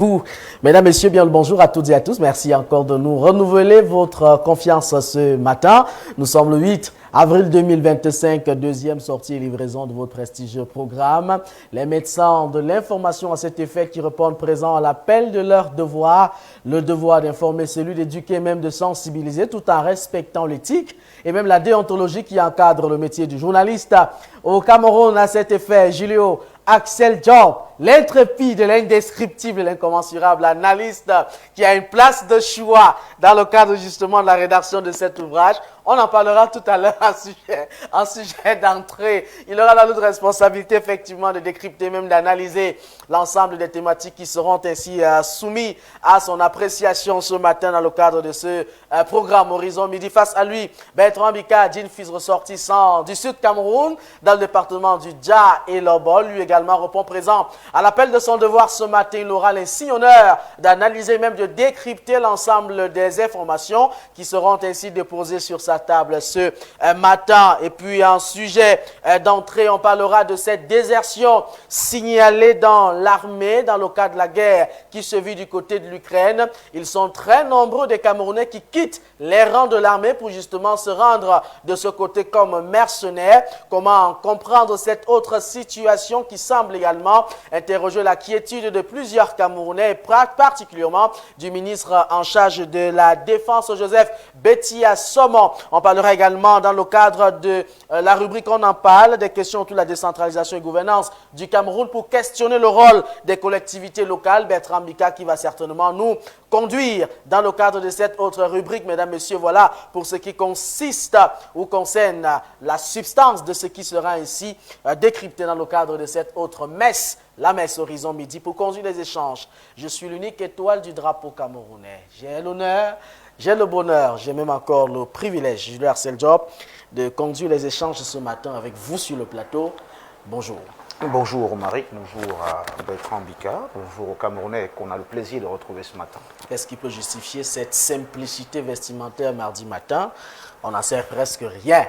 Vous, mesdames, messieurs, bien le bonjour à toutes et à tous. Merci encore de nous renouveler votre confiance ce matin. Nous sommes le 8 avril 2025, deuxième sortie et livraison de votre prestigieux programme. Les médecins de l'information à cet effet qui répondent présent à l'appel de leur devoir, le devoir d'informer, celui d'éduquer, même de sensibiliser, tout en respectant l'éthique et même la déontologie qui encadre le métier du journaliste. Au Cameroun, à cet effet, Julio Axel Job, l'intrépide, l'indescriptible, l'incommensurable analyste qui a une place de choix dans le cadre justement de la rédaction de cet ouvrage. On en parlera tout à l'heure en sujet d'entrée. Il aura la lourde responsabilité effectivement de décrypter, même d'analyser l'ensemble des thématiques qui seront ainsi soumises à son appréciation ce matin dans le cadre de ce programme Horizon Midi. Face à lui, Bertrand Bika, jeune fils ressortissant du Sud Cameroun, dans le département du Dja et Lobol, lui également répond présent à l'appel de son devoir ce matin. Il aura l'insigne honneur d'analyser, même de décrypter l'ensemble des informations qui seront ainsi déposées sur sa table ce matin. Et puis en sujet d'entrée, on parlera de cette désertion signalée dans l'armée dans le cadre de la guerre qui se vit du côté de l'Ukraine. Ils sont très nombreux des Camerounais qui quittent les rangs de l'armée pour justement se rendre de ce côté comme mercenaires. Comment comprendre cette autre situation qui semble également interroger la quiétude de plusieurs Camerounais, particulièrement du ministre en charge de la Défense, Joseph Bettia Somon. On parlera également dans le cadre de la rubrique On en parle, des questions autour de la décentralisation et gouvernance du Cameroun pour questionner le rôle des collectivités locales. Bertrand Bika qui va certainement nous conduire dans le cadre de cette autre rubrique. Mesdames, Messieurs, voilà pour ce qui consiste ou concerne la substance de ce qui sera ainsi décrypté dans le cadre de cette autre messe, la messe Horizon Midi, pour conduire les échanges. Je suis l'unique étoile du drapeau camerounais. J'ai l'honneur, j'ai le bonheur, j'ai même encore le privilège, Julio Axel Job, de conduire les échanges ce matin avec vous sur le plateau. Bonjour. Bonjour Romaric, bonjour à Bertrand Bika, bonjour aux Camerounais qu'on a le plaisir de retrouver ce matin. Qu'est-ce qui peut justifier cette simplicité vestimentaire mardi matin? On n'en sait presque rien.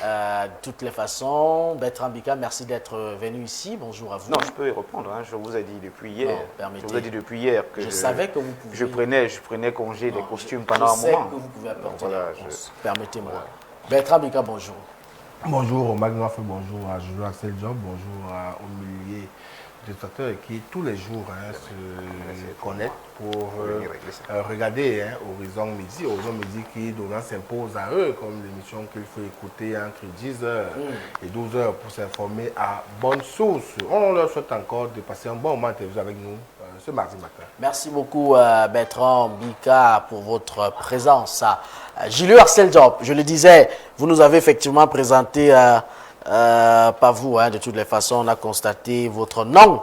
De toutes les façons, Bertrand Bika, merci d'être venu ici. Bonjour à vous. Non, je peux y répondre. Hein. Je vous ai dit depuis hier. Non, je vous ai dit depuis hier que je savais que vous pouviez. Je prenais congé des costumes pendant un moment. Je sais que vous pouvez apporter la réponse. Permettez-moi. Voilà. Bertrand Bika, bonjour. Bonjour au Magnoff, bonjour à Julio Axel Job, bonjour aux milliers de spectateurs qui tous les jours se connectent pour regarder Horizon Midi. Horizon Midi qui donnant s'impose à eux comme l'émission qu'il faut écouter entre 10h et 12h pour s'informer à bonne source. On leur souhaite encore de passer un bon moment de télévision avec nous ce mardi matin. Merci beaucoup Bertrand Bika pour votre présence. Julio Axel Job, je le disais, vous nous avez effectivement présenté, pas vous, de toutes les façons, on a constaté votre nom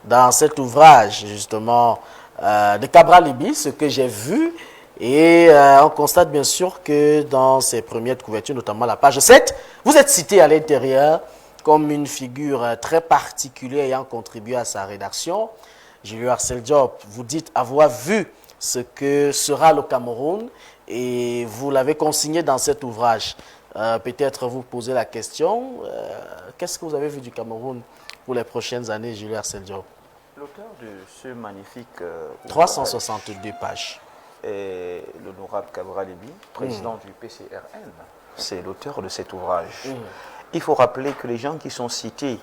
dans cet ouvrage justement de Cabral Libby, ce que j'ai vu. Et on constate bien sûr que dans ces premières couvertures, notamment la page 7, vous êtes cité à l'intérieur comme une figure très particulière ayant contribué à sa rédaction. Julio Axel Job, vous dites avoir vu ce que sera le Cameroun et vous l'avez consigné dans cet ouvrage. Peut-être vous posez la question, qu'est-ce que vous avez vu du Cameroun pour les prochaines années, Julio Axel Job? L'auteur de ce magnifique 362 pages. est l'honorable Cabral Libby, président du PCRN. C'est l'auteur de cet ouvrage. Il faut rappeler que les gens qui sont cités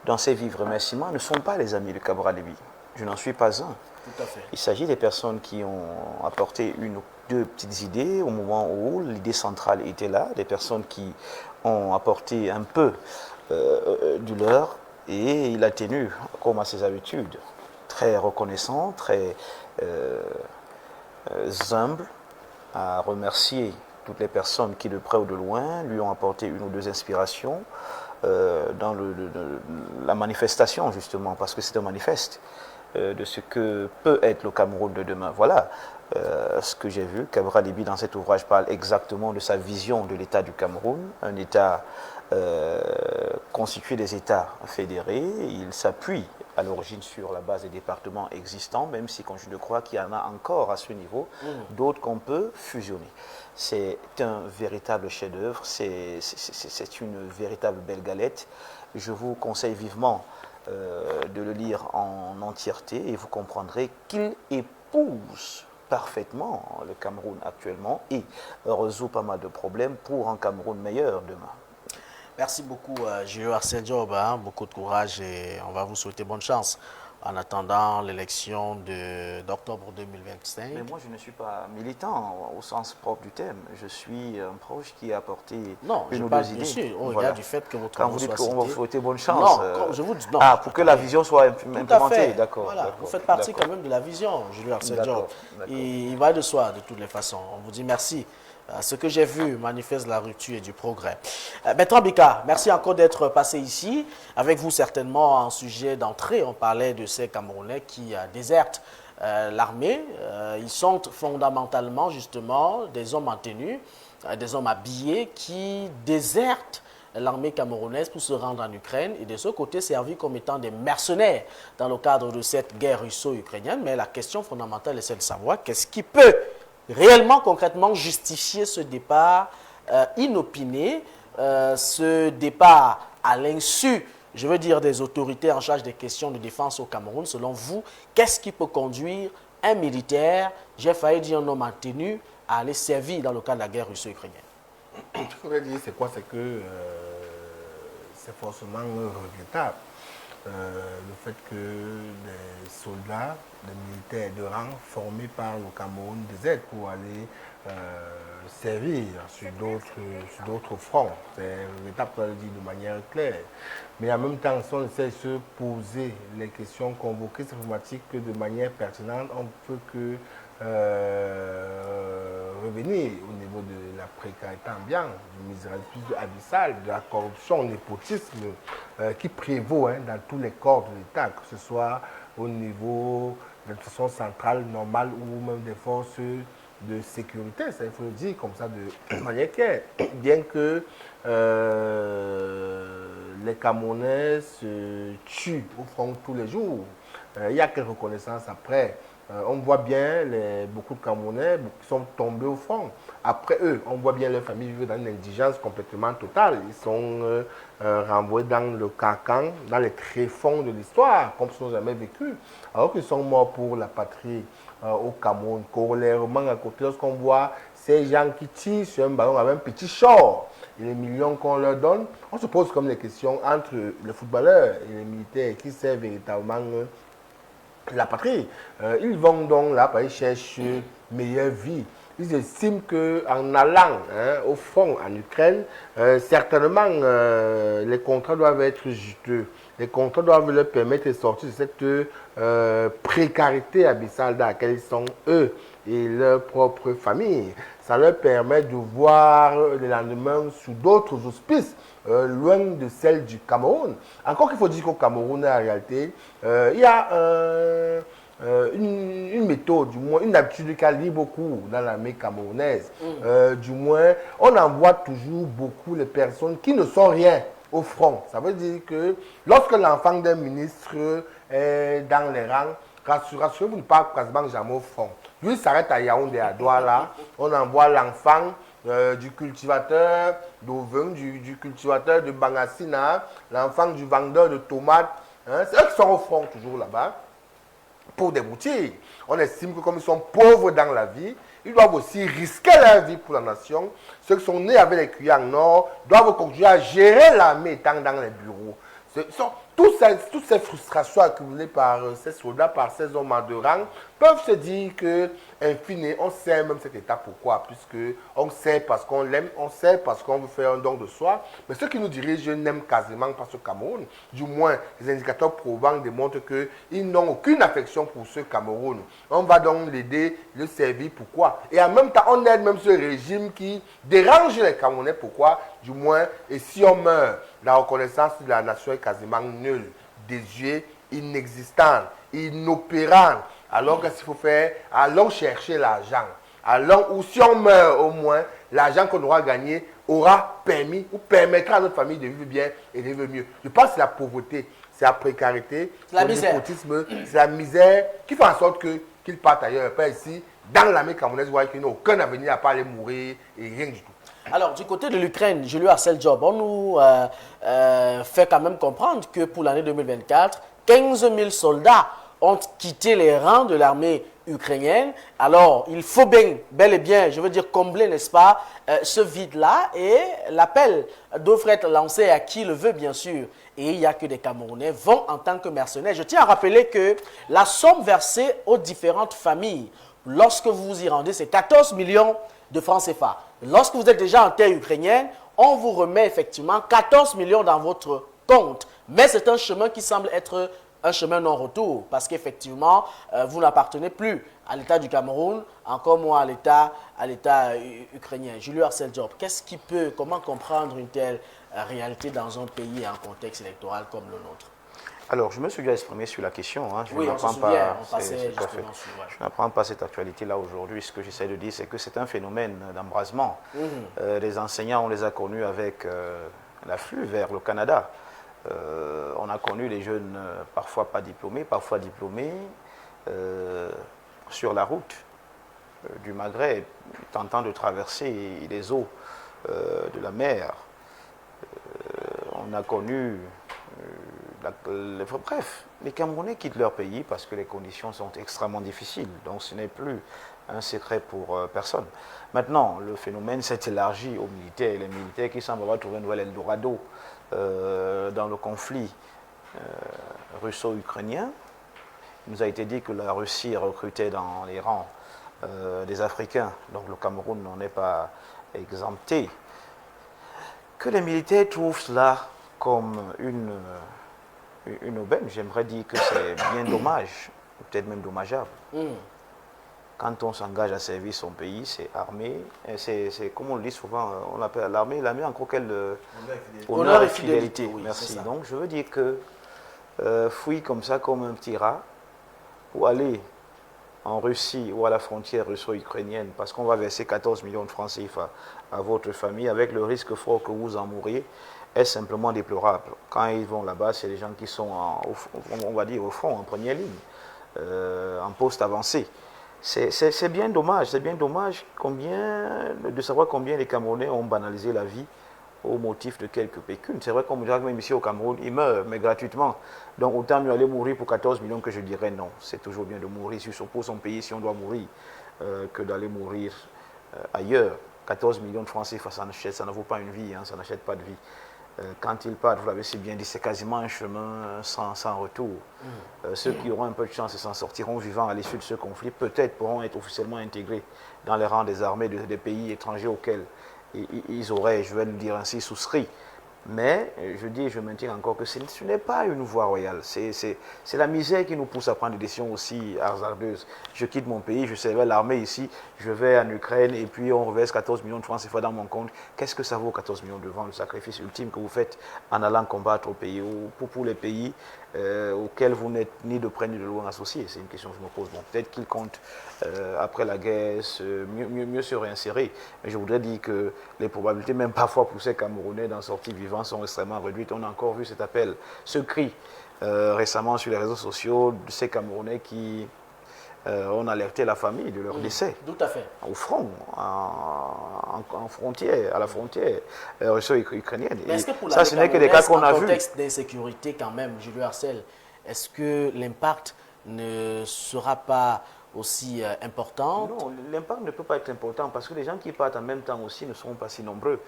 dans ces vifs remerciements ne sont pas les amis de Cabral Libby. Je n'en suis pas un. Tout à fait. Il s'agit des personnes qui ont apporté une ou deux petites idées au moment où l'idée centrale était là, des personnes qui ont apporté un peu du leur et il a tenu, comme à ses habitudes, très reconnaissant, très humble, à remercier toutes les personnes qui de près ou de loin lui ont apporté une ou deux inspirations dans la manifestation justement, parce que c'est un manifeste de ce que peut être le Cameroun de demain. Voilà ce que j'ai vu. Cabral Libby dans cet ouvrage parle exactement de sa vision de l'État du Cameroun, un État constitué des États fédérés. Il s'appuie à l'origine sur la base des départements existants, même si je crois qu'il y en a encore à ce niveau, d'autres qu'on peut fusionner. C'est un véritable chef-d'œuvre, c'est une véritable belle galette. Je vous conseille vivement de le lire en entièreté et vous comprendrez qu'il épouse parfaitement le Cameroun actuellement et résout pas mal de problèmes pour un Cameroun meilleur demain. Merci beaucoup, Julio Arcel Diop, hein, beaucoup de courage et on va vous souhaiter bonne chance en attendant l'élection d'octobre 2025. Mais moi, je ne suis pas militant au sens propre du terme. Je suis un proche qui a apporté une ou deux idées. Au regard du fait que votre Quand nom vous dites soit qu'on va vous cité. souhaiter bonne chance. Non, je vous dis non. Ah, pour que la vision soit implémentée, d'accord. Voilà, vous faites partie quand même de la vision, Julio Arcel Diop. Et il va de soi, de toutes les façons. On vous dit merci. Ce que j'ai vu manifeste la rupture et du progrès. Bertrand Bika, merci encore d'être passé ici. Avec vous, certainement, en sujet d'entrée, on parlait de ces Camerounais qui désertent l'armée. Ils sont fondamentalement, justement, des hommes en tenue, des hommes habillés qui désertent l'armée camerounaise pour se rendre en Ukraine et de ce côté servis comme étant des mercenaires dans le cadre de cette guerre russo-ukrainienne. Mais la question fondamentale est celle de savoir qu'est-ce qui peut réellement, concrètement, justifier ce départ inopiné, ce départ à l'insu, je veux dire, des autorités en charge des questions de défense au Cameroun. Selon vous, qu'est-ce qui peut conduire un militaire, j'ai failli dire un homme en tenue, à aller servir dans le cadre de la guerre russo-ukrainienne? Ce que je voudrais dire, c'est quoi? C'est que c'est forcément regrettable. Le fait que des soldats, des militaires de rang formés par le Cameroun désertent pour aller servir sur d'autres fronts. C'est regrettable pour le dire de manière claire. Mais en même temps, si on essaie de se poser les questions, convoquer ces problématiques de manière pertinente, on ne peut que revenir au niveau de la précarité ambiante, du misérabilisme abyssal, de la corruption, le népotisme qui prévaut dans tous les corps de l'État, que ce soit au niveau de la façon centrale, normale ou même des forces de sécurité. Ça, il faut le dire comme ça de manière claire. Bien que les Camerounais se tuent au front tous les jours, il y a quelques reconnaissances après. On voit bien beaucoup de Camerounais qui sont tombés au front. Après eux, on voit bien leurs familles vivre dans une indigence complètement totale. Ils sont renvoyés dans le carcan, dans les tréfonds de l'histoire, comme ils n'ont jamais vécu. Alors qu'ils sont morts pour la patrie au Cameroun. Corollairement, à côté, lorsqu'on voit ces gens qui tirent sur un ballon avec un petit short et les millions qu'on leur donne, on se pose comme des questions entre les footballeurs et les militaires qui servent véritablement la patrie. Ils vont donc là, ils cherchent une meilleure vie. Ils estiment qu'en allant au front en Ukraine, certainement les contrats doivent être juteux. Les contrats doivent leur permettre de sortir de cette précarité abyssale dans laquelle ils sont eux et leur propre famille. Ça leur permet de voir le lendemain sous d'autres auspices, loin de celle du Cameroun. Encore qu'il faut dire qu'au Cameroun, en réalité, il y a une méthode, du moins une habitude qui allie beaucoup dans l'armée camerounaise. Du moins, on envoie toujours beaucoup les personnes qui ne sont rien au front. Ça veut dire que lorsque l'enfant d'un ministre est dans les rangs, rassurez-vous, ne part quasiment jamais au front. Lui, il s'arrête à Yaoundé, à Douala. On envoie l'enfant du cultivateur d'Ovin, du cultivateur de Bangassina, l'enfant du vendeur de tomates. C'est eux qui sont au front toujours là-bas pour déboutir. On estime que comme ils sont pauvres dans la vie, ils doivent aussi risquer leur vie pour la nation. Ceux qui sont nés avec les cuillères en or doivent continuer à gérer l'armée étant dans les bureaux. Toutes ces frustrations accumulées par ces soldats, par ces hommes de rang, peuvent se dire que, in fine, on sait même cet état pourquoi, puisque on sait parce qu'on l'aime, on sait parce qu'on veut faire un don de soi, mais ceux qui nous dirigent n'aiment quasiment pas ce Cameroun. Du moins, les indicateurs probants démontrent qu'ils n'ont aucune affection pour ce Cameroun. On va donc l'aider, le servir, pourquoi? Et en même temps, on aide même ce régime qui dérange les Camerounais, pourquoi? Du moins, et si on meurt, la reconnaissance de la nation est quasiment nulle, désuée, inexistante, inopérante. Alors qu'est-ce qu'il faut faire? Allons chercher l'argent. Allons, ou si on meurt au moins, l'argent qu'on aura gagné aura permis ou permettra à notre famille de vivre bien et de vivre mieux. Je pense que c'est la pauvreté, c'est la précarité, c'est le népotisme, c'est la misère qui fait en sorte qu'ils partent ailleurs. Pas ici, dans l'armée camerounaise, voyez qu'ils n'ont aucun avenir à part aller mourir et rien du tout. Alors, du côté de l'Ukraine, Julio Arceljob, on nous fait quand même comprendre que pour l'année 2024, 15 000 soldats ont quitté les rangs de l'armée ukrainienne. Alors, il faut bel et bien, je veux dire, combler, n'est-ce pas, ce vide-là. Et l'appel devrait être lancé à qui le veut, bien sûr. Et il n'y a que des Camerounais vont en tant que mercenaires. Je tiens à rappeler que la somme versée aux différentes familles, lorsque vous vous y rendez, c'est 14 millions de francs CFA. Lorsque vous êtes déjà en terre ukrainienne, on vous remet effectivement 14 millions dans votre compte. Mais c'est un chemin qui semble être un chemin non-retour, parce qu'effectivement, vous n'appartenez plus à l'État du Cameroun, encore moins à l'État ukrainien. Julio Arceljob, comment comprendre une telle réalité dans un pays et un contexte électoral comme le nôtre? Alors, je me suis déjà exprimé sur la question. Hein. Oui, on se souvient, on passait justement sur... Ouais. Je n'apprends pas cette actualité-là aujourd'hui. Ce que j'essaie de dire, c'est que c'est un phénomène d'embrasement. Les enseignants, on les a connus avec l'afflux vers le Canada. On a connu les jeunes, parfois pas diplômés, parfois diplômés, sur la route du Maghreb, tentant de traverser les eaux de la mer. On a connu... bref, les Camerounais quittent leur pays parce que les conditions sont extrêmement difficiles. Donc ce n'est plus un secret pour personne. Maintenant, le phénomène s'est élargi aux militaires. Les militaires qui semblent avoir trouvé un nouvel Eldorado dans le conflit russo-ukrainien. Il nous a été dit que la Russie recrutait dans les rangs des Africains. Donc le Cameroun n'en est pas exempté. Que les militaires trouvent cela comme une aubaine, j'aimerais dire que c'est bien dommage, peut-être même dommageable. Quand on s'engage à servir son pays, c'est armé, c'est comme on le dit souvent, on appelle l'armée encore quel honneur et fidélité. Oui, merci. Donc je veux dire que fuir comme ça, comme un petit rat, pour aller en Russie ou à la frontière russo-ukrainienne, parce qu'on va verser 14 millions de francs CFA à votre famille, avec le risque fort que vous en mouriez, est simplement déplorable. Quand ils vont là-bas, c'est les gens qui sont, on va dire, au front, en première ligne, en poste avancé. C'est bien dommage de savoir combien les Camerounais ont banalisé la vie au motif de quelques pécules. C'est vrai qu'on me dirait que même ici au Cameroun, ils meurent, mais gratuitement. Donc autant mieux aller mourir pour 14 millions que je dirais non. C'est toujours bien de mourir pour son pays si on doit mourir, que d'aller mourir ailleurs. 14 millions de francs CFA, ça ne vaut pas une vie, hein, ça n'achète pas de vie. Quand ils partent, vous l'avez si bien dit, c'est quasiment un chemin sans retour. Ceux qui auront un peu de chance et s'en sortiront vivants à l'issue de ce conflit, peut-être pourront être officiellement intégrés dans les rangs des armées des pays étrangers auxquels ils auraient, je vais le dire ainsi, souscrit. Mais je maintiens encore que ce n'est pas une voie royale. C'est la misère qui nous pousse à prendre des décisions aussi hasardeuses. Je quitte mon pays, je servais l'armée ici, je vais en Ukraine et puis on reverse 14 millions de francs CFA dans mon compte. Qu'est-ce que ça vaut 14 millions devant le sacrifice ultime que vous faites en allant combattre au pays ou pour les pays auxquels vous n'êtes ni de près ni de loin associés? C'est une question que je me pose. Bon, peut-être qu'ils comptent après la guerre mieux se réinsérer. Mais je voudrais dire que les probabilités, même parfois pour ces Camerounais d'en sortir vivants, sont extrêmement réduites. On a encore vu cet appel, ce cri récemment sur les réseaux sociaux de ces Camerounais qui ont alerté la famille de leur décès. Tout à fait. Au front, en frontière, à la frontière russo-ukrainienne. Mais est-ce que pour ça, ce n'est que des cas qu'on a vus. En contexte d'insécurité quand même, Julio Arcel, est-ce que l'impact ne sera pas aussi important? Non, l'impact ne peut pas être important parce que les gens qui partent en même temps aussi ne seront pas si nombreux.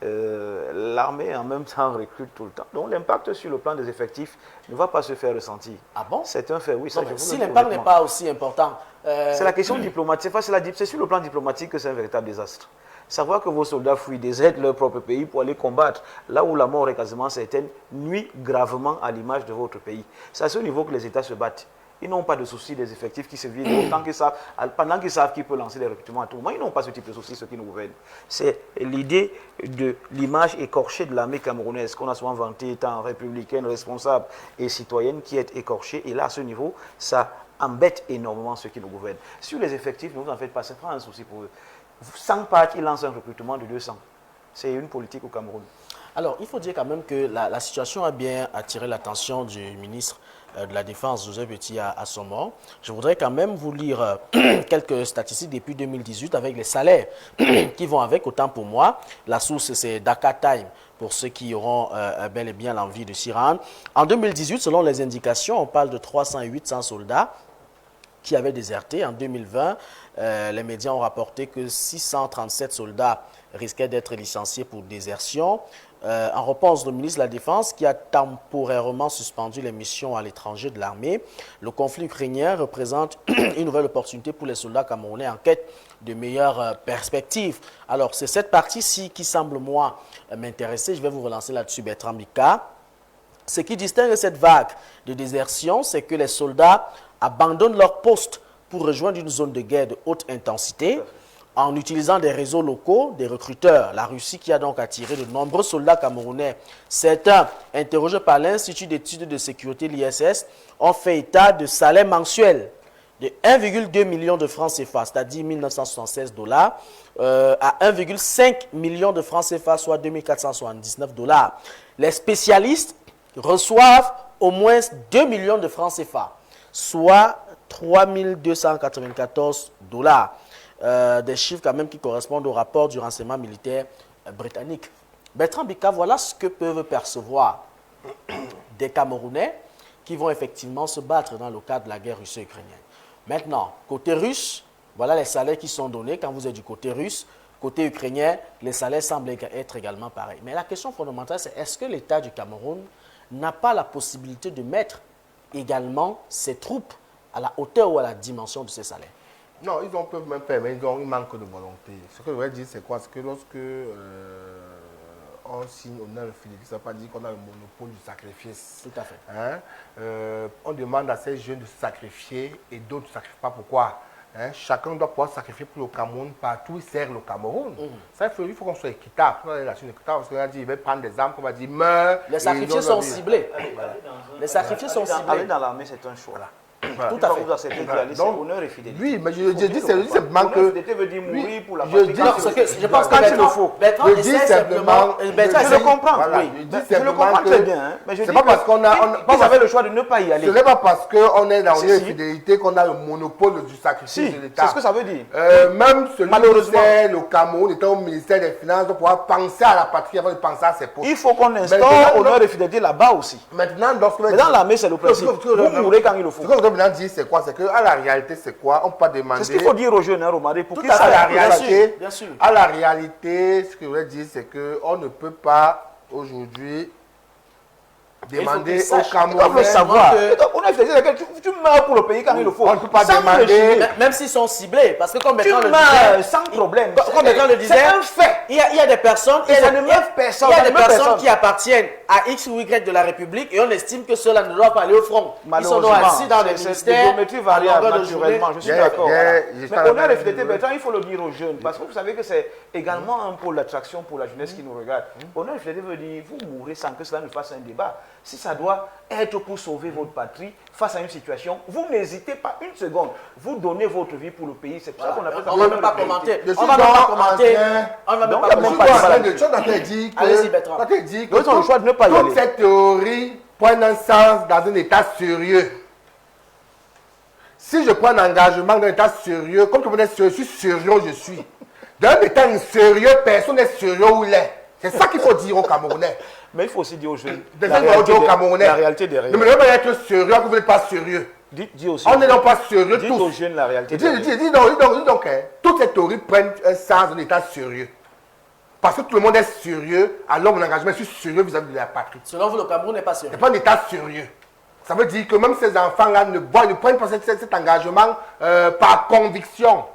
L'armée en même temps recrute tout le temps. Donc l'impact sur le plan des effectifs ne va pas se faire ressentir. Ah bon? C'est un fait, oui. Ça, si l'impact n'est pas aussi important... C'est la question diplomatique. C'est sur le plan diplomatique que c'est un véritable désastre. Savoir que vos soldats fuient, désertent leur propre pays pour aller combattre là où la mort est quasiment certaine, nuit gravement à l'image de votre pays. C'est à ce niveau que les États se battent. Ils n'ont pas de souci des effectifs qui se vident pendant qu'ils savent qu'ils peuvent lancer des recrutements à tout moment. Ils n'ont pas ce type de souci, ceux qui nous gouvernent. C'est l'idée de l'image écorchée de l'armée camerounaise, qu'on a souvent vantée étant républicaine, responsable et citoyenne, qui est écorchée. Et là, à ce niveau, ça embête énormément ceux qui nous gouvernent. Sur les effectifs, ne vous en faites pas, ce n'est pas un souci pour eux. 100 parts, ils lancent un recrutement de 200. C'est une politique au Cameroun. Alors, il faut dire quand même que la situation a bien attiré l'attention du ministre de la Défense, Joseph Petit, à son mort. Je voudrais quand même vous lire quelques statistiques depuis 2018 avec les salaires qui vont avec, autant pour moi. La source, c'est Dakar Time, pour ceux qui auront bel et bien l'envie de s'y rendre. En 2018, selon les indications, on parle de 300 et 800 soldats qui avaient déserté. En 2020, les médias ont rapporté que 637 soldats risquaient d'être licenciés pour désertion. En réponse, le ministre de la Défense qui a temporairement suspendu les missions à l'étranger de l'armée, le conflit ukrainien représente une nouvelle opportunité pour les soldats camerounais en quête de meilleures perspectives. Alors, c'est cette partie-ci qui semble, moi, m'intéresser. Je vais vous relancer là-dessus, Bertrand Bika. Ce qui distingue cette vague de désertion, c'est que les soldats abandonnent leur poste pour rejoindre une zone de guerre de haute intensité en utilisant des réseaux locaux, des recruteurs. La Russie qui a donc attiré de nombreux soldats camerounais. Certains, interrogés par l'Institut d'études de sécurité, l'ISS, ont fait état de salaires mensuels de 1,2 million de francs CFA, c'est-à-dire 1976 $, à 1,5 million de francs CFA, soit 2479 $. Les spécialistes reçoivent au moins 2 millions de francs CFA, soit 3294 $. Des chiffres quand même qui correspondent au rapport du renseignement militaire britannique. Bertrand Bika, voilà ce que peuvent percevoir des Camerounais qui vont effectivement se battre dans le cadre de la guerre russo-ukrainienne. Maintenant, côté russe, voilà les salaires qui sont donnés quand vous êtes du côté russe. Côté ukrainien, les salaires semblent être également pareils. Mais la question fondamentale, c'est est-ce que l'État du Cameroun n'a pas la possibilité de mettre également ses troupes à la hauteur ou à la dimension de ces salaires? Non, ils en peuvent même faire, mais ils manquent de volonté. Ce que je voudrais dire, c'est quoi? C'est que lorsque on signe, on a le fidélité, ça ne veut pas dire qu'on a le monopole du sacrifice. Tout à fait. Hein? On demande à ces jeunes de se sacrifier et d'autres ne se sacrifient pas. Pourquoi? Hein? Chacun doit pouvoir se sacrifier pour le Cameroun, partout il sert le Cameroun. Ça, il faut qu'on soit équitable. On a une relation équitable parce qu'on a dit, il va prendre des armes, qu'on va dire, meurs. Les sacrifiés sont ciblés. Voilà. Les sacrifiés sont ciblés. Aller dans l'armée, c'est un choix. Voilà. Tout à fait. Vous acceptez d'y aller, c'est honneur et fidélité. Oui, mais je dis simplement que... Fidélité veut dire mourir pour la patrie. Je pense que Bertrand je dis simplement... Je le comprends, voilà, oui. Je le comprends très bien. Hein, mais je dis pas parce qu'on ils avaient le choix de ne pas y aller. Ce n'est pas parce qu'on est dans une fidélité qu'on a le monopole du sacrifice de l'État. C'est ce que ça veut dire. Même celui qui sait le Cameroun, étant au ministère des Finances, doit pouvoir penser à la patrie avant de penser à ses postes. Il faut qu'on instaure honneur et fidélité là-bas aussi. Maintenant, mais dans l'armée, c'est le principe. Vous mourrez quand il le faut. Ce que je veux dire, c'est quoi? C'est qu'à la réalité, c'est quoi? On peut pas demander... C'est ce qu'il faut dire aux jeunes, hein, Romari, pour qu'ils sachent la réalité. Bien sûr. À la réalité, ce que je veux dire, c'est qu'on ne peut pas aujourd'hui demander au Camerounais... On veut savoir. On a fait tu meurs pour le pays quand il le faut. On ne peut pas demander... Même s'ils sont ciblés, parce que comme tu Bertrand le meurs disait... sans problème. Comme Bertrand le disait... C'est un fait. Il y a des personnes... Et ça ne meurt personne. Il y a des personnes qui appartiennent à X ou Y de la République et on estime que ceux-là ne doivent pas aller au front. Ils sont donc assis dans les ministères... C'est géométrie variable, naturellement. Je suis d'accord. Mais honneur et fidélité, Bertrand, il faut le dire aux jeunes. Parce que vous savez que c'est également un pôle d'attraction pour la jeunesse qui nous regarde. Honneur et fidélité veut dire vous mourrez sans que cela ne fasse un débat. Si ça doit être pour sauver votre patrie face à une situation, vous n'hésitez pas une seconde. Vous donnez votre vie pour le pays. C'est pour ça qu'on appelle ça. On ne va même pas commenter. On va même pas commenter. On ne va même pas commenter. Tu as dit que... Allez-y, Bertrand. Tu as dit que ils ont le choix de ne pas y aller. Toute cette théorie prend un sens dans un état sérieux. Si je prends un engagement dans un état sérieux, comme tout le monde est sérieux, je suis sérieux où je suis. Dans un état sérieux, personne n'est sérieux où il est. C'est ça qu'il faut dire aux Camerounais. Mais il faut aussi dire aux jeunes la réalité des réels. Ne me pas être sérieux quand vous n'êtes pas sérieux. Dis aussi. On n'est donc pas sérieux tous. Dites aux jeunes la réalité. Dis donc, hein, toutes ces théories prennent un sens d'un état sérieux. Parce que tout le monde est sérieux, alors mon engagement, je suis sérieux vis-à-vis de la patrie. Selon vous, le Cameroun n'est pas sérieux. Ce n'est pas un état sérieux. Ça veut dire que même ces enfants-là ne prennent pas cet engagement par conviction.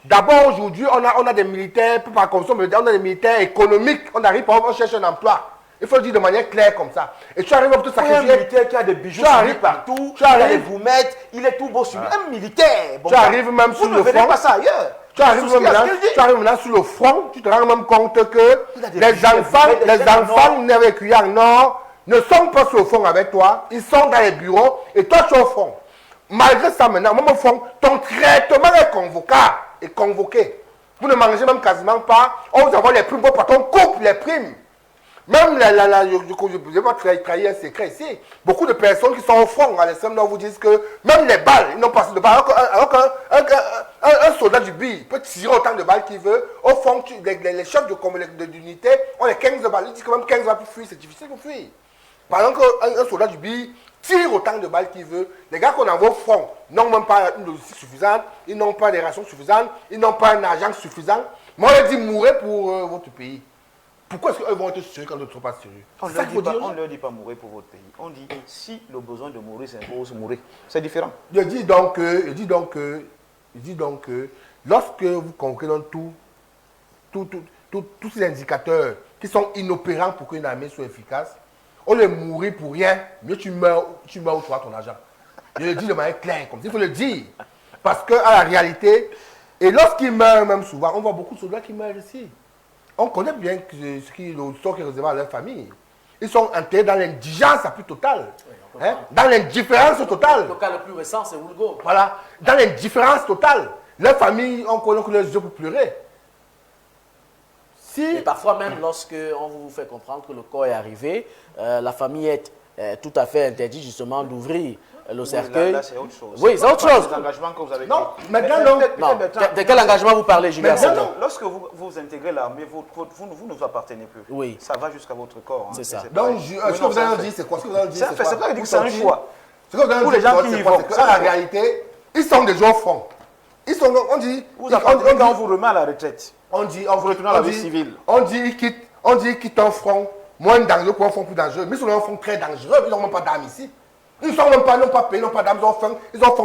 D'abord, aujourd'hui, on a des militaires, par conviction, on a des militaires économiques. On arrive, on cherche un emploi. Il faut le dire de manière claire comme ça. Et tu arrives à te sacrifier. Un militaire qui a des bijoux partout, tu arrives, vous mettre, il est tout beau sur lui. Un militaire. Bon, tu arrives même sur le front. Vous ne venez pas ça ailleurs. Tu arrives maintenant sur le front, tu te rends même compte que les enfants nés avec cuillère en or ne sont pas sur le front avec toi. Ils sont dans les bureaux et toi tu es au front. Malgré ça maintenant, même au fond, ton traitement est convoqué. Vous ne mangez même quasiment pas. On vous envoie les primes, votre patron coupe les primes. Même je vais pas trahir un secret ici. Beaucoup de personnes qui sont au front à l'extrême nord vous disent que même les balles, ils n'ont pas assez de balles. Alors qu'un soldat du BI peut tirer autant de balles qu'il veut. Au fond, les chefs d'unité ont les 15 balles. Ils disent que même 15 balles pour fuir, c'est difficile pour fuir. Par exemple, qu'un soldat du BI tire autant de balles qu'il veut. Les gars qu'on envoie au front n'ont même pas une logistique suffisante, ils n'ont pas des rations suffisantes, ils n'ont pas un argent suffisant. Moi, on leur dit mourir pour votre pays. Pourquoi est-ce qu'eux vont être sérieux quand d'autres ne sont pas sérieux? On ne leur dit pas mourir pour votre pays. On dit si le besoin de mourir s'impose, mourir. C'est différent. Je dis donc que lorsque vous concrétisez tous ces indicateurs qui sont inopérants pour qu'une armée soit efficace, on les mourir pour rien, mieux tu meurs ou tu auras ton argent. Je le dis de manière claire, comme ça, il faut le dire. Parce qu'à la réalité, et lorsqu'ils meurent même souvent, on voit beaucoup de soldats qui meurent ici. On connaît bien le sort qui est réservé à leur famille. Ils sont enterrés dans l'indigence la plus totale. Oui, dans l'indifférence totale. Le cas le plus récent, c'est Woulgo. Voilà. Dans l'indifférence totale. Leur famille, on connaît que leurs yeux pour pleurer. Et parfois même, lorsque on vous fait comprendre que le corps est arrivé, la famille est tout à fait interdite justement d'ouvrir le cercueil. Là, c'est autre chose. Oui, c'est autre chose. Les engagements que vous avez non, pris. maintenant, non. De quel engagement vous parlez, Julien? Lorsque vous intégrez l'armée, vous ne vous appartenez plus. Oui. Ça va jusqu'à votre corps. Hein. C'est ça. Donc, ce que vous avez dit, c'est quoi? Ce que vous avez dit, c'est pas dire que c'est un choix. Ce que vous avez Pour dit, les gens qui y vont. c'est la réalité, ils sont des gens francs. Ils sont, on dit... On vous remet à la retraite. On dit... Vous retournez à la vie civile. On dit, ils quittent un front moins dangereux pour un front plus dangereux. Mais ils sont un front très dangereux, ils n'ont même pas d'armes ici. Ils n'ont pas payé, ils n'ont pas d'armes, ils ont fait un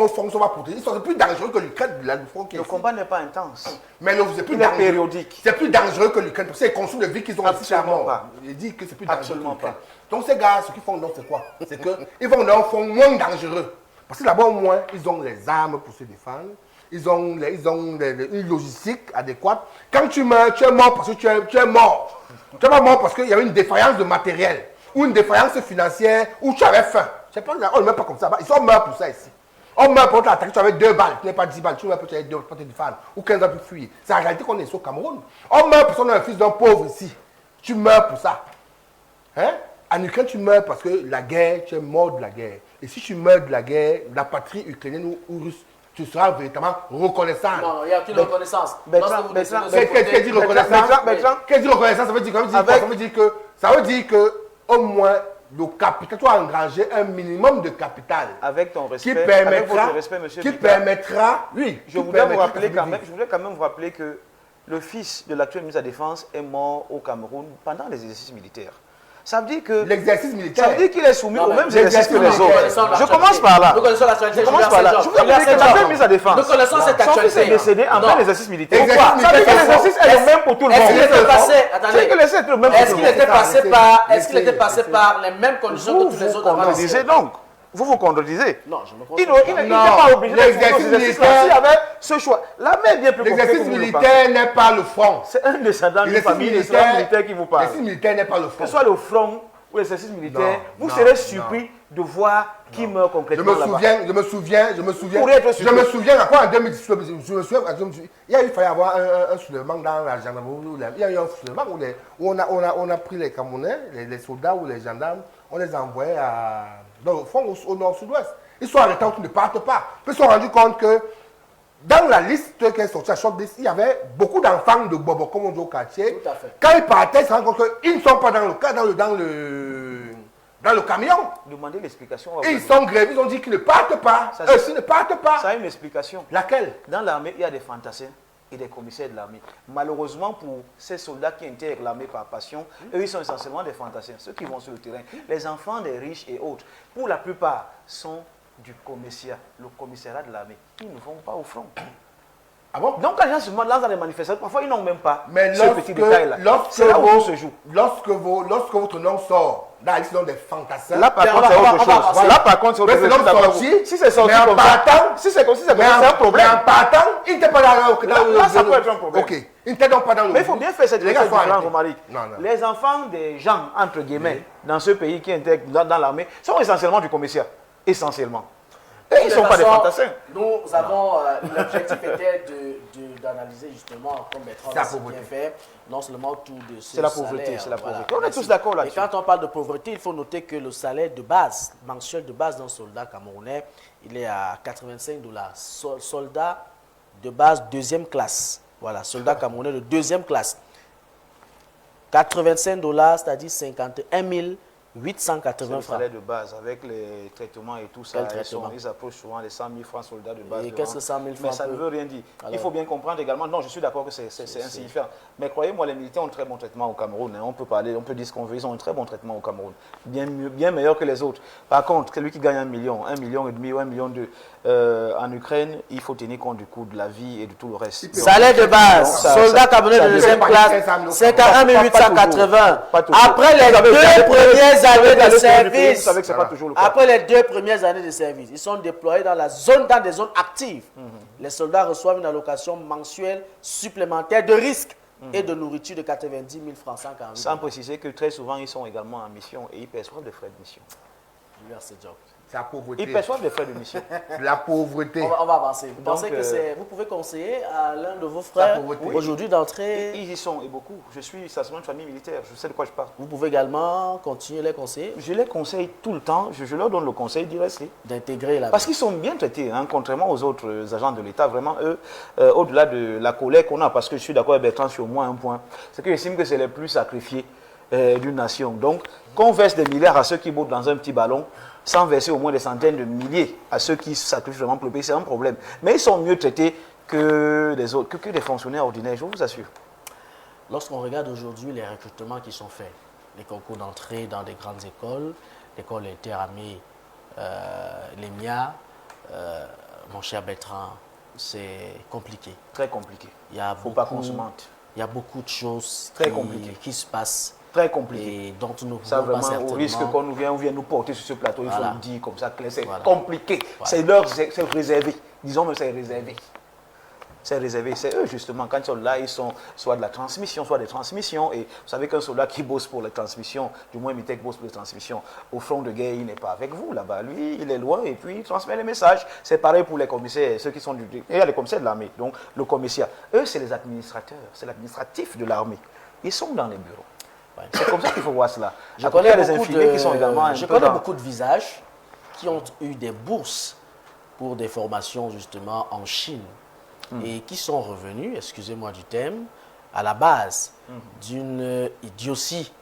front, ils sont pas protégés. Ils sont plus dangereux que l'Ukraine, le front qui est Le combat n'est pas intense. Mais non, c'est plus dangereux. Périodique. C'est plus dangereux que l'Ukraine, parce qu'ils consomment de vie qu'ils ont ici à mort. Pas. Il dit que c'est plus dangereux. Absolument pas. Donc ces gars, ce qu'ils font, c'est quoi? C'est qu'ils vont dans un front moins dangereux. Parce que d'abord, au moins, ils ont les armes pour se défendre. Ils ont une logistique adéquate. Quand tu meurs, tu es mort parce que tu es mort. Tu n'es pas mort parce qu'il y a une défaillance de matériel ou une défaillance financière ou tu avais faim. On ne meurt pas comme ça. Ils sont morts pour ça ici. On meurt pour t'attaquer, tu avais 2 balles, tu n'as pas 10 balles, tu meurs pour te défendre ou 15 ans pour fuir. C'est la réalité qu'on est ici au Cameroun. On meurt parce qu'on est un fils d'un pauvre ici. Tu meurs pour ça. Hein? En Ukraine, tu meurs parce que la guerre, tu es mort de la guerre. Et si tu meurs de la guerre, la patrie ukrainienne ou russe, tu seras véritablement reconnaissant. Non, il n'y a aucune reconnaissance. Qu'est-ce dit reconnaissance? Qu'est-ce dit reconnaissance? Ça veut dire que au moins le capital, tu as engrangé un minimum de capital. Avec ton respect, avec votre respect, monsieur qui permettra, oui, je voudrais quand même vous rappeler que le fils de l'actuel ministre de la Défense est mort au Cameroun pendant les exercices militaires. Ça veut dire que l'exercice militaire, ça veut dire qu'il est soumis aux mêmes exercices que les autres. Je commence par là. Nous connaissons l'actualité. Je commence par là. Je vous ai dit que l'actuel ministre de la Défense, nous connaissons cette actualité. son fils est décédé en plein exercice militaire. Pourquoi? Ça veut dire que l'exercice est le même pour tout le monde. Est-ce qu'il était passé, attendez, est-ce qu'il était passé par les mêmes conditions que tous les autres avant? Donc, vous contredisez. Non, je me Il n'était pas obligé de faire l'exercice militaire. Il avait ce choix. L'armée est bien plus compliquée. L'exercice militaire n'est pas le front. C'est un descendant d'une famille militaire qui vous parle. L'exercice militaire n'est pas le front. Que ce soit le front ou l'exercice militaire, vous serez surpris de voir qui meurt concrètement là-bas. Je me souviens à quoi en 2018, il y a eu failli avoir un soulèvement dans la gendarmerie. Il y a eu un soulèvement où on a pris les Camerounais, les soldats ou les gendarmes, on les a envoyés dans le front au nord-sud-ouest. Ils sont arrêtés, ils ne partent pas. Puis ils se sont rendus compte que dans la liste qui est sortie à Shortlist, il y avait beaucoup d'enfants de Bobo, comme on dit au quartier. Tout à fait. Quand ils partaient, ils se rendent compte qu'ils ne sont pas dans le camion. Demandez l'explication. Et ils sont grévés, ils ont dit qu'ils ne partent pas. Eux-ci ne partent pas. Ça a une explication. Laquelle? Dans l'armée, il y a des fantassins et des commissaires de l'armée. Malheureusement, pour ces soldats qui intègrent l'armée par passion, eux, ils sont essentiellement des fantassins. Ceux qui vont sur le terrain, les enfants des riches et autres, pour la plupart, sont du commissariat, le commissariat de l'armée. Ils ne vont pas au front. Ah bon? Donc quand les gens se lancent dans les manifestations, parfois ils n'ont même pas ce petit détail-là. C'est là où on se joue. Lorsque votre nom sort dans la liste des fantassins, là par contre c'est autre chose. Là par contre c'est autre chose. Si c'est sorti comme ça, si c'est comme ça, c'est un problème. Mais en partant, il n'était pas dans le... Là ça peut être un problème. Ok. Il n'était donc pas dans le... Mais il faut bien faire cette différence, Romaric. Non. Les enfants des gens, entre guillemets, dans ce pays qui intègrent dans l'armée, sont essentiellement du commissariat. Essentiellement. Ils ne sont pas des fantassins. Nous avons, l'objectif était l'analyser justement, comme Bertrand C'est la l'a si pauvreté. bien fait, non seulement tout de ce C'est la pauvreté, salaire, c'est la voilà, pauvreté. On est merci. tous d'accord Et là-dessus. quand on parle de pauvreté, il faut noter que le salaire de base, mensuel de base d'un soldat camerounais, il est à 85 $. Soldat de base deuxième classe. Voilà, soldat camerounais de deuxième classe. 85 $, c'est-à-dire 51 880 C'est le francs. salaire de base, avec les traitements et tout ça, Quel traitement? ils approchent souvent les 100 000 francs soldats de base. Et qu'est-ce que 100 000 Mais francs ça ne peut- veut rien dire. Alors- Il faut bien comprendre également, non, je suis d'accord que c'est insignifiant. Mais croyez-moi, les militaires ont un très bon traitement au Cameroun. Hein. On peut parler, on peut dire ce qu'on veut, ils ont un très bon traitement au Cameroun. Bien, bien meilleur que les autres. Par contre, celui qui gagne 1 million, 1,5 million ou 1,2 million en Ukraine, il faut tenir compte du coût de la vie et de tout le reste. Salaire de base, Donc, ça- soldat ça- camerounais ça de veut deuxième pas classe, dire 500 000 51 Pas 880. toujours. Après les Vous avez- deux premières années de Vous service, savez que ce n'est pas toujours le cas. après les 2 premières années de service, ils sont déployés dans des zones actives. Les soldats reçoivent une allocation mensuelle supplémentaire de risque et de nourriture de 90 000 francs, 140 000. Sans préciser que très souvent, ils sont également en mission et ils perçoivent des frais de mission. Merci, Job. C'est la pauvreté. Ils perçoivent des frais de mission. La pauvreté. On va avancer. Vous Donc, pensez que vous pouvez conseiller à l'un de vos La frères pauvreté. aujourd'hui d'entrer? Ils y sont, et beaucoup. Je suis seulement une famille militaire, je sais de quoi je parle. Vous pouvez également continuer les conseiller, Je les conseille tout le temps, je leur donne le conseil d'y rester. d'intégrer la Parce qu'ils sont bien traités, hein, contrairement aux autres agents de l'État. Vraiment, eux, au-delà de la colère qu'on a, parce que je suis d'accord avec Bertrand sur au moins un point, c'est que j'estime que c'est les plus sacrifiés d'une nation. Donc, qu'on verse des milliards à ceux qui bottent dans un petit ballon, sans verser au moins des centaines de milliers à ceux qui sacrifient vraiment pour le pays, c'est un problème. Mais ils sont mieux traités que des autres, que des fonctionnaires ordinaires, je vous assure. Lorsqu'on regarde aujourd'hui les recrutements qui sont faits, les concours d'entrée dans des grandes écoles, l'école interarmée, l'EMIA, mon cher Bertrand, c'est compliqué. Très compliqué. Il y a Faut pas qu'on se mente. il y a beaucoup de choses Très compliqué. qui se passent Très compliqué. et dont nous ne Ça, pouvons pas vraiment, au risque certainement. qu'on vienne nous porter sur ce plateau, il faut Voilà. le dire comme ça, clair, c'est Voilà. compliqué. Voilà. C'est réservé. Disons même c'est réservé. C'est réservé. C'est eux, justement, quand ils sont là, ils sont soit de la transmission, soit des transmissions. Et vous savez qu'un soldat qui bosse pour les transmissions, du moins Mitech bosse pour les transmissions, au front de guerre, il n'est pas avec vous là-bas. Lui, il est loin et puis il transmet les messages. C'est pareil pour les commissaires, ceux qui sont du. Et il y a les commissaires de l'armée, donc le commissaire. Eux, c'est les administrateurs, c'est l'administratif de l'armée. Ils sont dans les bureaux. Ouais. C'est comme ça qu'il faut voir cela. Je Après, il y a connais les beaucoup infirmiers qui sont également un je peu connais dans- beaucoup de visages qui ont eu des bourses pour des formations justement en Chine et qui sont revenus, excusez-moi du thème, à la base d'une idiotie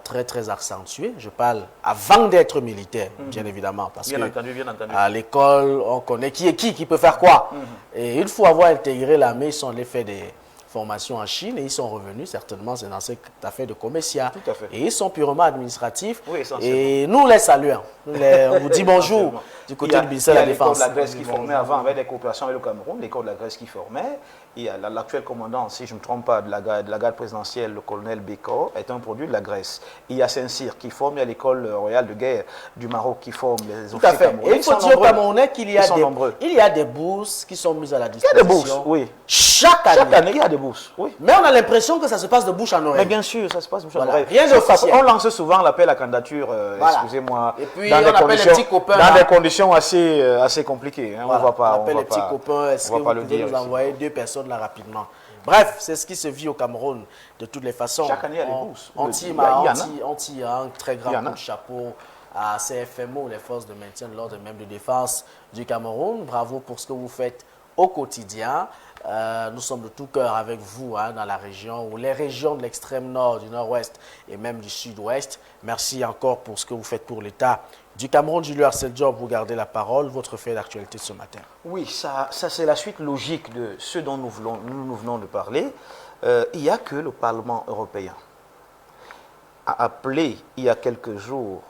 très très accentuée. Je parle avant d'être militaire, bien évidemment, parce Bien que entendu, bien entendu. à l'école, on connaît qui est qui peut faire quoi. Et une fois avoir intégré l'armée, ils sont allés faire des formations en Chine et ils sont revenus, certainement, c'est dans cette affaire de commerciat. Tout à fait. Et ils sont purement administratifs. Oui, essentiellement. Et nous les saluons. On vous dit bonjour Essentiellement. du côté du ministère il y de a la l'école Défense. de la Grèce qui formait avant avec des coopérations avec le Cameroun, l'école de la Grèce qui formait. Il y a l'actuel commandant, si je ne me trompe pas, de la garde présidentielle, le colonel Bécor, est un produit de la Grèce. Il y a Saint-Cyr qui forme, il y a l'école royale de guerre du Maroc qui forme les Tout à officiers fait. camerounais. Et il Ils faut sont dire aux nombreux. Camerounais qu'il y a Ils sont nombreux. il y a des bourses qui sont mises à la Il y a disposition. des bourses, oui. Chaque année. Chaque année, il y a des bourses, oui. Mais on a l'impression que ça se passe de bouche en Mais oreille. bien sûr, ça se passe bouche à Voilà. oreille. Rien Sauf d'officiel. qu'on lance souvent l'appel à candidature, Voilà. excusez-moi, Et puis, dans on des appelle les conditions, petits copains, dans là. des conditions assez compliquées. Hein. Voilà. On va pas, appelle on les va petits pas- copains, est-ce que on va vous pas le pouvez dire nous ici. envoyer 2 personnes là rapidement. Bref, c'est ce qui se vit au Cameroun de toutes les façons. Chaque année, il y a des bourses. On Il tire y en a. on tire un très Il y grand en a. coup de chapeau à CFMO, les forces de maintien de l'ordre et même de défense du Cameroun. Bravo pour ce que vous faites au quotidien. Nous sommes de tout cœur avec vous dans la région ou les régions de l'extrême nord, du nord-ouest et même du sud-ouest. Merci encore pour ce que vous faites pour l'État du Cameroun. Julio Arceljob, vous gardez la parole. Votre fait d'actualité de ce matin. Oui, ça c'est la suite logique de ce dont nous venons de parler. Il n'y a que le Parlement européen a appelé il y a quelques jours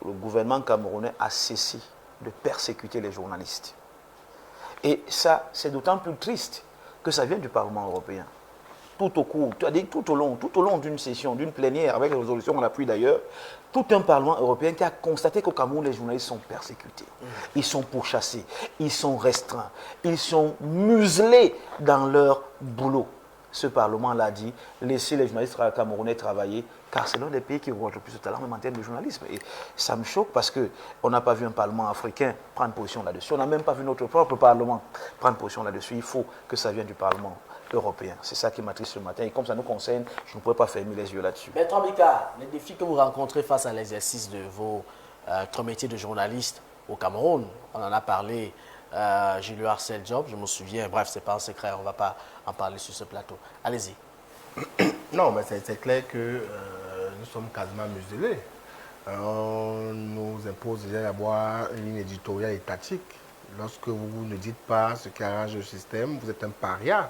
le gouvernement camerounais à cesser de persécuter les journalistes. Et ça, c'est d'autant plus triste que ça vient du Parlement européen. Tout au cours, c'est-à-dire tout au long d'une session, d'une plénière, avec les résolutions en appui d'ailleurs, tout un Parlement européen qui a constaté qu'au Cameroun, les journalistes sont persécutés, ils sont pourchassés, ils sont restreints, ils sont muselés dans leur boulot. ce Parlement l'a dit, laisser les journalistes camerounais travailler, car c'est l'un des pays qui regorge le plus de talent, même en termes de journalisme. Et ça me choque parce qu'on n'a pas vu un Parlement africain prendre position là-dessus. On n'a même pas vu notre propre Parlement prendre position là-dessus. Il faut que ça vienne du Parlement européen. C'est ça qui m'attriste ce matin. Et comme ça nous concerne, je ne pourrais pas fermer les yeux là-dessus. Bertrand Bika, les défis que vous rencontrez face à l'exercice de votre métier de journaliste au Cameroun, on en a parlé, j'ai lu Harcel Job, je me souviens, bref, c'est pas un secret, on ne va pas en parler sur ce plateau. Allez-y. Non, mais c'est clair que nous sommes quasiment muselés. On nous impose déjà d'avoir une ligne éditoriale étatique. Lorsque vous ne dites pas ce qui arrange le système, vous êtes un paria.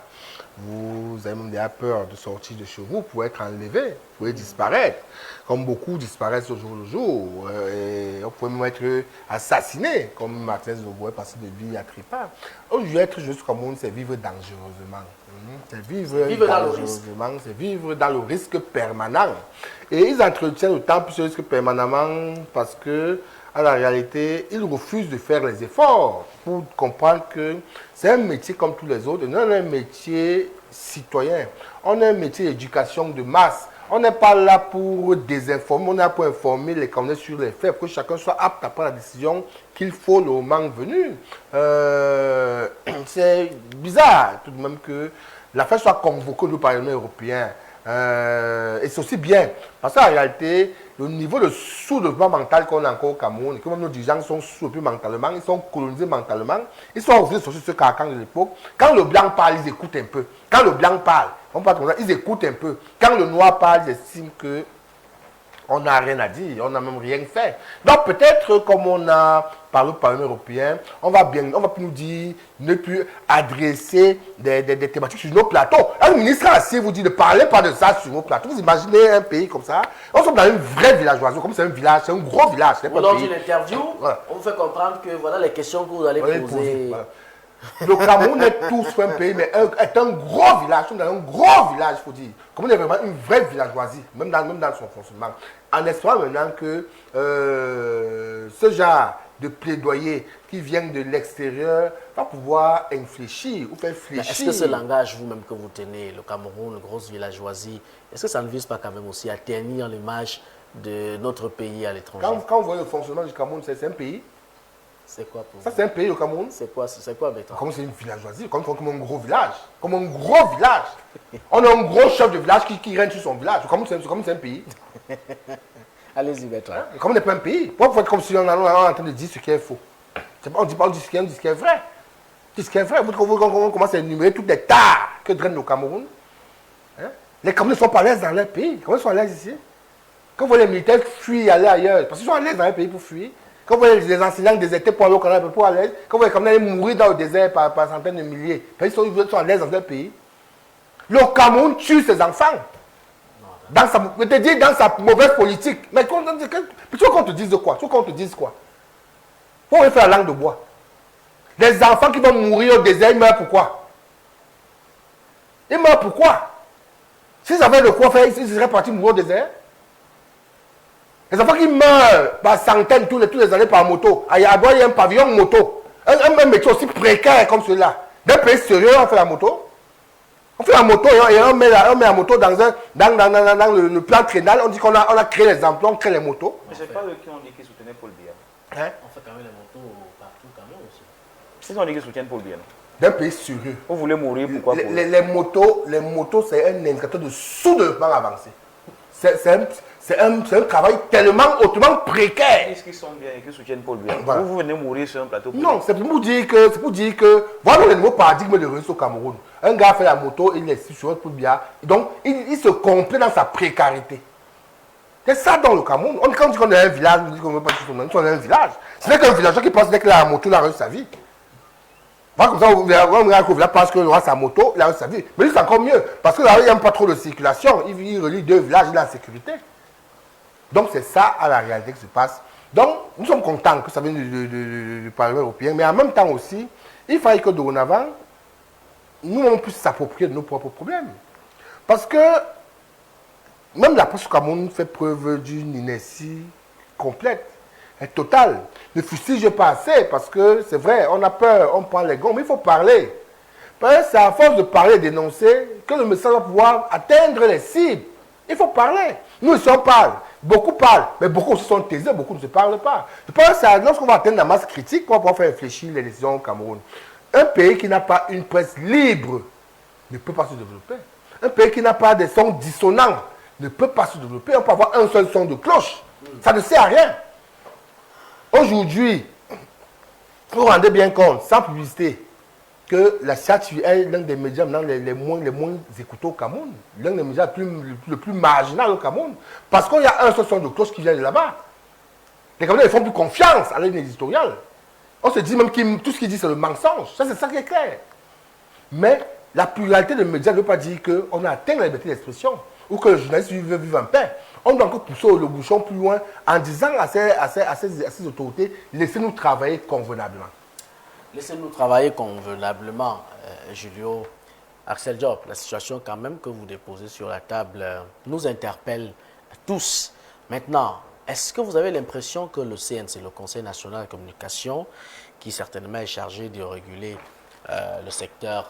Vous avez même déjà peur de sortir de chez vous pour être enlevé, vous pouvez disparaître. Comme beaucoup disparaissent au jour le jour. Et on pouvait même être assassiné, comme Martin Zoboé passé de vie à Tripa. Aujourd'hui, être juste comme on, c'est vivre dangereusement. C'est vivre dangereusement, c'est vivre dans le risque permanent. Et ils entretiennent autant plus ce risque permanemment parce que, à la réalité, ils refusent de faire les efforts pour comprendre que c'est un métier comme tous les autres. On a un métier citoyen, on a un métier d'éducation de masse. On n'est pas là pour désinformer, on est là pour informer les Camerounais sur les faits, pour que chacun soit apte à prendre la décision qu'il faut le moment venu. C'est bizarre tout de même que l'affaire soit convoquée au Parlement européen. Et c'est aussi bien, parce qu'en réalité, le niveau de sous-développement mental qu'on a encore au Cameroun, et que même nos dirigeants sont sous-développés mentalement, ils sont colonisés mentalement, ils sont revenus sur ce carcan de l'époque. Quand le blanc parle, ils écoutent un peu. Quand le blanc parle, on parle comme ça, ils écoutent un peu. Quand le noir parle, ils estiment que on n'a rien à dire, on n'a même rien fait. Donc peut-être comme on a parlé au Parlement européen, on va plus nous dire, ne plus adresser des thématiques sur nos plateaux. Un ministre assis vous dit ne parlez pas de ça sur nos plateaux. Vous imaginez un pays comme ça? On sommes dans une vraie villageoisie, comme c'est un village, c'est un gros village. Lors d'une interview, voilà. On vous fait comprendre que voilà les questions que vous allez poser. Voilà. Le Cameroun est tous un pays, mais est un gros village. Nous sommes dans un gros village, il faut dire. Comme on est vraiment une vraie villageoisie, même dans son fonctionnement. En espérant maintenant que ce genre de plaidoyer qui viennent de l'extérieur va pouvoir infléchir ou faire fléchir. Est-ce que ce langage, vous-même que vous tenez, le Cameroun, une grosse villageoisie, est-ce que ça ne vise pas quand même aussi à ternir l'image de notre pays à l'étranger? Quand vous voyez le fonctionnement du Cameroun, c'est un pays. C'est quoi pour vous? Ça, c'est un pays, le Cameroun. C'est quoi Bertrand? Comme c'est une villageoisie, comme un gros village. Comme un gros village. On a un gros chef de village qui règne sur son village. Comme c'est un pays. Allez-y, Bertrand. Comme on n'est pas un pays. Pourquoi faut être comme si on est en train de dire ce qui est faux? On dit ce qui est vrai. On dit ce qui est vrai. On commence à énumérer toutes les tares que draine le Cameroun. Les Camerounais ne sont pas à l'aise dans leur pays. Comment ils sont à l'aise ici? Quand vous voyez les militaires fuir, aller ailleurs, parce qu'ils sont à l'aise dans leur pays pour fuir. Quand vous voyez les enseignants désertés pour aller au Canada, pour à l'aise. Quand vous voyez les Camerounais mourir dans le désert par centaines de milliers, ils sont à l'aise dans leur pays. Le Cameroun tue ses enfants. Je te dis dans sa mauvaise politique. Mais tu veux qu'on te dise quoi? Tu veux qu'on te dise quoi? Pourquoi on fait la langue de bois? Les enfants qui vont mourir au désert, ils meurent pourquoi? Ils meurent pourquoi? S'ils avaient de quoi faire, ils seraient partis mourir au désert. Les enfants qui meurent par centaines tous les années par moto. Il y a un pavillon moto. Un métier aussi précaire comme celui-là. D'un pays sérieux, on fait la moto. On fait la moto et on met la moto dans le plan triennal. On dit qu'on a créé les emplois, on crée les motos. Mais c'est pas eux qui ont dit qu'ils soutenaient Paul Biya. On fait quand même les motos partout quand même aussi. Ils ont dit qu'ils soutiennent Paul Biya. D'un pays sérieux. Vous voulez mourir, pourquoi les motos, c'est un indicateur de sous-développement avancé. C'est un travail tellement hautement précaire. Est-ce qu'ils sont bien et qu'ils soutiennent Paul Biya? Voilà. Vous venez mourir sur un plateau politique. Non, c'est pour dire que voilà le nouveau paradigme de réussite au Cameroun. Un gars fait la moto, il est sur Paul Biya. Donc, il se complaît dans sa précarité. C'est ça dans le Cameroun. Quand on dit qu'on est un village, on dit qu'on ne veut pas dire qu'on est un village. Ce n'est qu'un villageois qui pense que la moto, il a réussi sa vie. Voilà, comme ça, on regarde qu'au village pense qu'il aura sa moto, il a réussi sa vie. Mais lui, c'est encore mieux. Parce que là, il n'y a pas trop de circulation. Il relie deux villages, il est en sécurité. Donc, c'est ça à la réalité qui se passe. Donc, nous sommes contents que ça vienne du Parlement européen, mais en même temps aussi, il fallait que dorénavant, nous, on puisse s'approprier de nos propres problèmes. Parce que même la presse au Cameroun fait preuve d'une inertie complète et totale. Ne fustige pas assez, parce que c'est vrai, on a peur, on prend les gants, mais il faut parler. Parce que c'est à force de parler et d'énoncer que le message va pouvoir atteindre les cibles. Il faut parler. Nous ici on parle. Beaucoup parlent, mais beaucoup aussi sont taiseux, beaucoup ne se parlent pas. Je pense que c'est lorsqu'on va atteindre la masse critique qu'on va pouvoir faire réfléchir les décisions au Cameroun. Un pays qui n'a pas une presse libre ne peut pas se développer. Un pays qui n'a pas de sons dissonants ne peut pas se développer. On peut avoir un seul son de cloche. Ça ne sert à rien. Aujourd'hui, vous vous rendez bien compte, sans publicité, que la SATU est l'un des médias les moins écoutés au Cameroun, l'un des médias le plus marginal au Cameroun, parce qu'il y a un seul son de cloche qui vient de là-bas. Les Camerounais ne font plus confiance à la ligne éditoriale. On se dit même que tout ce qu'ils disent c'est le mensonge. Ça, c'est ça qui est clair. Mais la pluralité des médias ne veut pas dire qu'on a atteint la liberté d'expression ou que le journaliste veut vivre en paix. On doit encore pousser le bouchon plus loin en disant à ces autorités, laissez-nous travailler convenablement. Laissez-nous travailler convenablement, Julio. Axel Diop, la situation quand même que vous déposez sur la table nous interpelle tous. Maintenant, est-ce que vous avez l'impression que le CNC, le Conseil national de la communication, qui certainement est chargé de réguler le secteur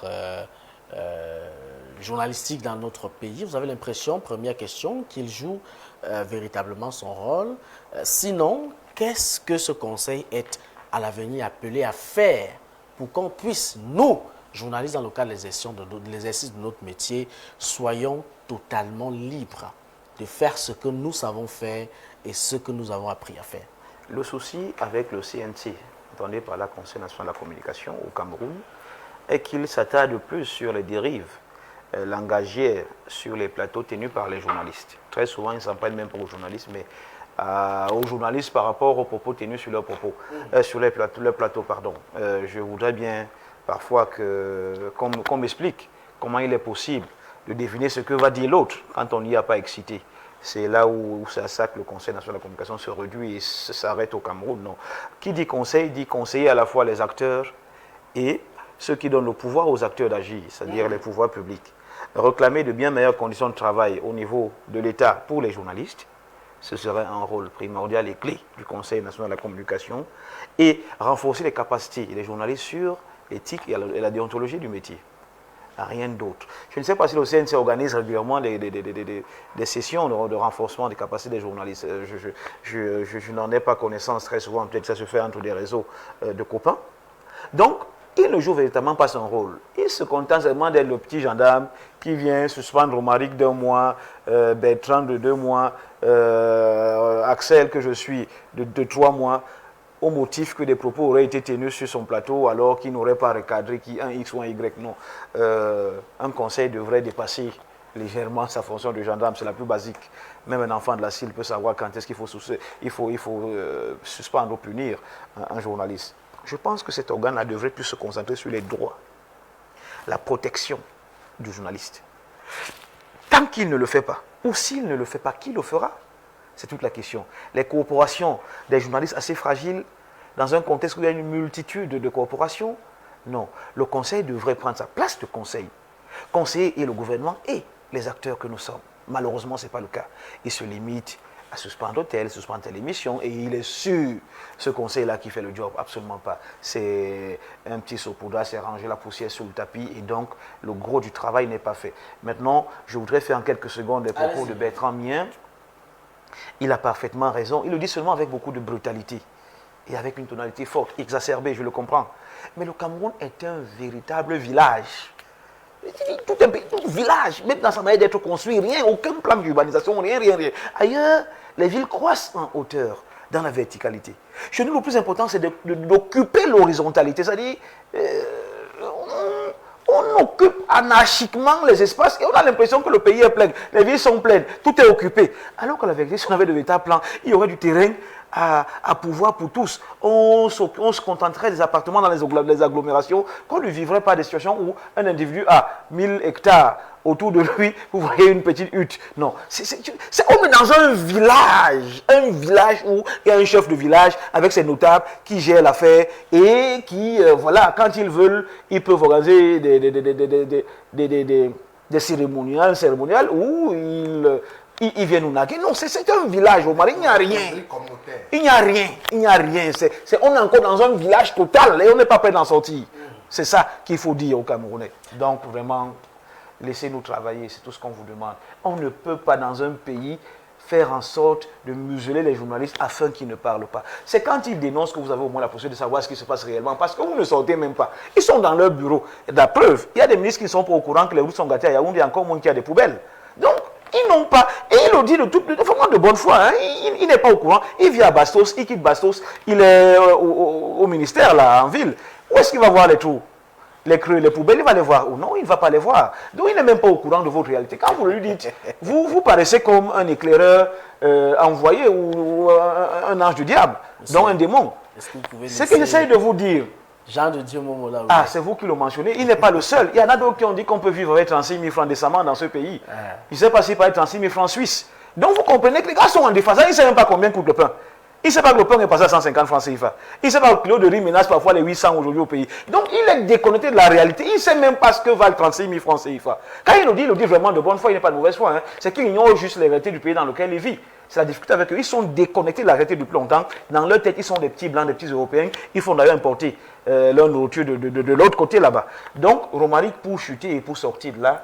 journalistique dans notre pays, vous avez l'impression, première question, qu'il joue véritablement son rôle? Sinon, qu'est-ce que ce Conseil est à l'avenir appelé à faire pour qu'on puisse, nous, journalistes dans le cadre de l'exercice de notre métier, soyons totalement libres de faire ce que nous savons faire et ce que nous avons appris à faire? Le souci avec le CNC, entendu par la Conseil national de la communication au Cameroun, est qu'il s'attarde plus sur les dérives langagières sur les plateaux tenus par les journalistes. Très souvent, ils ne s'en prennent même pas aux journalistes, mais aux journalistes par rapport aux propos tenus sur leurs propos, sur les plateaux, pardon. Je voudrais bien parfois qu'on m'explique comment il est possible de deviner ce que va dire l'autre quand on n'y a pas excité. C'est là où c'est à ça que le Conseil national de la communication se réduit et s'arrête au Cameroun. Non. Qui dit conseil, dit conseiller à la fois les acteurs et ceux qui donnent le pouvoir aux acteurs d'agir, c'est-à-dire les pouvoirs publics. Réclamer de bien meilleures conditions de travail au niveau de l'État pour les journalistes, ce serait un rôle primordial et clé du Conseil national de la communication, et renforcer les capacités des journalistes sur l'éthique et la déontologie du métier. Rien d'autre. Je ne sais pas si le CNC organise régulièrement des sessions de renforcement des capacités des journalistes. Je n'en ai pas connaissance très souvent, peut-être que ça se fait entre des réseaux de copains. Donc, il ne joue véritablement pas son rôle. Il se contente seulement d'être le petit gendarme qui vient suspendre Romaric d'1 mois, Bertrand de 2 mois, Axel que je suis de 3 mois, au motif que des propos auraient été tenus sur son plateau alors qu'il n'aurait pas recadré un X ou un Y. Non. Un conseil devrait dépasser légèrement sa fonction de gendarme, c'est la plus basique. Même un enfant de la CIL peut savoir quand est-ce qu'il faut suspendre ou punir un journaliste. Je pense que cet organe-là devrait plus se concentrer sur les droits, la protection du journaliste. Tant qu'il ne le fait pas, ou s'il ne le fait pas, qui le fera? C'est toute la question. Les corporations des journalistes assez fragiles, dans un contexte où il y a une multitude de corporations, non. Le conseil devrait prendre sa place de conseil. Conseiller et le gouvernement et les acteurs que nous sommes. Malheureusement, ce n'est pas le cas. Il se limite à suspendre telle émission, et il est sûr, ce conseil-là qui fait le job, absolument pas. C'est un petit saupoudre, c'est ranger la poussière sous le tapis, et donc le gros du travail n'est pas fait. Maintenant, je voudrais faire en quelques secondes les propos de Bertrand Mien. Il a parfaitement raison, il le dit seulement avec beaucoup de brutalité, et avec une tonalité forte, exacerbée, je le comprends. Mais le Cameroun est un véritable village. Tout un village, même dans sa manière d'être construit, rien, aucun plan d'urbanisation, rien. Ailleurs, les villes croissent en hauteur, dans la verticalité. Chez nous, le plus important, c'est d'occuper l'horizontalité, c'est-à-dire, on occupe anarchiquement les espaces et on a l'impression que le pays est plein, les villes sont pleines, tout est occupé. Alors que la vérité, si on avait de véritables plans, il y aurait du terrain à pouvoir pour tous. On se contenterait des appartements dans les agglomérations, qu'on ne vivrait pas des situations où un individu a 1000 hectares autour de lui, vous voyez une petite hutte. Non, on est dans un village où il y a un chef de village avec ses notables qui gère l'affaire et qui, voilà, quand ils veulent, ils peuvent organiser des cérémoniales où ils viennent nous naguer. Non, c'est un village au Mali, il n'y a rien. Il n'y a rien. On est encore dans un village total et on n'est pas prêt d'en sortir. C'est ça qu'il faut dire aux Camerounais. Donc vraiment, laissez-nous travailler, c'est tout ce qu'on vous demande. On ne peut pas dans un pays faire en sorte de museler les journalistes afin qu'ils ne parlent pas. C'est quand ils dénoncent que vous avez au moins la possibilité de savoir ce qui se passe réellement, parce que vous ne sortez même pas. Ils sont dans leur bureau. Et la preuve, il y a des ministres qui ne sont pas au courant que les routes sont gâtées à Yaoundé, il y a encore moins qu'il y a des poubelles. Donc, ils n'ont pas, et il le dit vraiment de bonne foi, hein, il n'est pas au courant. Il vit à Bastos, il quitte Bastos, il est au ministère, là, en ville. Où est-ce qu'il va voir les trous? Les creux, les poubelles, il va les voir ou non, il ne va pas les voir. Donc il n'est même pas au courant de votre réalité. Quand vous lui dites, vous paraissez comme un éclaireur envoyé ou un ange du diable, donc un démon. C'est ce que j'essaie de vous dire. Jean de Dieu Momola. Ah, c'est vous qui le mentionnez. Il n'est pas le seul. Il y en a d'autres qui ont dit qu'on peut vivre avec 36 000 francs décemment dans ce pays. Il ne sait pas s'il peut être 36 000 francs suisses. Donc vous comprenez que les gars sont en déphasage. Ils ne savent même pas combien coûte le pain. Il ne sait pas que le pain est passé à 150 francs CFA. Il ne sait pas que le kilo de riz menace parfois les 800 aujourd'hui au pays. Donc il est déconnecté de la réalité. Il ne sait même pas ce que valent 36 000 francs CFA. Quand il le dit vraiment de bonne foi, il n'est pas de mauvaise foi. Hein. C'est qu'il ignore juste la réalité du pays dans lequel il vit. C'est la difficulté avec eux. Ils sont déconnectés de la réalité depuis longtemps. Dans leur tête, ils sont des petits blancs, des petits européens. Ils font d'ailleurs importer leur nourriture de l'autre côté là-bas. Donc Romaric, pour chuter et pour sortir de là,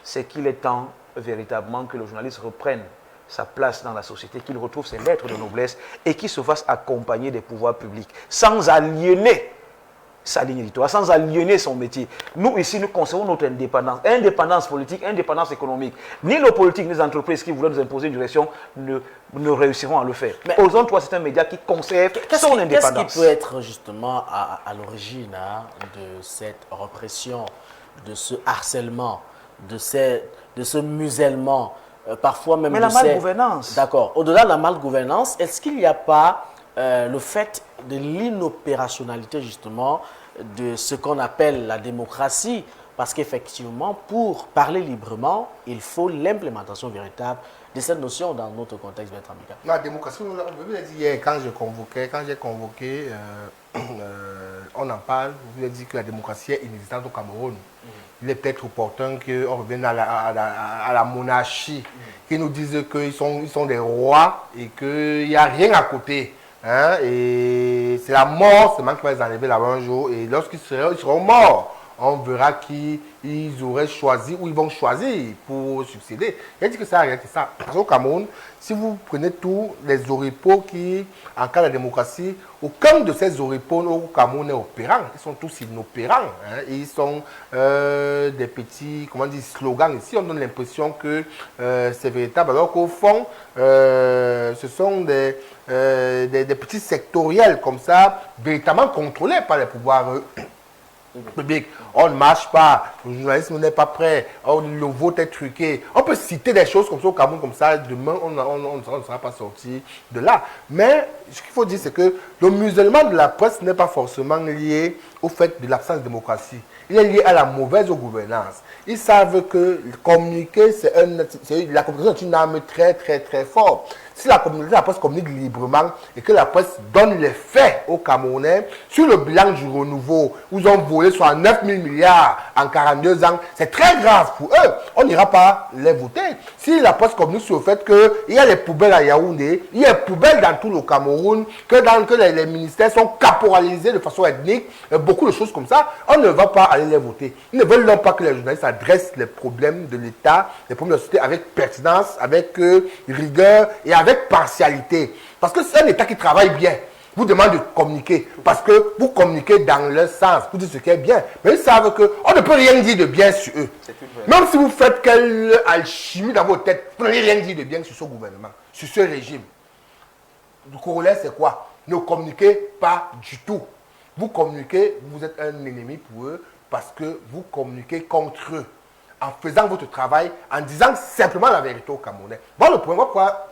c'est qu'il est temps véritablement que le journaliste reprenne sa place dans la société, qu'il retrouve ses lettres de noblesse et qu'il se fasse accompagner des pouvoirs publics, sans aliéner sa ligne éditoriale, sans aliéner son métier. Nous, ici, nous conservons notre indépendance. Indépendance politique, indépendance économique. Ni nos politiques, ni les entreprises qui voulaient nous imposer une direction ne réussiront à le faire. Mais Ozone 3, c'est un média qui conserve son indépendance. Qu'est-ce qui peut être justement à l'origine de cette répression, de ce harcèlement, de ce musellement, parfois même... Mais la malgouvernance. D'accord. Au-delà de la malgouvernance, est-ce qu'il n'y a pas le fait de l'inopérationnalité justement de ce qu'on appelle la démocratie? Parce qu'effectivement, pour parler librement, il faut l'implémentation véritable de cette notion dans notre contexte amical. La démocratie, on vous l'a dit hier, quand j'ai convoqué, on en parle, vous avez dit que la démocratie est inexistante au Cameroun. Il est peut-être opportun qu'on revienne à la monarchie, qui nous disent qu'ils sont des rois et qu'il n'y a rien à côté. Hein, et c'est la mort seulement qui va les enlever là-bas un jour. Et lorsqu'ils seront morts, on verra qui ils auraient choisi ou ils vont choisir pour succéder. Il dit que ça n'a rien que ça. Parce qu'au Cameroun, si vous prenez tous les oripeaux qui, en cas de démocratie, aucun de ces oripeaux au Cameroun n'est opérant. Ils sont tous inopérants. Hein. Ils sont des petits, comment dire, slogans. Ici, on donne l'impression que c'est véritable. Alors qu'au fond, ce sont des petits sectoriels comme ça, véritablement contrôlés par les pouvoirs public. On ne marche pas, le journalisme n'est pas prêt, le vote est truqué. On peut citer des choses comme ça au Cameroun, comme ça, demain on ne sera pas sorti de là. Mais ce qu'il faut dire, c'est que le musellement de la presse n'est pas forcément lié au fait de l'absence de démocratie. Il est lié à la mauvaise gouvernance. Ils savent que communiquer, la communication est une arme très très très forte. Si la presse communique librement et que la presse donne les faits aux Camerounais sur le bilan du renouveau, où ils ont volé 69 000 milliards en 42 ans, c'est très grave pour eux. On n'ira pas les voter. Si la presse communique sur le fait qu'il y a les poubelles à Yaoundé, il y a des poubelles dans tout le Cameroun, que les ministères sont caporalisés de façon ethnique, beaucoup de choses comme ça, on ne va pas aller les voter. Ils ne veulent pas que les journalistes adressent les problèmes de l'État, les problèmes de la société avec pertinence, avec rigueur et avec partialité. Parce que c'est un État qui travaille bien. Vous demande de communiquer parce que vous communiquez dans leur sens, vous dites ce qui est bien. Mais ils savent qu'on ne peut rien dire de bien sur eux. Même si vous faites quelle alchimie dans vos têtes, vous n'allez rien dire de bien sur ce gouvernement, sur ce régime. Le corollaire, c'est quoi? Ne communiquez pas du tout. Vous communiquez, vous êtes un ennemi pour eux parce que vous communiquez contre eux. En faisant votre travail, en disant simplement la vérité aux Camerounais. Voilà le point. Pourquoi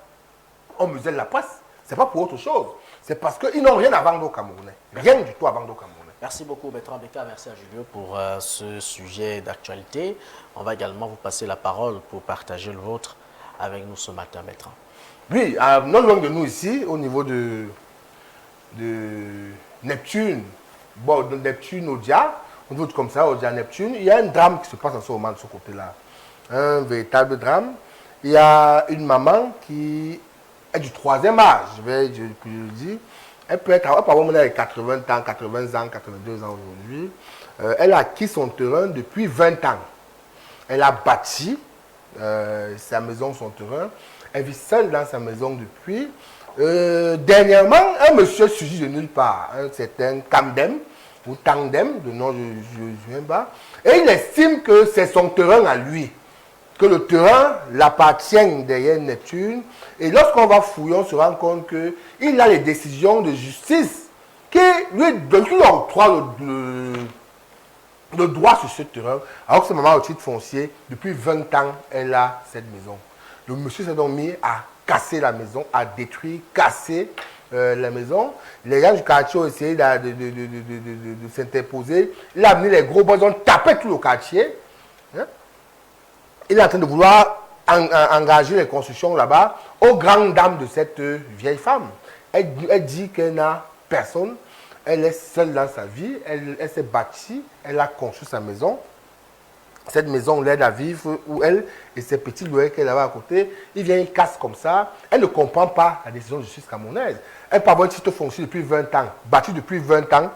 on muselle la presse? Ce n'est pas pour autre chose. C'est parce qu'ils n'ont rien à vendre aux Camerounais. Rien du tout à vendre aux Camerounais. Merci beaucoup Bertrand Beka, merci à Julio pour ce sujet d'actualité. On va également vous passer la parole pour partager le vôtre avec nous ce matin, Bertrand. Oui, non loin de nous ici, au niveau de Neptune, bon, de Neptune, Odia, on dit comme ça, Odia, Neptune, il y a un drame qui se passe en ce moment de ce côté-là. Un véritable drame. Il y a une maman qui est du 3e âge, je le dire. Elle peut avoir 80 ans, 80 ans, 82 ans aujourd'hui. Elle a acquis son terrain depuis 20 ans. Elle a bâti sa maison, son terrain. Elle vit seule dans sa maison depuis. Dernièrement, un monsieur surgit de nulle part, un certain Kamdem, ou Tangdem, de nom je ne viens pas, et il estime que c'est son terrain à lui, que le terrain l'appartient derrière Neptune, et lorsqu'on va fouiller, on se rend compte qu'il a les décisions de justice qui lui donnent, qui lui octroient le droit sur ce terrain, alors que c'est maman au titre foncier, depuis 20 ans, elle a cette maison. Le monsieur s'est donc mis à casser la maison, à détruire, casser la maison. Les gens du quartier ont essayé de s'interposer. Il a amené les gros bois, ils ont tapé tout le quartier. Hein? Il est en train de vouloir engager les constructions là-bas aux grandes dames de cette vieille femme. Elle dit qu'elle n'a personne. Elle est seule dans sa vie. Elle s'est bâtie. Elle a construit sa maison. Cette maison l'aide à vivre, où elle et ses petits loyers qu'elle avait à côté, il vient, il casse comme ça. Elle ne comprend pas la décision de justice camerounaise. Elle peut avoir un titre foncier depuis 20 ans, battu depuis 20 ans.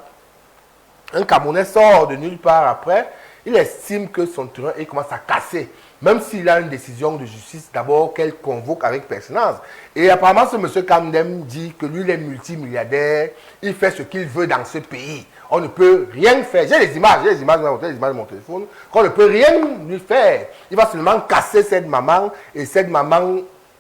Un Camerounais sort de nulle part après, il estime que son terrain, il commence à casser. Même s'il a une décision de justice, d'abord qu'elle convoque avec pertinence. Et apparemment, ce monsieur Kamdem dit que lui, il est multimilliardaire, il fait ce qu'il veut dans ce pays. On ne peut rien faire. J'ai les images de mon téléphone, qu'on ne peut rien lui faire. Il va seulement casser cette maman, et cette maman,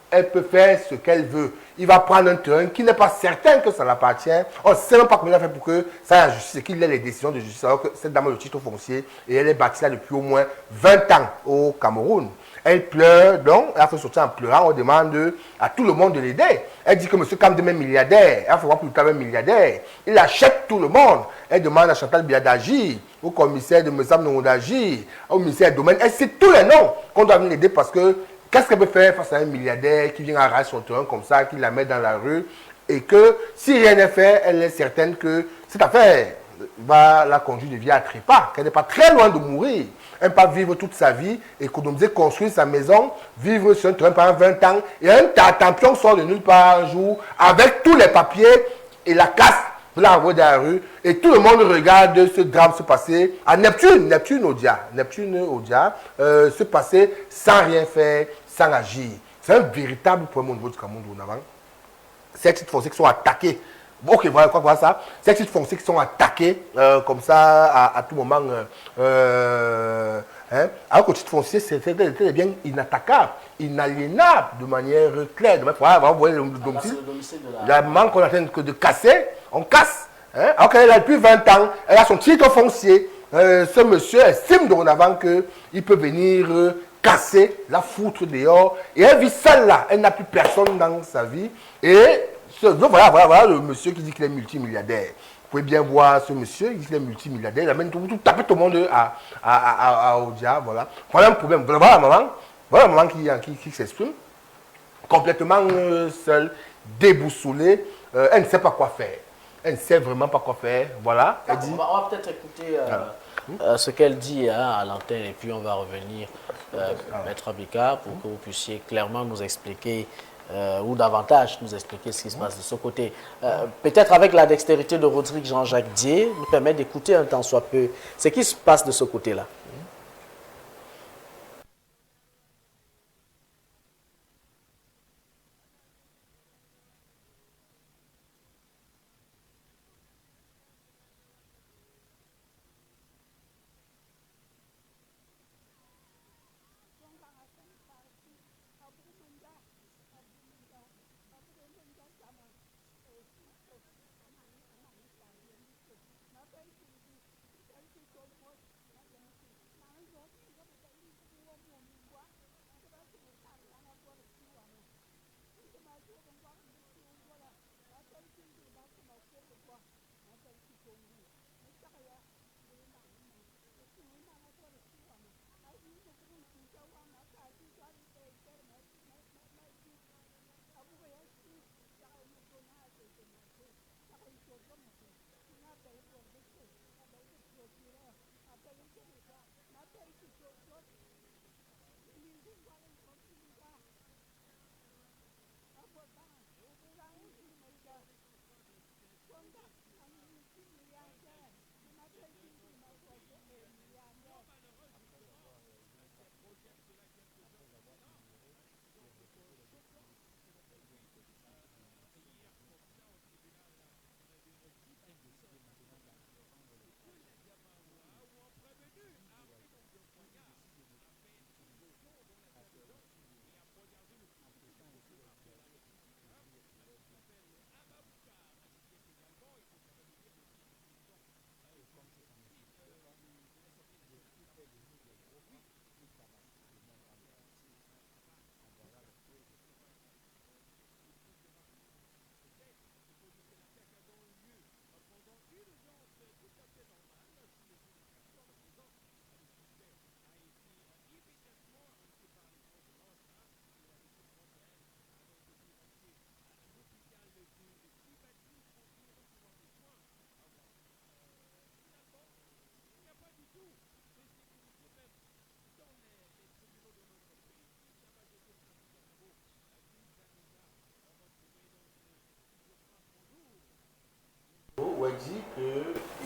elle peut faire ce qu'elle veut. Il va prendre un terrain qui n'est pas certain que ça l'appartient. On ne sait même pas comment il a fait pour que ça ait la justice et qu'il ait les décisions de justice, alors que cette dame a le titre foncier et elle est bâtie là depuis au moins 20 ans au Cameroun. Elle pleure, donc elle a fait sortir en pleurant, on demande à tout le monde de l'aider. Elle dit que M. Kamdem est milliardaire, elle a fait voir plus tard un milliardaire. Il achète tout le monde. Elle demande à Chantal Biya d'agir, au commissaire de Messam Nongo d'agir, au ministère du domaine. Elle cite tous les noms qu'on doit venir l'aider parce que qu'est-ce qu'elle peut faire face à un milliardaire qui vient arracher son terrain comme ça, qui la met dans la rue, et que si rien n'est fait, elle est certaine que cette affaire va la conduire de vie à trépas, qu'elle n'est pas très loin de mourir. Elle va vivre toute sa vie, économiser, construire sa maison, vivre sur un terrain pendant 20 ans, et un tatampion sort de nulle part un jour, avec tous les papiers, et la casse de la renvoie dans la rue, et tout le monde regarde ce drame se passer à Neptune Odia, se passer sans rien faire, sans agir. C'est un véritable problème au niveau du Cameroun dorénavant. Ces titres fonciers qui sont attaqués. Ok, voilà ça. Ces titres fonciers qui sont attaqués comme ça à tout moment. Alors que le titre foncier, c'était bien inattaquable, inaliénable de manière claire. Vous voyez le domicile. La maman qu'on attend que de casser, on casse. Alors qu'elle est là depuis 20 ans, elle a son titre foncier. Ce monsieur estime dorénavant qu'il peut venir casser, la foutre dehors. Et elle vit seule là. Elle n'a plus personne dans sa vie. Et voilà le monsieur qui dit qu'il est multimilliardaire. Vous pouvez bien voir ce monsieur, il dit qu'il est multimilliardaire. Il amène tout le monde à Odia. Voilà. Voilà un problème. Voilà la maman qui s'exprime. Complètement seule, déboussolée. Elle ne sait pas quoi faire. Elle ne sait vraiment pas quoi faire. Voilà. Elle dit, on va peut-être écouter ce qu'elle dit à l'antenne et puis on va revenir, Maître Abika, pour que vous puissiez clairement nous expliquer ou davantage nous expliquer ce qui se passe de ce côté. Peut-être avec la dextérité de Rodrigue Jean-Jacques Dié, nous permet d'écouter un tant soit peu ce qui se passe de ce côté-là.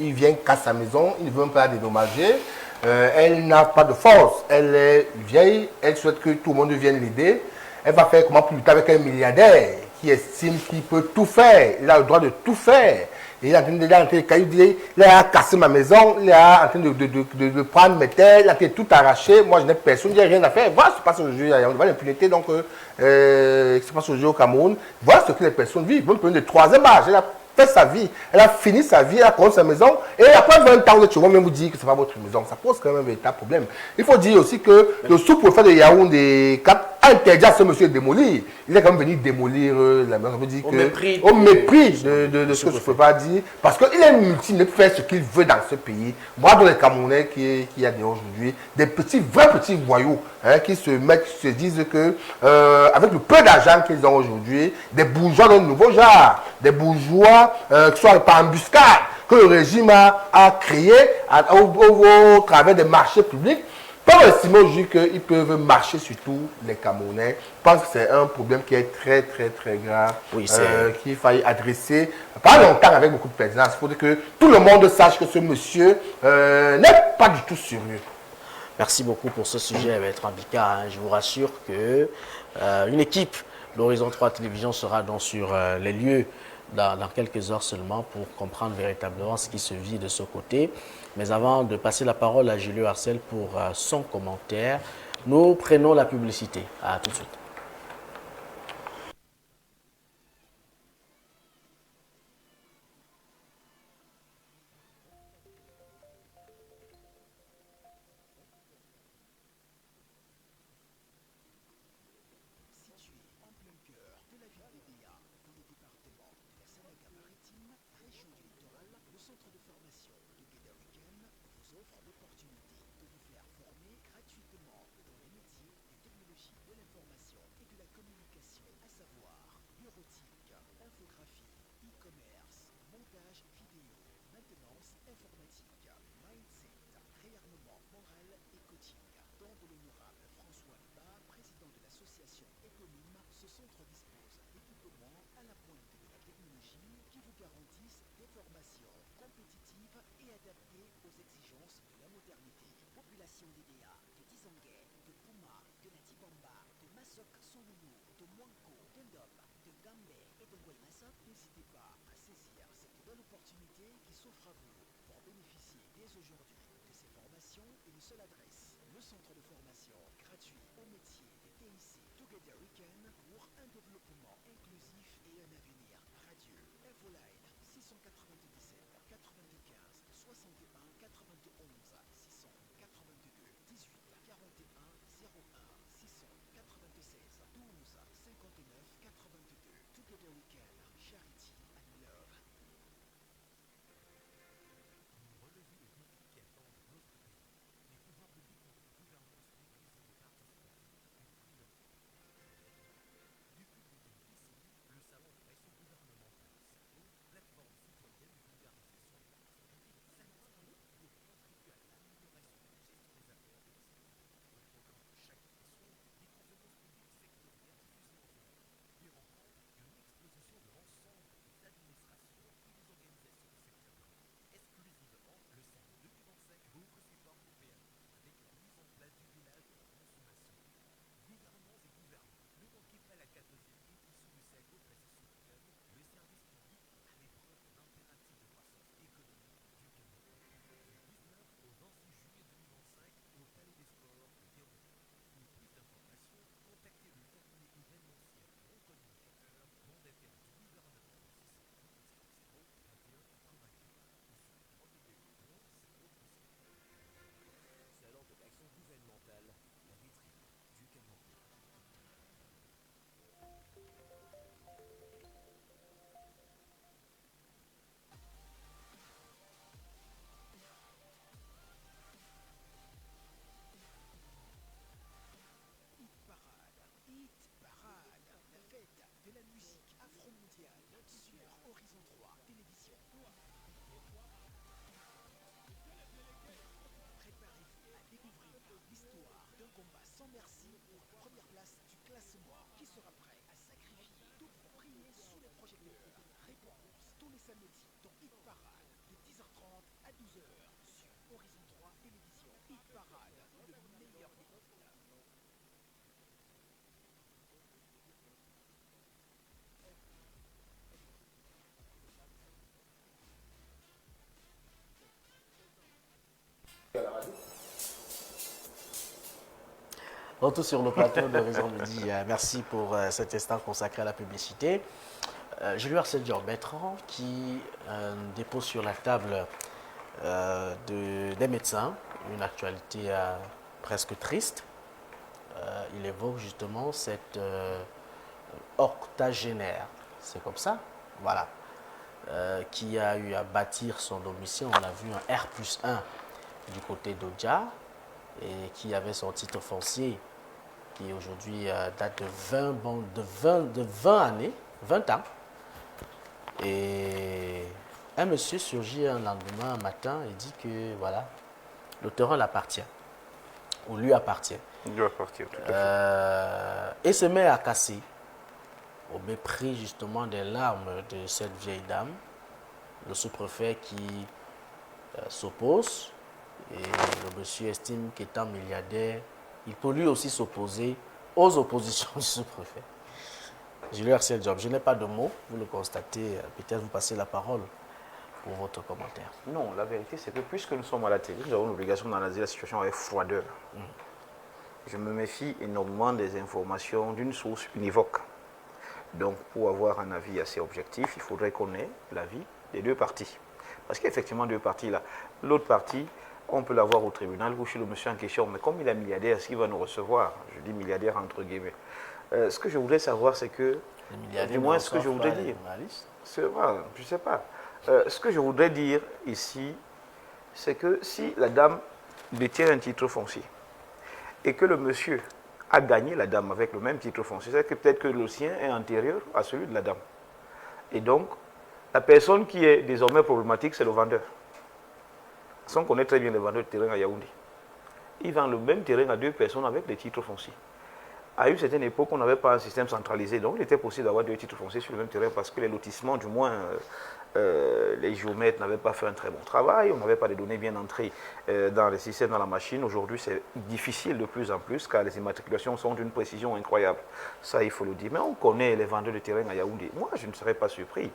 il vient casser sa maison, il ne veut même pas la dédommager. Elle n'a pas de force, elle est vieille, elle souhaite que tout le monde vienne l'aider. Elle va faire comment plus tard avec un milliardaire qui estime qu'il peut tout faire, il a le droit de tout faire. Et il est en train de dire, il a cassé ma maison, il est en train de prendre mes terres, il a tout arraché. Moi, je n'ai personne, je n'ai rien à faire. Voilà ce qui se passe aujourd'hui, on voit l'impunité donc, ce qui se passe aujourd'hui au Cameroun. Voilà ce que les personnes vivent. Même pour de troisième âge, elle a fait sa vie, elle a fini sa vie, elle a construit sa maison. Et après 20 ans, tu vas même vous dire que ce n'est pas votre maison. Ça pose quand même un véritable problème. Il faut dire aussi que le sous-préfet de Yaoundé a interdit à ce monsieur de démolir. Il est quand même venu démolir la maison. Au mépris de ce que je ne peux pas dire. Parce qu'il est multi, il peut faire ce qu'il veut dans ce pays. Moi, dans les Camerounais qui y a aujourd'hui, des vrais petits voyous qui se mettent, qui se disent que avec le peu d'argent qu'ils ont aujourd'hui, des bourgeois d'un nouveau genre, des bourgeois qui sont par embuscade, que le régime a créé au travers des marchés publics. Pas estimer aujourd'hui qu'ils peuvent marcher sur tous les Camerounais. Je pense que c'est un problème qui est très, très, très grave, oui, qu'il faille adresser, pas longtemps avec beaucoup de pertinence. Il faut que tout le monde sache que ce monsieur n'est pas du tout sérieux. Merci beaucoup pour ce sujet, Maître Ambika. Je vous rassure que une équipe d'Horizon 3 Télévision sera donc sur les lieux dans quelques heures seulement pour comprendre véritablement ce qui se vit de ce côté. Mais avant de passer la parole à Julio Arcel pour son commentaire, nous prenons la publicité. À tout de suite. 11h30 à 12h sur Horizon 3 Télévision. Hit Parade, le meilleur des hits. Retour sur le plateau d'Horizon Midi. Merci pour cet instant consacré à la publicité. Julie Arcel-Dior Bertrand qui dépose sur la table des médecins une actualité presque triste. Il évoque justement cette octogénaire, c'est comme ça, voilà, qui a eu à bâtir son domicile. On a vu un R+1 du côté d'Odja et qui avait son titre foncier qui aujourd'hui date de 20 années, 20 ans. Et un monsieur surgit un lendemain, un matin, et dit que voilà, le terrain l'appartient, ou lui appartient. Il lui appartient, tout à fait. Et se met à casser, au mépris justement des larmes de cette vieille dame, le sous-préfet qui s'oppose, et le monsieur estime qu'étant milliardaire, il peut lui aussi s'opposer aux oppositions du sous-préfet. Julie Arcel-Diop, je n'ai pas de mots, vous le constatez, peut-être vous passez la parole pour votre commentaire. Non, la vérité, c'est que puisque nous sommes à la télé, nous avons l'obligation d'analyser la situation avec froideur. Je me méfie énormément des informations d'une source univoque. Donc, pour avoir un avis assez objectif, il faudrait qu'on ait l'avis des deux parties. Parce qu'il y a effectivement deux parties là. L'autre partie, on peut l'avoir au tribunal ou chez le monsieur en question. Mais comme il est milliardaire, est-ce qu'il va nous recevoir? Je dis milliardaire entre guillemets. Ce que je voudrais savoir, c'est que, du moins ce que je voudrais dire, c'est vrai, je ne sais pas. Ce que je voudrais dire ici, c'est que si la dame détient un titre foncier et que le monsieur a gagné la dame avec le même titre foncier, c'est que peut-être que le sien est antérieur à celui de la dame. Et donc, la personne qui est désormais problématique, c'est le vendeur. On connaît très bien les vendeurs de terrain à Yaoundé. Ils vendent le même terrain à deux personnes avec des titres fonciers. À une certaine époque, on n'avait pas un système centralisé, donc il était possible d'avoir deux titres fonciers sur le même terrain parce que les lotissements, du moins, les géomètres n'avaient pas fait un très bon travail, on n'avait pas de données bien entrées dans les systèmes, dans la machine. Aujourd'hui, c'est difficile de plus en plus car les immatriculations sont d'une précision incroyable. Ça, il faut le dire. Mais on connaît les vendeurs de terrain à Yaoundé. Moi, je ne serais pas surpris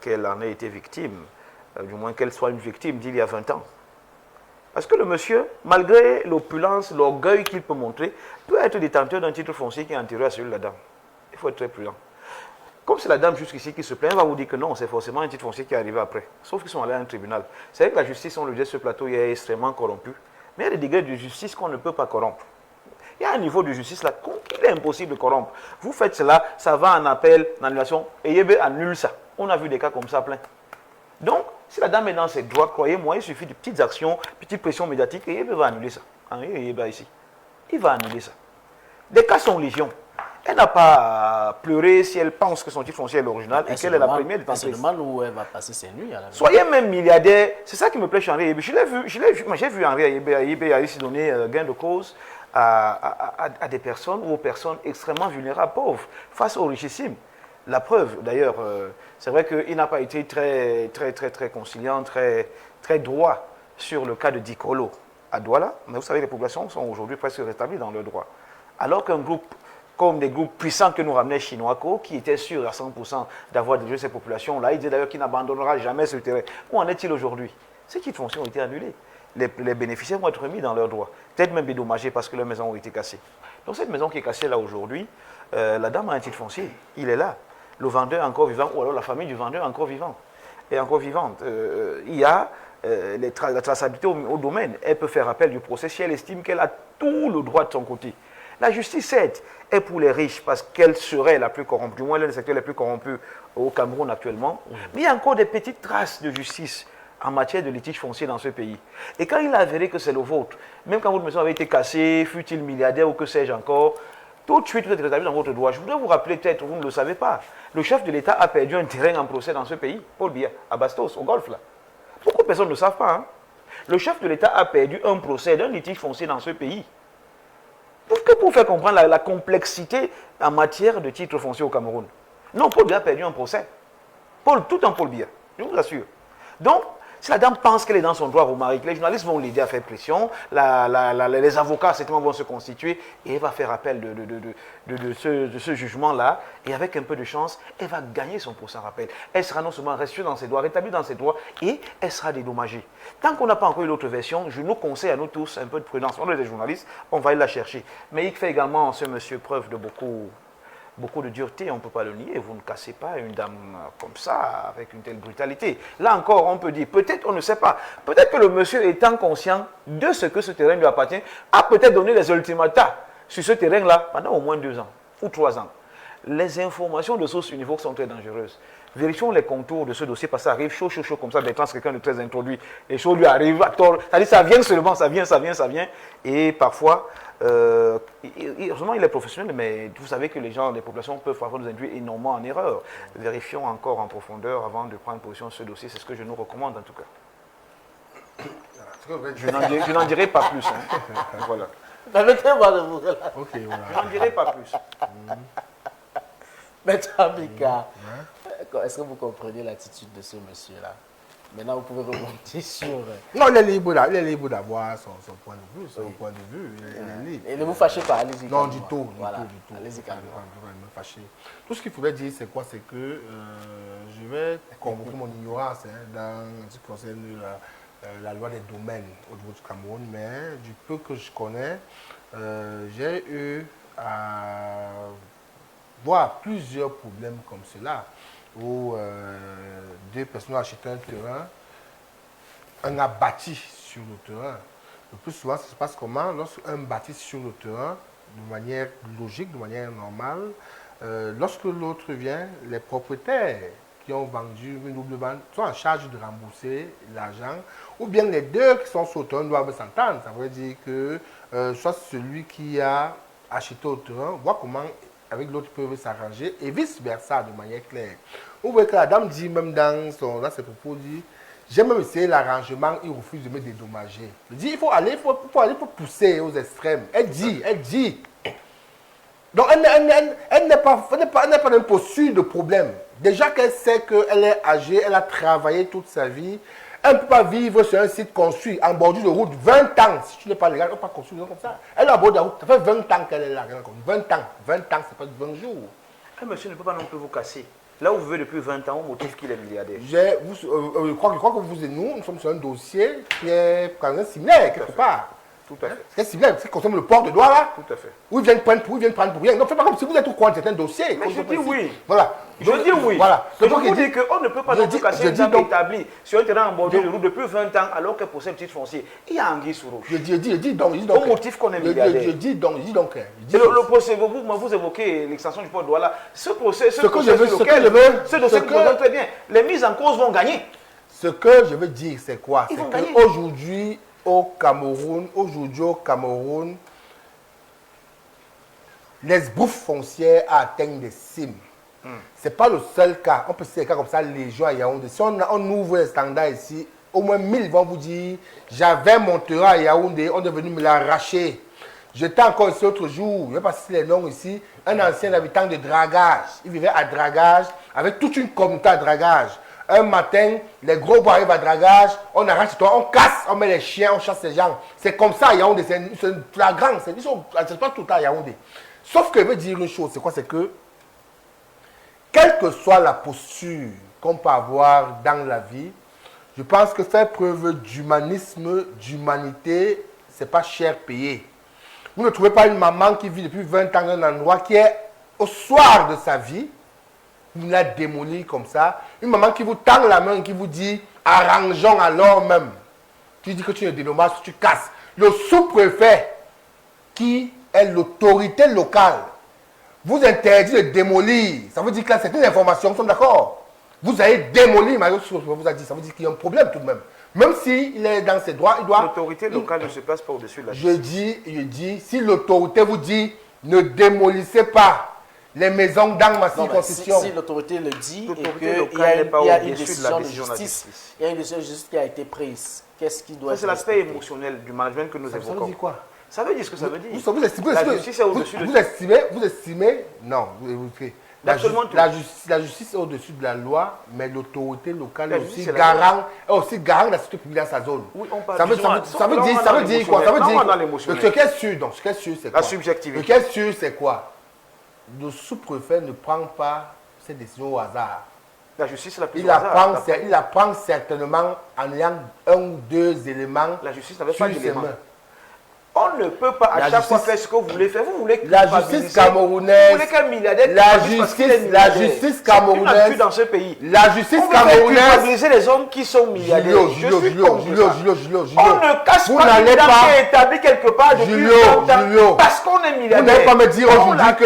qu'elle en ait été victime, du moins qu'elle soit une victime d'il y a 20 ans. Parce que le monsieur, malgré l'opulence, l'orgueil qu'il peut montrer, peut être détenteur d'un titre foncier qui est antérieur à celui de la dame. Il faut être très prudent. Comme c'est la dame jusqu'ici qui se plaint, elle va vous dire que non, c'est forcément un titre foncier qui est arrivé après. Sauf qu'ils sont allés à un tribunal. C'est vrai que la justice, on le dit sur ce plateau, est extrêmement corrompue. Mais il y a des degrés de justice qu'on ne peut pas corrompre. Il y a un niveau de justice là qu'il est impossible de corrompre. Vous faites cela, ça va en appel, en annulation, et Yébé annule ça. On a vu des cas comme ça plein. Donc, si la dame est dans ses droits, croyez-moi, il suffit de petites actions, petites pressions médiatiques, et il va annuler ça. Ici. Il va annuler ça. Les cas sont légion. Elle n'a pas pleuré si elle pense que son titre foncier est l'original et qu'elle est la première de c'est le mal où elle va passer ses nuits. Soyez même milliardaire, c'est ça qui me plaît chez Henri Yébé. J'ai vu Henri Yébé ici donner gain de cause à des personnes ou aux personnes extrêmement vulnérables, pauvres, face aux richissimes. La preuve, d'ailleurs, c'est vrai qu'il n'a pas été très conciliant, très droit sur le cas de Dikolo à Douala, mais vous savez, les populations sont aujourd'hui presque rétablies dans le droit. Alors qu'un groupe, comme des groupes puissants que nous ramenait Chinoaco, qui était sûr à 100% d'avoir dirigé ces populations-là, il dit d'ailleurs qu'il n'abandonnera jamais ce terrain. Où en est-il aujourd'hui? Ces titres fonciers ont été annulés. Les bénéficiaires vont être remis dans leurs droits, peut-être même dédommagés parce que leurs maisons ont été cassées. Donc cette maison qui est cassée là aujourd'hui, la dame a un titre foncier, il est là. Le vendeur est encore vivant, ou alors la famille du vendeur est encore vivante. Il y a la traçabilité au domaine. Elle peut faire appel du procès si elle estime qu'elle a tout le droit de son côté. La justice, certes, est pour les riches parce qu'elle serait la plus corrompue, du moins l'un des secteurs les plus corrompus au Cameroun actuellement. Mais il y a encore des petites traces de justice en matière de litige foncier dans ce pays. Et quand il a avéré que c'est le vôtre, même quand votre maison avait été cassée, fut-il milliardaire ou que sais-je encore, tout de suite vous êtes rétabli dans votre droit. Je voudrais vous rappeler, peut-être, vous ne le savez pas, le chef de l'État a perdu un terrain en procès dans ce pays, Paul Biya, à Bastos, au Golfe là. Beaucoup de personnes ne le savent pas. Hein. Le chef de l'État a perdu un procès d'un litige foncier dans ce pays. Pour faire comprendre la complexité en matière de titres fonciers au Cameroun. Non, Paul Biya a perdu un procès. Tout un Paul Biya, je vous assure. Donc, Si la dame pense qu'elle est dans son droit romarique, les journalistes vont l'aider à faire pression, les avocats certainement vont se constituer et elle va faire appel de ce jugement-là. Et avec un peu de chance, elle va gagner son procès en rappel. Elle sera non seulement reçue dans ses droits, rétablie dans ses droits et elle sera dédommagée. Tant qu'on n'a pas encore eu l'autre version, je nous conseille à nous tous un peu de prudence. On est des journalistes, on va aller la chercher. Mais il fait également, ce monsieur, preuve de beaucoup de dureté, on ne peut pas le nier. Vous ne cassez pas une dame comme ça, avec une telle brutalité. Là encore, on peut dire, peut-être, on ne sait pas, peut-être que le monsieur, étant conscient de ce que ce terrain lui appartient, a peut-être donné des ultimata sur ce terrain-là pendant au moins 2 ans ou 3 ans. Les informations de sources univoques sont très dangereuses. Vérifions les contours de ce dossier parce que ça arrive chaud comme ça. Bertrand, c'est quelqu'un de très introduit. Les choses lui arrivent à tort. C'est-à-dire ça vient seulement, ça vient. Et parfois, heureusement, il est professionnel, mais vous savez que les gens, les populations peuvent parfois nous induire énormément en erreur. Vérifions encore en profondeur avant de prendre position sur ce dossier. C'est ce que je nous recommande en tout cas. Je n'en dirai pas plus. Hein. Voilà. Permettez-moi de vous relater. Ok, voilà. Je n'en dirai pas plus. Maître Abika, est-ce que vous comprenez l'attitude de ce monsieur-là? Maintenant, vous pouvez rebondir sur... Non, il est libre d'avoir son point de vue, son point de vue. Il est libre. Et ne vous fâchez pas, allez-y. Non, du tout. Voilà, Du tout. allez-y calmement. Me fâcher. Tout ce qu'il faudrait dire, c'est quoi? C'est que je vais convoquer mon ignorance dans ce qui concerne la loi des domaines au niveau du Cameroun, mais du peu que je connais, j'ai eu à voir plusieurs problèmes comme cela, où 2 personnes ont acheté un terrain, un a bâti sur le terrain. Le plus souvent, ça se passe comment? Lorsqu'un bâtit sur le terrain, de manière logique, de manière normale, lorsque l'autre vient, les propriétaires qui ont vendu une double vente sont en charge de rembourser l'argent, ou bien les 2 qui sont sur le terrain doivent s'entendre. Ça veut dire que soit celui qui a acheté au terrain voit comment avec l'autre peuvent s'arranger et vice-versa de manière claire. Vous voyez que la dame dit même dans ses propos, dit, j'ai même essayé l'arrangement, il refuse de me dédommager. Il dit, il faut pousser aux extrêmes. Elle dit. Donc elle n'est pas dans une posture de problème. Déjà qu'elle sait qu'elle est âgée, elle a travaillé toute sa vie, elle ne peut pas vivre sur un site construit en bordure de route 20 ans. Si tu n'es pas légal, elle ne peut pas construire comme ça. Elle est en bordure de route, ça fait 20 ans qu'elle est là. 20 ans, c'est pas 20 jours. Monsieur ne peut pas non plus vous casser. Là où vous vivez depuis 20 ans, au motif qu'il est milliardaire. Je crois que vous et nous sommes sur un dossier qui est quand même similaire quelque part. Tout à fait. C'est similaire, c'est comme le port de Douala. Tout à fait. Où ils viennent prendre pour rien. Non, faites pas comme si vous êtes au courant de certains dossiers. Mais je dis oui. Voilà. Je dis oui. Voilà. Je vous dis qu'on ne peut pas non plus casser une dame établie sur un terrain en bordure de route depuis 20 ans alors qu'elle possède un petit foncier. Il y a anguille sous roche. Je dis donc. Au motif qu'on est milliardaire. Je dis donc. Le procès, vous évoquez l'extension du port de Douala. Ce procès, ce dossier que vous avez très bien. Les mises en cause vont gagner. Ce que je veux dire, c'est quoi? Ils vont C'est gagner. qu'aujourd'hui, au Cameroun, les bouffes foncières atteignent des cimes. Ce n'est pas le seul cas. On peut citer des cas comme ça, les gens à Yaoundé. Si on ouvre les standards ici, au moins 1000 vont vous dire, j'avais mon terrain à Yaoundé, on est venu me l'arracher. J'étais encore ici l'autre jour, je ne vais pas citer les noms ici, un ancien habitant de Dragage. Il vivait à Dragage, avec toute une communauté à Dragage. Un matin, les gros bois arrivent à Dragage, on arrache le toit, on casse, on met les chiens, on chasse les gens. C'est comme ça à Yaoundé, c'est flagrant, c'est pas tout le temps à Yaoundé. Sauf que je veux dire une chose, c'est quoi? C'est que, quelle que soit la posture qu'on peut avoir dans la vie, je pense que faire preuve d'humanisme, d'humanité, c'est pas cher payé. Vous ne trouvez pas une maman qui vit depuis 20 ans dans un endroit qui est au soir de sa vie, vous la démolie comme ça. Une maman qui vous tend la main, qui vous dit, arrangeons alors même. Tu dis que tu ne dédommages, tu casses. Le sous-préfet, qui est l'autorité locale, vous interdit de démolir. Ça veut dire que là, c'est une information, nous sommes d'accord. Vous avez démoli, Mario vous a dit, ça veut dire qu'il y a un problème tout de même. Même s'il est dans ses droits, il doit... L'autorité locale ne se place pas au-dessus de la Je dis, si l'autorité vous dit, ne démolissez pas les maisons dans ma circonscription. Si l'autorité le dit et qu'il y y a une décision de justice, il y a une décision de justice qui a été prise, qu'est-ce qui doit être... C'est l'aspect émotionnel du management que nous évoquons. Ça veut dire quoi? Ça veut dire ce que ça veut dire. Vous estimez, la justice est au-dessus de vous estimez, non, La justice est au-dessus de la loi, mais l'autorité locale est aussi garant de la sécurité publique dans sa zone. Oui, on parle ça veut dire quoi? Ça veut dire ce qui est sûr, donc, ce qui est sûr, c'est quoi? La subjectivité. Ce qui est sûr, c'est quoi? Le sous-préfet ne prend pas ses décisions au hasard. La justice la plus Il la prend certainement en ayant un ou deux éléments. La justice n'avait pas d'éléments. On ne peut pas à chaque fois faire ce que vous voulez faire. Vous voulez que la justice camerounaise, vous voulez qu'un milliardaire la justice camerounaise dans ce pays. La justice camerounaise, les hommes qui sont milliardaires. Julio, on ne cache pas une dame qui est établie quelque part depuis longtemps parce qu'on est milliardaire. Vous n'allez pas me dire aujourd'hui que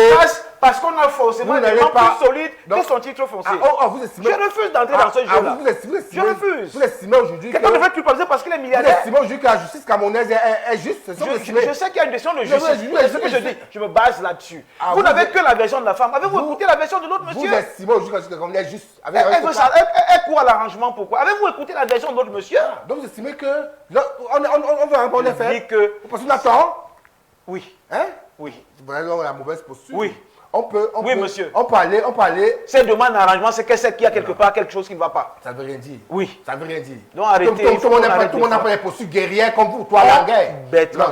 parce qu'on a forcément des gens plus solides que son titre foncier. Je refuse d'entrer dans ce jeu-là. Je refuse. Vous estimez aujourd'hui quelqu'un devrait culpabiliser parce qu'il est milliardaire. Vous estimez aujourd'hui que la justice camerounaise est juste. Je sais qu'il y a une question de justice. C'est ce que je dis. Je me base là-dessus. Vous n'avez que la version de la femme. Avez-vous écouté la version de l'autre monsieur? Vous estimez aujourd'hui que la justice camerounaise est juste. Elle court à l'arrangement. Pourquoi? Avez-vous écouté la version de l'autre monsieur? Donc vous estimez que. On veut répondre faire. Parce qu'on attend. Oui. Hein? Oui. Vous avez la mauvaise posture. Oui. Monsieur. On peut aller. Cette demande d'arrangement, c'est qu'elle sait qu'il y a quelque part quelque chose qui ne va pas. Ça ne veut rien dire. Oui. Ça ne veut rien dire. Donc arrêtez. Tout le monde n'a pas les postures guerrières comme vous, toi, la guerre. Bêtement.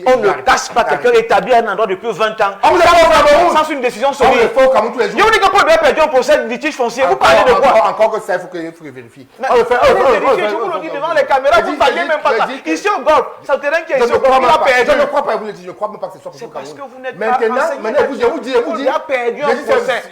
On ne casse pas quelqu'un établi à un endroit depuis 20 ans. On vous a pas au Cameroun. Sans une décision solide. On le fait au Cameroun tous les jours. Je vous dis que Paul Biya a perdu un procès de litige foncier. Vous parlez de quoi? Encore que ça, il faut que vérifier. On le fait. Je vous le dis devant les caméras. Vous ne parlez même pas ça. Ici au golf, c'est un terrain qui est ici au golf. Il a perdu. Je ne crois pas, vous le dites. Je ne crois même pas que ce soit pour le Cameroun. C'est parce que vous n'êtes pas renseigné. Maintenant, je vous dis. Il a perdu un procès.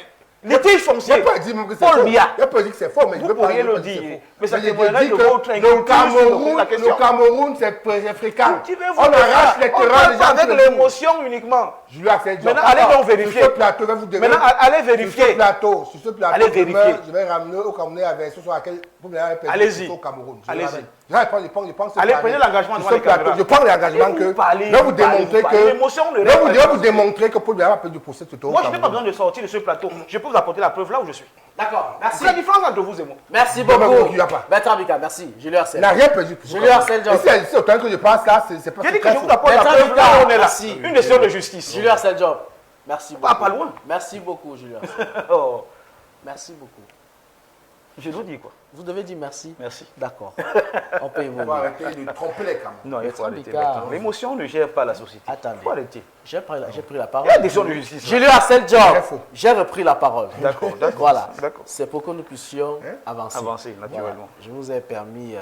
Litige foncier. Je n'ai pas dit que c'est Paul Biya. Je peux dire que c'est faux, mais je ne vous peux pas pourriez le dire. Mais ça je témoignerait dis de que votre le Cameroun, c'est fréquent. On arrache les terrains des gens avec l'émotion uniquement. Maintenant, allez donc vérifier. Sur ce plateau, maintenant, allez vérifier. Sur ce plateau, allez vérifier. Je vais ramener au Cameroun la version sur laquelle vous m'avez perdu allez-y. au Cameroun. Allez-y. Allez, prenez l'engagement devant les caméras. Je prends l'engagement que je vais vous démontrer que je vais vous démontrer que Paul Biya a perdu du procès tout au Moi, je n'ai pas besoin de sortir de ce plateau. Je peux vous apporter la preuve là où je suis. D'accord, merci. C'est la différence entre vous et moi. Merci beaucoup. Bertrand Bika, merci. Je lui harcèle. Il n'a rien perdu. Je lui harcèle, Job. C'est autant que je pense là, c'est pas. J'ai dit que je vous apporte la preuve là où on est là. Une décision de justice. Je lui harcèle, Job. Merci beaucoup. Pas loin. Merci beaucoup, Julien. Merci beaucoup. Je dois dire quoi? Vous devez dire merci. Merci. D'accord. On peut évoluer. Il faut arrêter de tromper les caméras. Non, il faut arrêter. L'émotion ne gère pas la société. Attendez. Il faut arrêter. J'ai pris la parole. Il y a des décisions de justice. Je lui harcèle, Job. J'ai repris la parole. D'accord. Voilà. C'est pour que nous puissions avancer. Avancer, naturellement. Voilà. Je vous ai permis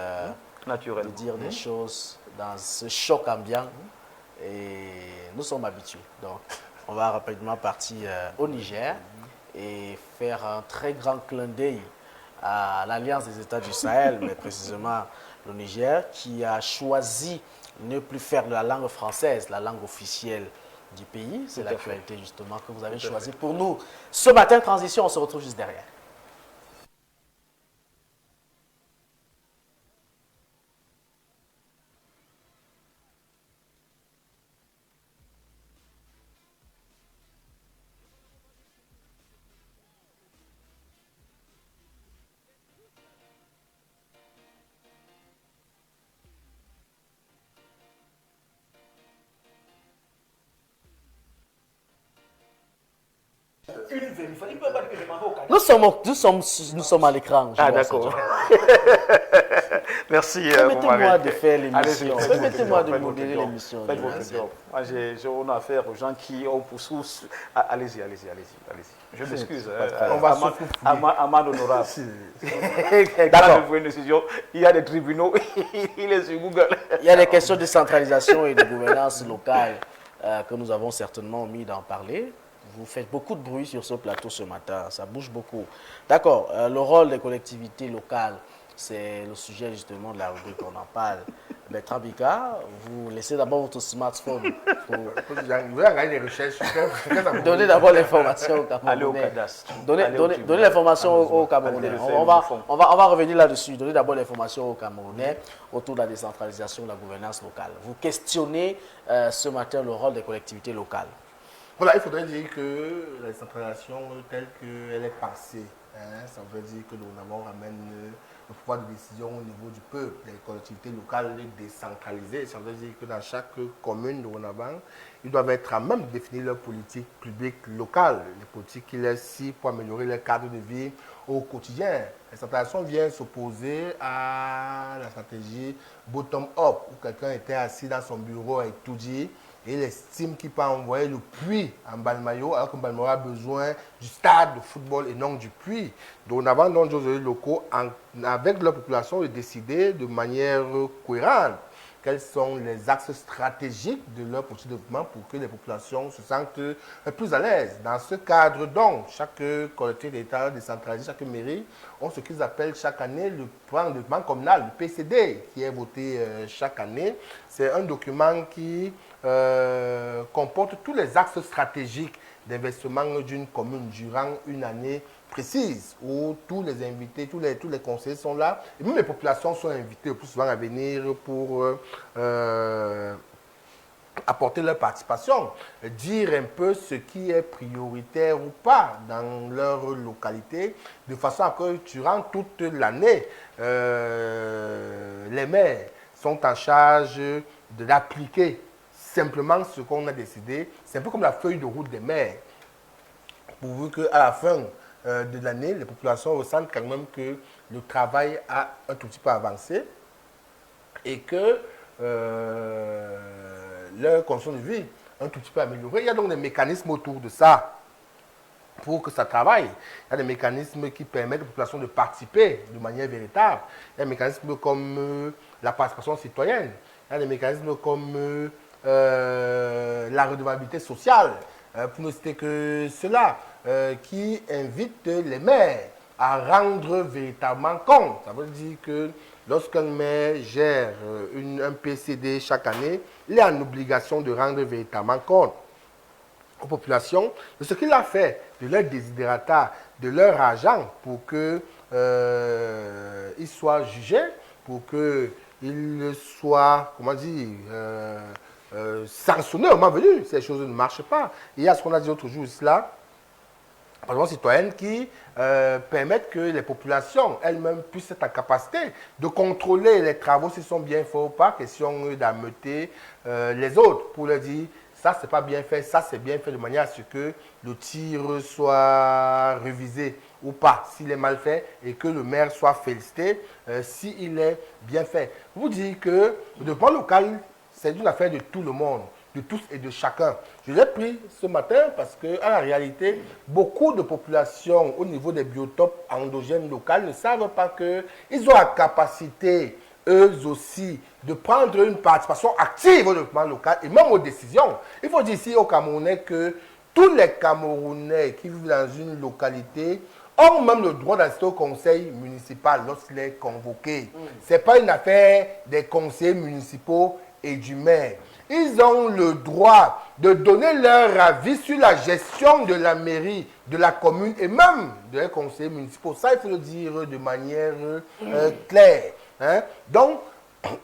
de dire des choses dans ce choc ambiant. Et nous sommes habitués. Donc, on va rapidement partir au Niger et faire un très grand clin d'œil à l'Alliance des États du Sahel, mais précisément le Niger, qui a choisi de ne plus faire de la langue française la langue officielle du pays. C'est l'actualité justement que vous avez choisi pour nous. Ce matin, transition, on se retrouve juste derrière. Nous sommes à l'écran. Ah, d'accord. Merci. Permettez-moi de faire l'émission. Permettez-moi de modérer l'émission. On a affaire aux gens qui ont pour source. Allez-y. Je m'excuse. On va se Amand honorable. D'accord. Il y a des tribunaux. Il est sur Google. Il y a des questions de centralisation et de gouvernance locale que nous avons certainement mis d'en parler. Vous faites beaucoup de bruit sur ce plateau ce matin, ça bouge beaucoup. D'accord, le rôle des collectivités locales, c'est le sujet justement de la rubrique qu'on en parle. Bertrand Bika, vous laissez d'abord votre smartphone pour regarder les recherches. Donnez d'abord l'information au Camerounais. Allez au cadastre. Donnez l'information aux Camerounais. On va revenir là-dessus. Donnez d'abord l'information aux Camerounais autour de la décentralisation de la gouvernance locale. Vous questionnez ce matin le rôle des collectivités locales. Voilà, il faudrait dire que la décentralisation telle qu'elle est pensée hein, ça veut dire que dorénavant on ramène le pouvoir de décision au niveau du peuple, des collectivités locales décentralisées. Ça veut dire que dans chaque commune dorénavant, ils doivent être à même de définir leur politique publique locale, les politiques qui les ciblent pour améliorer leur cadre de vie au quotidien. La centralisation vient s'opposer à la stratégie bottom-up, où quelqu'un était assis dans son bureau à étudier et il estime qu'il peut envoyer le puits en Balmayo, alors que Balmayo a besoin du stade de football et non du puits. Dorénavant, donc, les locaux, avec leur population, de décider de manière cohérente quels sont les axes stratégiques de leur politique de développement pour que les populations se sentent plus à l'aise. Dans ce cadre, donc, chaque collectivité d'État décentralisée, chaque mairie, ont ce qu'ils appellent chaque année le plan de développement communal, le PCD, qui est voté chaque année. C'est un document qui comporte tous les axes stratégiques d'investissement d'une commune durant une année précise, où tous les invités, tous les conseillers sont là, et même les populations sont invitées le plus souvent à venir pour apporter leur participation, dire un peu ce qui est prioritaire ou pas dans leur localité, de façon à que durant toute l'année, les maires sont en charge d'appliquer simplement ce qu'on a décidé. C'est un peu comme la feuille de route des maires, pourvu qu'à la fin de l'année, les populations ressentent quand même que le travail a un tout petit peu avancé et que leur condition de vie a un tout petit peu amélioré. Il y a donc des mécanismes autour de ça pour que ça travaille. Il y a des mécanismes qui permettent aux populations de participer de manière véritable. Il y a des mécanismes comme la participation citoyenne. Il y a des mécanismes comme la redevabilité sociale, pour ne citer que cela, qui invite les maires à rendre véritablement compte. Ça veut dire que lorsqu'un maire gère un PCD chaque année, il est en obligation de rendre véritablement compte aux populations de ce qu'il a fait, de leur désidérata, de leur argent, pour qu'ils soient jugés, pour qu'ils soient, comment dire, sanctionnés au moment venu. Ces choses ne marchent pas. Il y a ce qu'on a dit l'autre jour, cela, par exemple, citoyennes qui permettent que les populations elles-mêmes puissent être en capacité de contrôler les travaux s'ils sont bien faits ou pas, question d'ameuter les autres pour leur dire ça c'est pas bien fait, ça c'est bien fait, de manière à ce que le tir soit révisé ou pas s'il est mal fait et que le maire soit félicité s'il est bien fait. Vous dites que le développement local, c'est une affaire de tout le monde, de tous et de chacun. Je l'ai pris ce matin parce que, en réalité, beaucoup de populations au niveau des biotopes endogènes locales ne savent pas qu'ils ont la capacité, eux aussi, de prendre une participation active au développement local et même aux décisions. Il faut dire ici aux Camerounais que tous les Camerounais qui vivent dans une localité ont même le droit d'assister au conseil municipal lorsqu'il est convoqué. Ce n'est pas une affaire des conseillers municipaux et du maire. Ils ont le droit de donner leur avis sur la gestion de la mairie, de la commune et même des conseillers municipaux. Ça, il faut le dire de manière claire. Hein? Donc,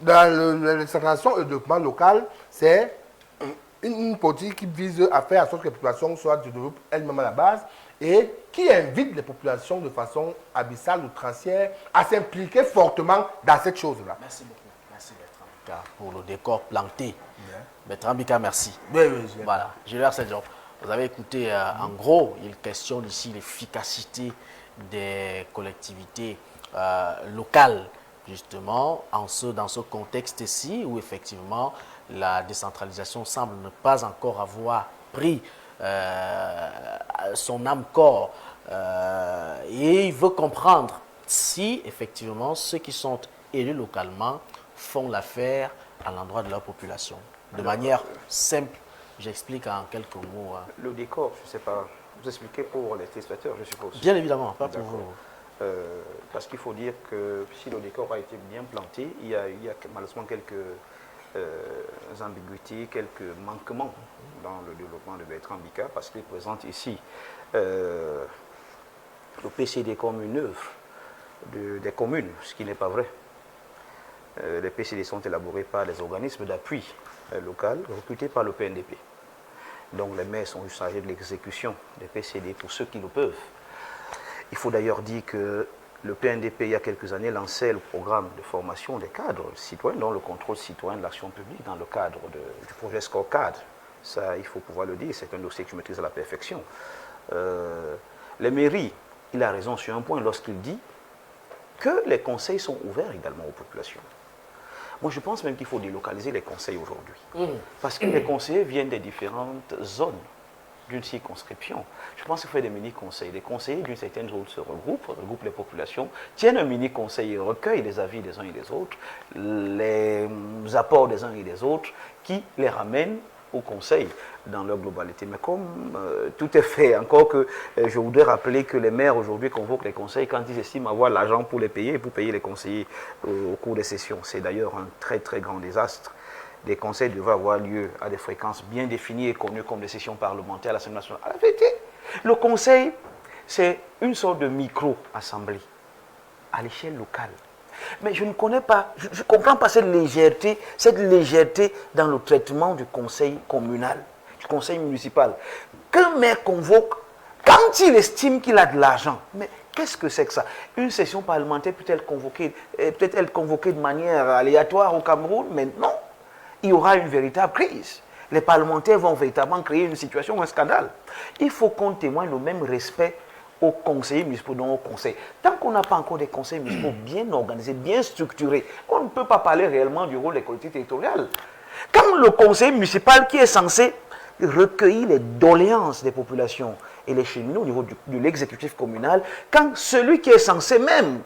dans la décentralisation et le développement local, c'est une politique qui vise à faire en sorte que les populations soient développées elles-mêmes à la base et qui invite les populations de façon abyssale ou trancière à s'impliquer fortement dans cette chose-là. Merci beaucoup. Merci Bertrand Bika pour le décor planté. Bertrand Bika, merci. Oui, oui, voilà, Gilbert Saint-Jean. Vous avez écouté, en gros, il questionne ici l'efficacité des collectivités locales, justement, dans ce contexte-ci où effectivement la décentralisation semble ne pas encore avoir pris son âme-corps. Et il veut comprendre si effectivement ceux qui sont élus localement font l'affaire à l'endroit de leur population. De manière simple, j'explique en quelques mots. Le décor, je ne sais pas, vous expliquez pour les téléspectateurs, je suppose. Bien évidemment, pas pour vous. Parce qu'il faut dire que si le décor a été bien planté, il y a malheureusement quelques ambiguïtés, quelques manquements dans le développement de Bertrand Bika, parce qu'il présente ici le PCD comme une œuvre des communes, ce qui n'est pas vrai. Les PCD sont élaborés par les organismes d'appui local recrutés par le PNDP. Donc les maires sont chargés de l'exécution des PCD pour ceux qui le peuvent. Il faut d'ailleurs dire que le PNDP, il y a quelques années, lançait le programme de formation des cadres citoyens, dont le contrôle citoyen de l'action publique dans le cadre du projet Scorecard. Ça, il faut pouvoir le dire, c'est un dossier que je maîtrise à la perfection. Les mairies, il a raison sur un point lorsqu'il dit que les conseils sont ouverts également aux populations. Moi, je pense même qu'il faut délocaliser les conseils aujourd'hui. Parce que les conseillers viennent des différentes zones d'une circonscription. Je pense qu'il faut des mini-conseils. Les conseillers d'une certaine zone se regroupent les populations, tiennent un mini-conseil et recueillent les avis des uns et des autres, les apports des uns et des autres, qui les ramènent au conseil dans leur globalité. Mais comme tout est fait, encore que je voudrais rappeler que les maires aujourd'hui convoquent les conseils quand ils estiment avoir l'argent pour les payer et pour payer les conseillers au cours des sessions. C'est d'ailleurs un très très grand désastre. Les conseils devraient avoir lieu à des fréquences bien définies et connues comme des sessions parlementaires à l'Assemblée nationale. À la vérité, le conseil, c'est une sorte de micro-assemblée à l'échelle locale. Mais je ne connais pas, je ne comprends pas cette légèreté dans le traitement du conseil communal, du conseil municipal. Qu'un maire convoque quand il estime qu'il a de l'argent. Mais qu'est-ce que c'est que ça? Une session parlementaire peut-être convoquée de manière aléatoire au Cameroun, mais non. Il y aura une véritable crise. Les parlementaires vont véritablement créer une situation, un scandale. Il faut qu'on témoigne le même respect aux conseillers municipaux, donc au conseil. Tant qu'on n'a pas encore des conseils municipaux bien organisés, bien structurés, on ne peut pas parler réellement du rôle des collectivités territoriales. Quand le conseil municipal qui est censé recueillir les doléances des populations et les cheminots au niveau de l'exécutif communal, quand celui qui est censé même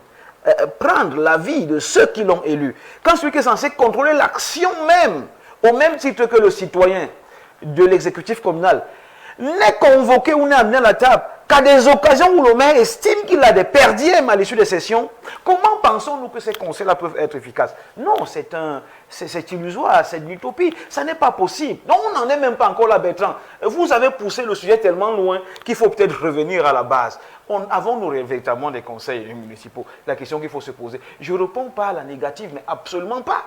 prendre l'avis de ceux qui l'ont élu, quand celui qui est censé contrôler l'action même, au même titre que le citoyen de l'exécutif communal, n'est convoqué ou n'est amené à la table qu'à des occasions où le maire estime qu'il a des perdièmes à l'issue des sessions, comment pensons-nous que ces conseils-là peuvent être efficaces? Non, c'est illusoire, c'est une utopie, ça n'est pas possible. Donc on n'en est même pas encore là, Bertrand. Vous avez poussé le sujet tellement loin qu'il faut peut-être revenir à la base. Avons-nous véritablement des conseils municipaux? La question qu'il faut se poser. Je ne réponds pas à la négative, mais absolument pas.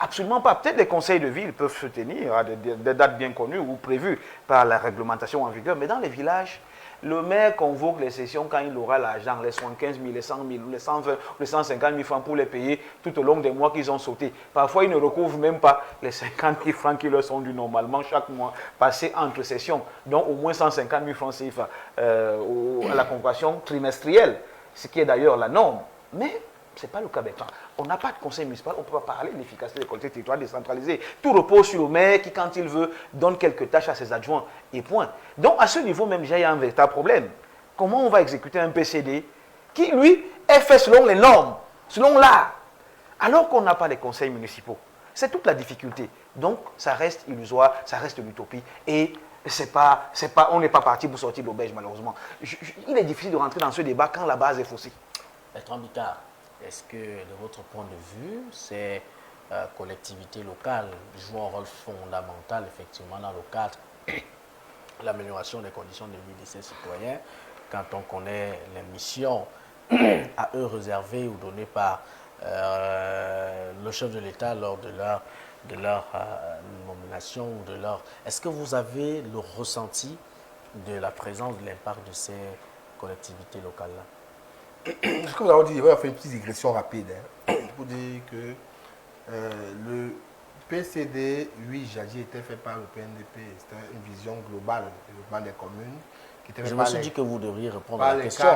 Absolument pas. Peut-être les conseils de ville peuvent se tenir à des dates bien connues ou prévues par la réglementation en vigueur, mais dans les villages, le maire convoque les sessions quand il aura l'argent, les 75 000, les 100 000, les 120 000, les 150 000 francs pour les payer tout au long des mois qu'ils ont sauté. Parfois, ils ne recouvrent même pas les 50 000 francs qui leur sont dus normalement chaque mois passés entre sessions, donc au moins 150 000 francs CFA à la convocation trimestrielle, ce qui est d'ailleurs la norme. Mais ce n'est pas le cas maintenant. On n'a pas de conseil municipal, on ne peut pas parler de l'efficacité des collectivités territoriales décentralisées. Tout repose sur le maire qui, quand il veut, donne quelques tâches à ses adjoints et point. Donc, à ce niveau même, déjà, il y a un véritable problème. Comment on va exécuter un PCD qui, lui, est fait selon les normes, selon l'art, alors qu'on n'a pas les conseils municipaux? C'est toute la difficulté. Donc, ça reste illusoire, ça reste l'utopie et on n'est pas parti pour sortir de l'auberge, malheureusement. Il est difficile de rentrer dans ce débat quand la base est faussée. Bertrand Bittard, est-ce que, de votre point de vue, ces collectivités locales jouent un rôle fondamental, effectivement, dans le cadre de l'amélioration des conditions de vie de ces citoyens, quand on connaît les missions à eux réservées ou données par le chef de l'État lors de leur nomination ou de leur... Est-ce que vous avez le ressenti de la présence, de l'impact de ces collectivités locales-là? Ce que vous avez dit, on va faire une petite digression rapide. Pour dire que le PCD, oui, Jadji était fait par le PNDP. C'était une vision globale du développement des communes. Je me suis dit que vous devriez répondre à la question.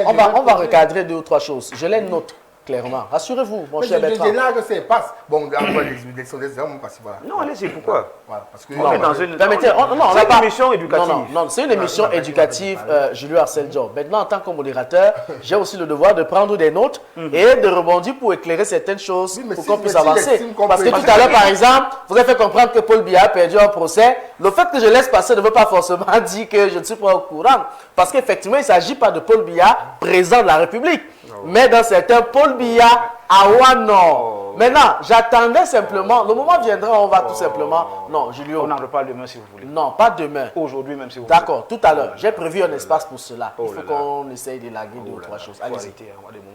On va recadrer deux ou trois choses. Je les note clairement. Rassurez-vous, mon cher Bertrand. Là, je sais, passe. Bon, après l'élection des hommes, parce que voilà. Non, allez-y, pourquoi? Voilà, parce que c'est une émission éducative. Non, c'est une émission éducative, Julio Arcel Job. Maintenant, en tant que modérateur, j'ai aussi le devoir de prendre des notes et de rebondir pour éclairer certaines choses pour qu'on puisse avancer. Parce que tout à l'heure, par exemple, vous avez fait comprendre que Paul Biya a perdu un procès. Le fait que je laisse passer ne veut pas forcément dire que je ne suis pas au courant. Parce qu'effectivement, il ne s'agit pas de Paul Biya, président de la République. Mais dans certains, Paul Biya à Ouano. Maintenant, j'attendais simplement, le moment viendra, on va tout simplement... Non, Julio. On en reparle demain si vous voulez. Non, pas demain. Aujourd'hui même si vous voulez. D'accord, tout à l'heure. J'ai prévu un espace pour cela. Il faut qu'on essaye d'élaguer deux ou trois choses. Allez-y.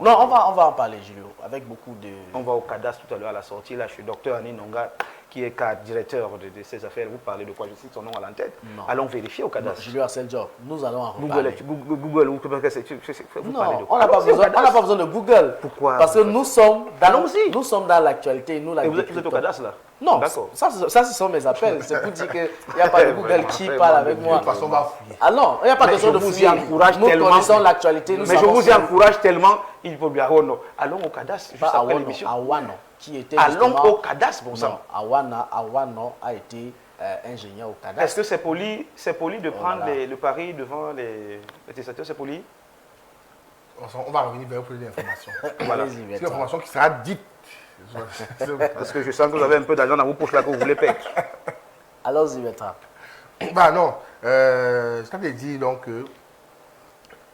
Non, on va en parler, Julio, avec beaucoup de... On va au cadastre tout à l'heure à la sortie. Là, je suis docteur Annie Nonga qui est cadre, directeur de ces affaires, vous parlez de quoi? Je cite son nom à l'entête. Non. Allons vérifier au cadastre. Julio Arceljo, nous allons en Google, reparler. Google, vous parlez de Non, quoi? on n'a pas Allons-y au besoin, on n'a cadastre. pas besoin de Google. Pourquoi? Parce que nous sommes Allons-y. dans l'actualité. Nous la Et vous êtes au décryptons. cadastre là? Non, D'accord. ça, ce sont mes appels. C'est pour dire qu'il n'y a pas de Google qui parle avec De moi. toute façon, on va fouiller. Ah non, il n'y a pas Mais question je de vous y fouiller. encourage Nous tellement. connaissons l'actualité. Nous Mais je savons vous y ce- encourage tellement, il faut bien. Oh non. Allons au cadastre juste Pas après Awano, l'émission. Awano, qui était Allons justement- au cadastre, bon sang. Non, Awano a été ingénieur au cadastre. Est-ce que c'est poli de prendre là là. le pari devant les testateurs? C'est poli? On va revenir vers vous pour les informations. Voilà. Allez-y, C'est Bertrand. l'information qui sera dite. Parce que je sens que vous avez un peu d'argent dans vos poches là que vous voulez perdre. Allons-y, Bertrand. Bah non, je t'avais dit donc que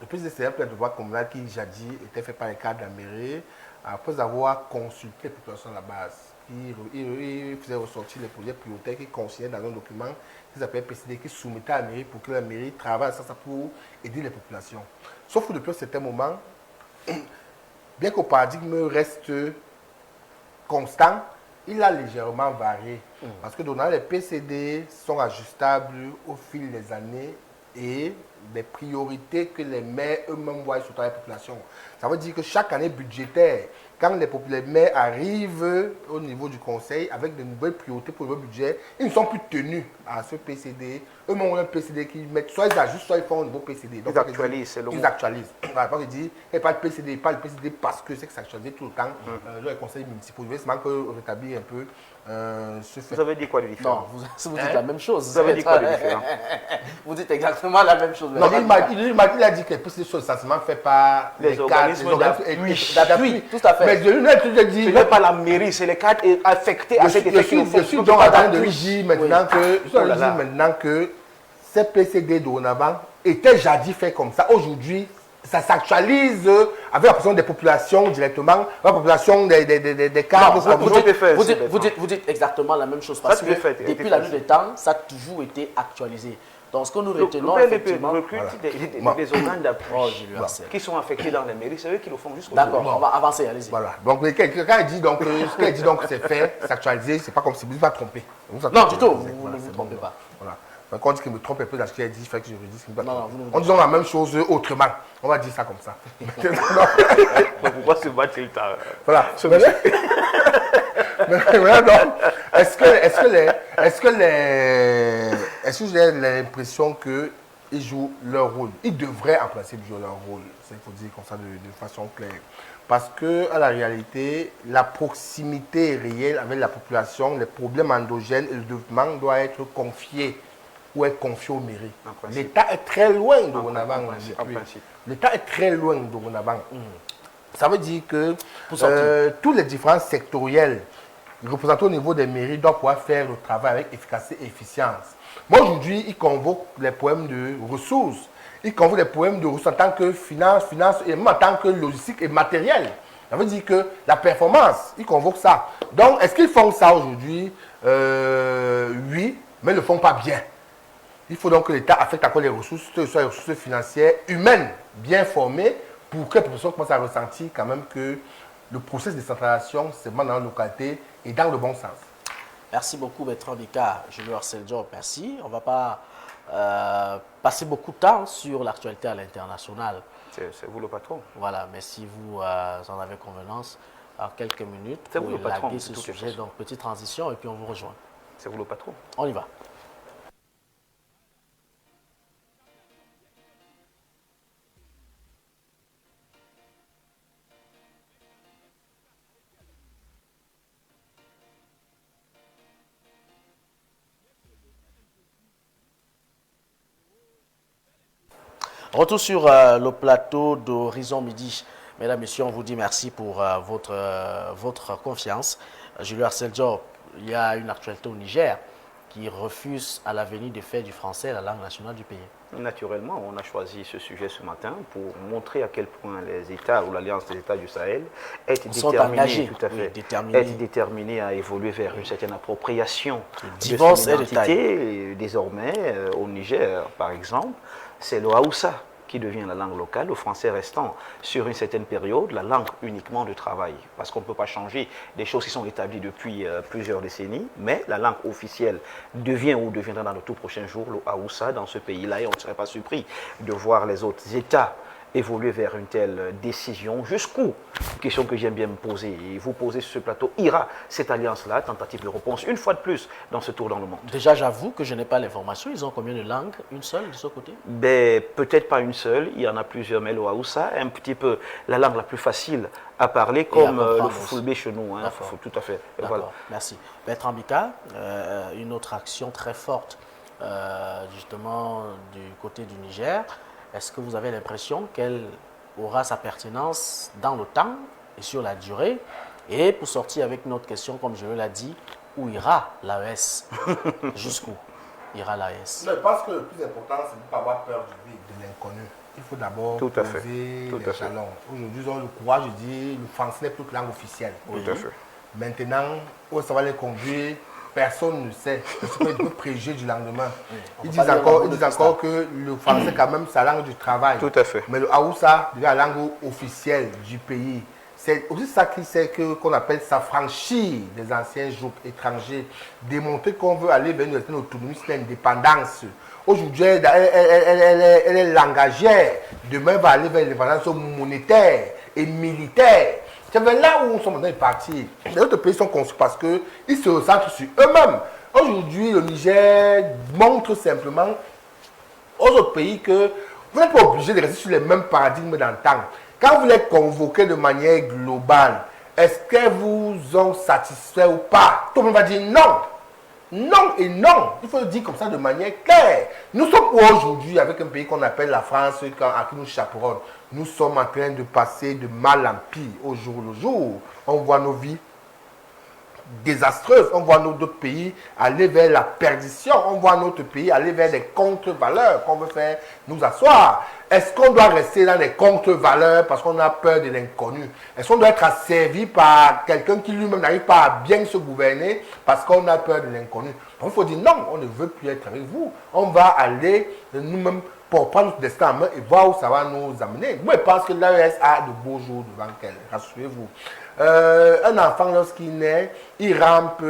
le PCCF, le devoir communal qui jadis était fait par les cadres de la mairie, après avoir consulté les populations à la base, il faisait ressortir les projets prioritaires qui consignaient dans un document qu'ils appelaient PCD, qui soumettait à la mairie pour que la mairie travaille ça pour aider les populations. Sauf que depuis un certain moment, bien qu'au paradigme reste constant, il a légèrement varié. Parce que dans les PCD sont ajustables au fil des années et des priorités que les maires eux-mêmes voient sur la population. Ça veut dire que chaque année budgétaire, quand les maires arrivent au niveau du conseil avec de nouvelles priorités pour le budget, ils ne sont plus tenus à ce PCD. Eux-mêmes ont un PCD qu'ils mettent, soit ils ajustent, soit ils font un nouveau PCD. Donc, Ils actualisent, c'est le mot. Ils actualisent. Voilà, parce qu'il dit, il pas le PCD, pas le PCD parce que c'est que ça actualisé tout le temps. Dans les conseils municipaux, je vais seulement rétablir un peu ce fait. Vous avez dit quoi de différent? Non, vous dites la même chose. Vous avez dit quoi de différent? Vous dites exactement la même chose. Non, il a dit que les PCD sont essentiellement faits par Les organismes d'appui, tout à fait. Mais je lui ai dit, Ce n'est pas la mairie, c'est les cadres affectés à cet effet qui nous je suis donc en train de lui dire maintenant que ces PCD dorénavant étaient jadis faits comme ça. Aujourd'hui, ça s'actualise avec la population des populations directement, avec la population des cadres. Vous dites exactement la même chose parce que depuis la nuit des temps, ça a toujours été actualisé. Donc, ce que nous retenons, effectivement... recrute des organes d'appui qui sont affectés dans les mairies, c'est eux qui le font jusqu'au bout. D'accord, on va avancer, allez-y. Voilà. Donc, quand il dit donc, ce qu'il dit donc c'est fait, c'est actualisé, c'est pas comme si vous ne pas trompé. Non, du tout, vous ne vous trompez pas. Voilà. Donc, quand on dit qu'il me trompe un peu dans ce qu'il a dit, il fait que je redis ce qu'il me Non, trompe. vous ne vous On dit la même chose autrement. On va dire ça comme ça. Pourquoi se battre-t-il tard? Voilà. Est-ce que j'ai l'impression qu'ils jouent leur rôle? Ils devraient en principe jouer leur rôle. Il faut dire comme ça de façon claire. Parce que, à la réalité, la proximité réelle avec la population, les problèmes endogènes et le développement doivent être confiés ou être confiés aux mairies. L'État est très loin de dorénavant. L'État est très loin de dorénavant. Ça veut dire que tous les différents sectoriels représentés au niveau des mairies doivent pouvoir faire le travail avec efficacité et efficience. Moi, aujourd'hui, ils convoquent les problèmes de ressources. Ils convoquent les problèmes de ressources en tant que finance et même en tant que logistique et matériel. Ça veut dire que la performance, ils convoquent ça. Donc, est-ce qu'ils font ça aujourd'hui? Oui, mais ils ne le font pas bien. Il faut donc que l'État affecte encore les ressources, que ce soit les ressources financières, humaines, bien formées, pour que les populations commencent à ressentir quand même que le processus de décentralisation, c'est vraiment dans la localité et dans le bon sens. Merci beaucoup, Bertrand Bicard. Julio Arceljo, merci. On ne va pas passer beaucoup de temps sur l'actualité à l'international. C'est vous le patron. Voilà, mais si vous en avez convenance, en quelques minutes, c'est vous le patron, élaguer ce sujet. Donc, petite transition et puis on vous rejoint. C'est vous le patron. On y va. Retour sur le plateau d'Horizon Midi. Mesdames, Messieurs, on vous dit merci pour votre confiance. Julio Arceljo, il y a une actualité au Niger qui refuse à l'avenir de faire du français la langue nationale du pays. Naturellement, on a choisi ce sujet ce matin pour montrer à quel point les États ou l'Alliance des États du Sahel est déterminés à évoluer vers une certaine appropriation de son identité. Désormais, au Niger, par exemple, c'est le Haoussa qui devient la langue locale, le français restant sur une certaine période la langue uniquement de travail. Parce qu'on ne peut pas changer des choses qui sont établies depuis plusieurs décennies, mais la langue officielle devient ou deviendra dans le tout prochain jour le Haoussa dans ce pays-là, et on ne serait pas surpris de voir les autres États évoluer vers une telle décision. Jusqu'où? Question que j'aime bien me poser et vous poser sur ce plateau. Ira cette alliance-là, tentative de réponse, une fois de plus dans ce tour dans le monde? Déjà, j'avoue que je n'ai pas l'information. Ils ont combien de langues? Une seule de ce côté? Ben, peut-être pas une seule, il y en a plusieurs, mais le Haoussa est un petit peu la langue la plus facile à parler, comme le Fulbe chez nous. Hein, tout à fait. Voilà. Merci. Bertrand Bika, une autre action très forte, justement, du côté du Niger. Est-ce que vous avez l'impression qu'elle aura sa pertinence dans le temps et sur la durée? Et pour sortir avec une autre question, comme je l'ai dit, où ira l'AES? Jusqu'où ira l'AES? Je pense que le plus important, c'est de ne pas avoir peur du vide, de l'inconnu. Il faut d'abord poser les jalons. Aujourd'hui, ils ont le courage de dire le français n'est plus que langue officielle. Tout à fait. Maintenant, où ça va les conduire, personne ne sait. Ce qu'on peut préjuger du lendemain. Ils disent encore que le français, quand même, c'est la langue du travail. Tout à fait. Mais le Haoussa devient la langue officielle du pays. C'est aussi ça qu'on appelle s'affranchir des anciens jougs étrangers. Démontrer qu'on veut aller vers une certaine autonomie, c'est l'indépendance. Aujourd'hui, elle est langagière. Demain, elle va aller vers l'indépendance monétaire et militaire. C'est là où nous sommes en train de partir. Les autres pays sont construits parce qu'ils se recentrent sur eux-mêmes. Aujourd'hui, le Niger montre simplement aux autres pays que vous n'êtes pas obligé de rester sur les mêmes paradigmes d'antan. Quand vous les convoquez de manière globale, est-ce qu'elles vous ont satisfait ou pas? Tout le monde va dire non. Non et non. Il faut le dire comme ça de manière claire. Nous sommes aujourd'hui avec un pays qu'on appelle la France, à qui nous chaperonne. Nous sommes en train de passer de mal en pire au jour le jour. On voit nos vies désastreuses. On voit d'autres pays aller vers la perdition. On voit notre pays aller vers des contre-valeurs qu'on veut faire nous asseoir. Est-ce qu'on doit rester dans les contre-valeurs parce qu'on a peur de l'inconnu? Est-ce qu'on doit être asservi par quelqu'un qui lui-même n'arrive pas à bien se gouverner parce qu'on a peur de l'inconnu? Il faut dire non, on ne veut plus être avec vous. On va aller nous-mêmes pour prendre notre destin en main et voir où ça va nous amener. Moi, je pense que l'AES a de beaux jours devant elle, rassurez-vous. Un enfant, lorsqu'il naît, il rampe,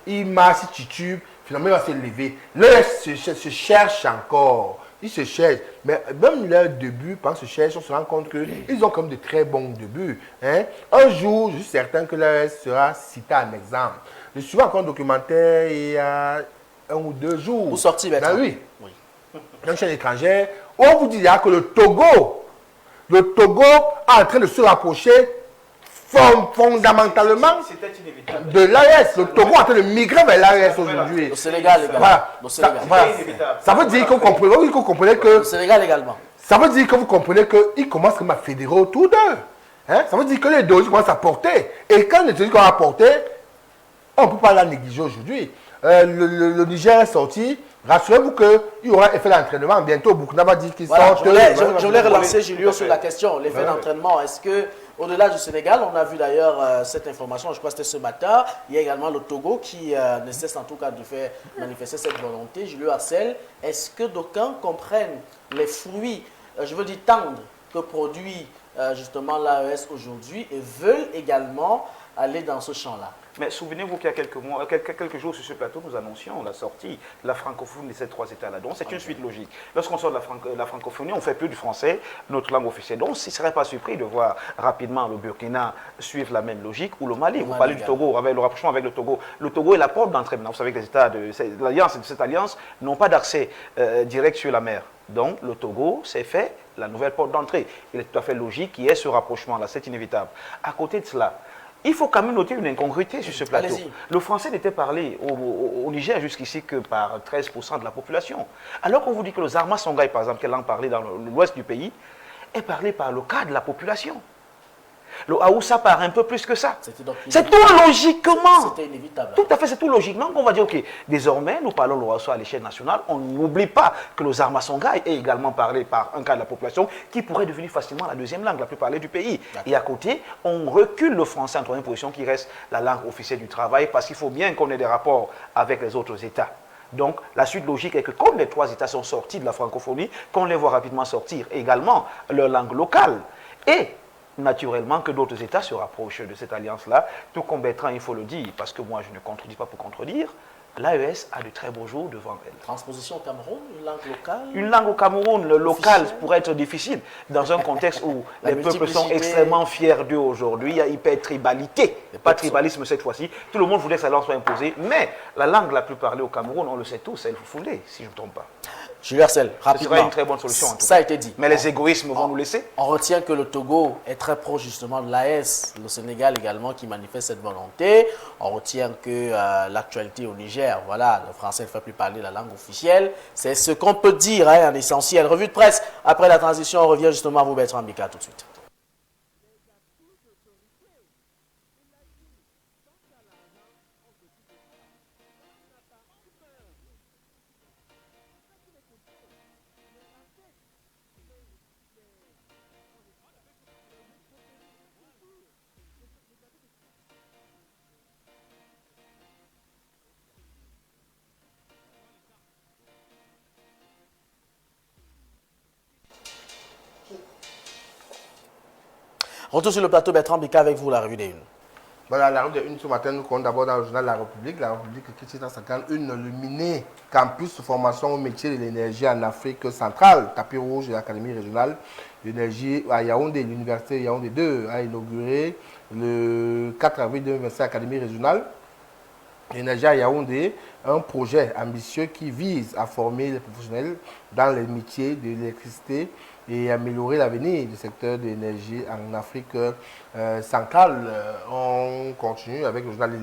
il marche, il titube, finalement il va se lever. L'AES se cherche encore. Ils se cherchent, mais même leur début, pendant ce cherche, on se rend compte qu'ils ont comme de très bons débuts. Hein? Un jour, je suis certain que l'AES sera cité en exemple. Je suis encore un documentaire il y a 1 ou 2 jours. Vous sortez maintenant? Ben oui. Une chaîne étrangère, où on vous dit que le Togo est en train de se rapprocher fondamentalement de l'AES. Le Togo est en train de migrer vers l'AES aujourd'hui. Le Sénégal également. Voilà. Ça veut dire que vous comprenez que... Le Sénégal également. Ça veut dire que vous comprenez qu'ils commencent à fédérer autour d'eux. Hein? Ça veut dire que les idéologies commencent à porter. Et quand les idéologies commencent à porter, on ne peut pas la négliger aujourd'hui. Le Niger est sorti. Rassurez-vous qu'il y aura effet d'entraînement bientôt. Burkina va dire qu'ils sortent. Je voulais relancer Julio sur la question, l'effet d'entraînement. Est-ce que, au-delà du Sénégal, on a vu d'ailleurs cette information, je crois que c'était ce matin, il y a également le Togo qui ne cesse en tout cas de faire manifester cette volonté. Julio Arcel, est-ce que d'aucuns comprennent les fruits, je veux dire tendres, que produit justement l'AES aujourd'hui et veulent également aller dans ce champ-là? Mais souvenez-vous qu'il y a quelques jours sur ce plateau, nous annoncions la sortie de la francophonie de ces 3 États-là. Donc c'est une suite logique. Lorsqu'on sort de la francophonie, on ne fait plus du français notre langue officielle. Donc il ne serait pas surpris de voir rapidement le Burkina suivre la même logique ou le Mali. Vous parlez du Togo, avec le rapprochement avec le Togo. Le Togo est la porte d'entrée. Vous savez que les États de cette alliance n'ont pas d'accès direct sur la mer. Donc le Togo, c'est fait la nouvelle porte d'entrée. Il est tout à fait logique qu'il y ait ce rapprochement-là, c'est inévitable. À côté de cela, il faut quand même noter une incongruité sur ce plateau. Le français n'était parlé au Niger jusqu'ici que par 13% de la population. Alors qu'on vous dit que le Zarma Songhai, par exemple, qui est langue parlée dans l'ouest du pays, est parlé par le quart de la population. Le Haoussa part un peu plus que ça. C'est tout logiquement. C'était inévitable. Tout à fait, c'est tout logiquement qu'on va dire, ok, désormais, nous parlons le Haoussa à l'échelle nationale. On n'oublie pas que le Zarma Songhai est également parlé par un quart de la population qui pourrait devenir facilement la deuxième langue la plus parlée du pays. Et à côté, on recule le français en troisième position qui reste la langue officielle du travail parce qu'il faut bien qu'on ait des rapports avec les autres États. Donc, la suite logique est que comme les 3 États sont sortis de la francophonie, qu'on les voit rapidement sortir également leur langue locale. Et naturellement que d'autres États se rapprochent de cette alliance-là, tout comme Bertrand, il faut le dire, parce que moi je ne contredis pas pour contredire, l'AES a de très beaux jours devant elle. Transposition au Cameroun, une langue locale. Une langue au Cameroun, le local pourrait être difficile dans un contexte où les peuples sont extrêmement fiers d'eux aujourd'hui. Il y a hyper-tribalité, pas tribalisme cette fois-ci. Tout le monde voulait que sa langue soit imposée, mais la langue la plus parlée au Cameroun, on le sait tous, c'est le Foufoulé, si je ne me trompe pas. Julien Arcel, rapidement. Ce serait une très bonne solution. En tout Ça a été dit. Mais les égoïsmes vont nous laisser. On retient que le Togo est très proche justement de l'AES, le Sénégal également qui manifeste cette volonté. On retient que l'actualité au Niger, voilà, le français ne fait plus parler la langue officielle. C'est ce qu'on peut dire en essentiel. Revue de presse, après la transition, on revient justement à vous, Bertrand Mbika, tout de suite. Retour sur le plateau, Bertrand Mbika, avec vous, la revue des Unes. Voilà, la revue des Unes ce matin, nous comptons d'abord dans le journal La République qui cite en 51, le mini campus de formation au métier de l'énergie en Afrique centrale. Tapis rouge de l'Académie régionale d'énergie à Yaoundé. L'université Yaoundé 2 a inauguré le 4 avril 2025 l'Académie régionale d'énergie à Yaoundé, un projet ambitieux qui vise à former les professionnels dans les métiers de l'électricité et améliorer l'avenir du secteur de l'énergie en Afrique centrale. On continue avec le journal de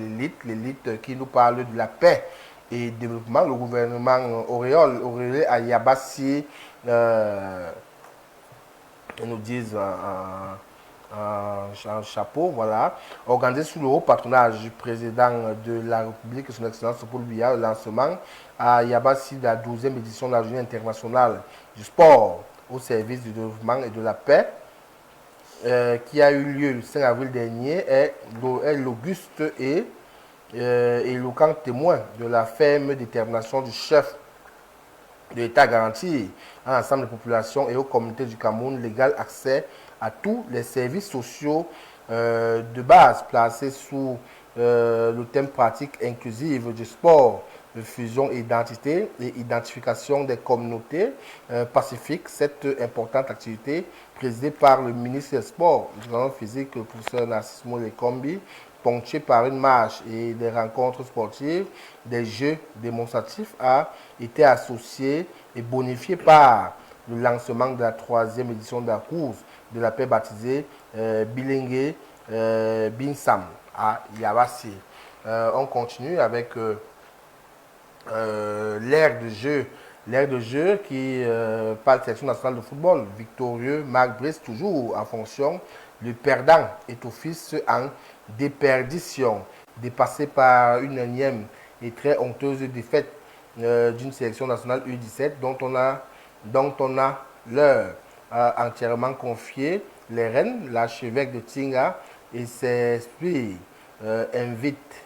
l'élite qui nous parle de la paix et du développement. Le gouvernement auréolé à Yabassi, ils nous disent un chapeau, voilà, organisé sous le haut patronage du président de la République, son Excellence Paul Biya, le lancement à Yabassi de la 12e édition de la Journée internationale du sport au service du développement et de la paix, qui a eu lieu le 5 avril dernier, est l'auguste et éloquent témoin de la ferme détermination du chef de l'État à garantir à l'ensemble des populations et aux communautés du Cameroun l'égal accès à tous les services sociaux de base placés sous le thème pratique inclusive du sport, de fusion identité et identification des communautés pacifiques. Cette importante activité présidée par le ministre des Sports, du développement physique, le professeur Narcisse Lekombi, ponctuée par une marche et des rencontres sportives, des jeux démonstratifs, a été associée et bonifiée par le lancement de la 3e édition de la course de la paix baptisée Bilingue Binsam à Yabassi. On continue avec l'ère de jeu qui par la sélection nationale de football, victorieux Marc Brice, toujours en fonction. Le perdant est office en déperdition, dépassé par une énième et très honteuse défaite d'une sélection nationale U17 dont on a l'heure entièrement confié les rênes. L'archevêque de Tinga et ses esprits invitent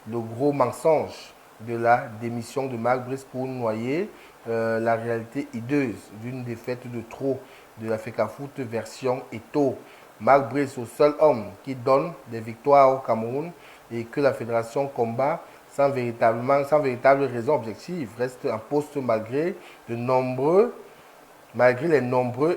le gros mensonge de la démission de Marc Brice pour noyer la réalité hideuse d'une défaite de trop de la FECAFOOT version Eto. Marc Brice, au seul homme qui donne des victoires au Cameroun et que la fédération combat sans véritable raison objective, reste en poste malgré les nombreux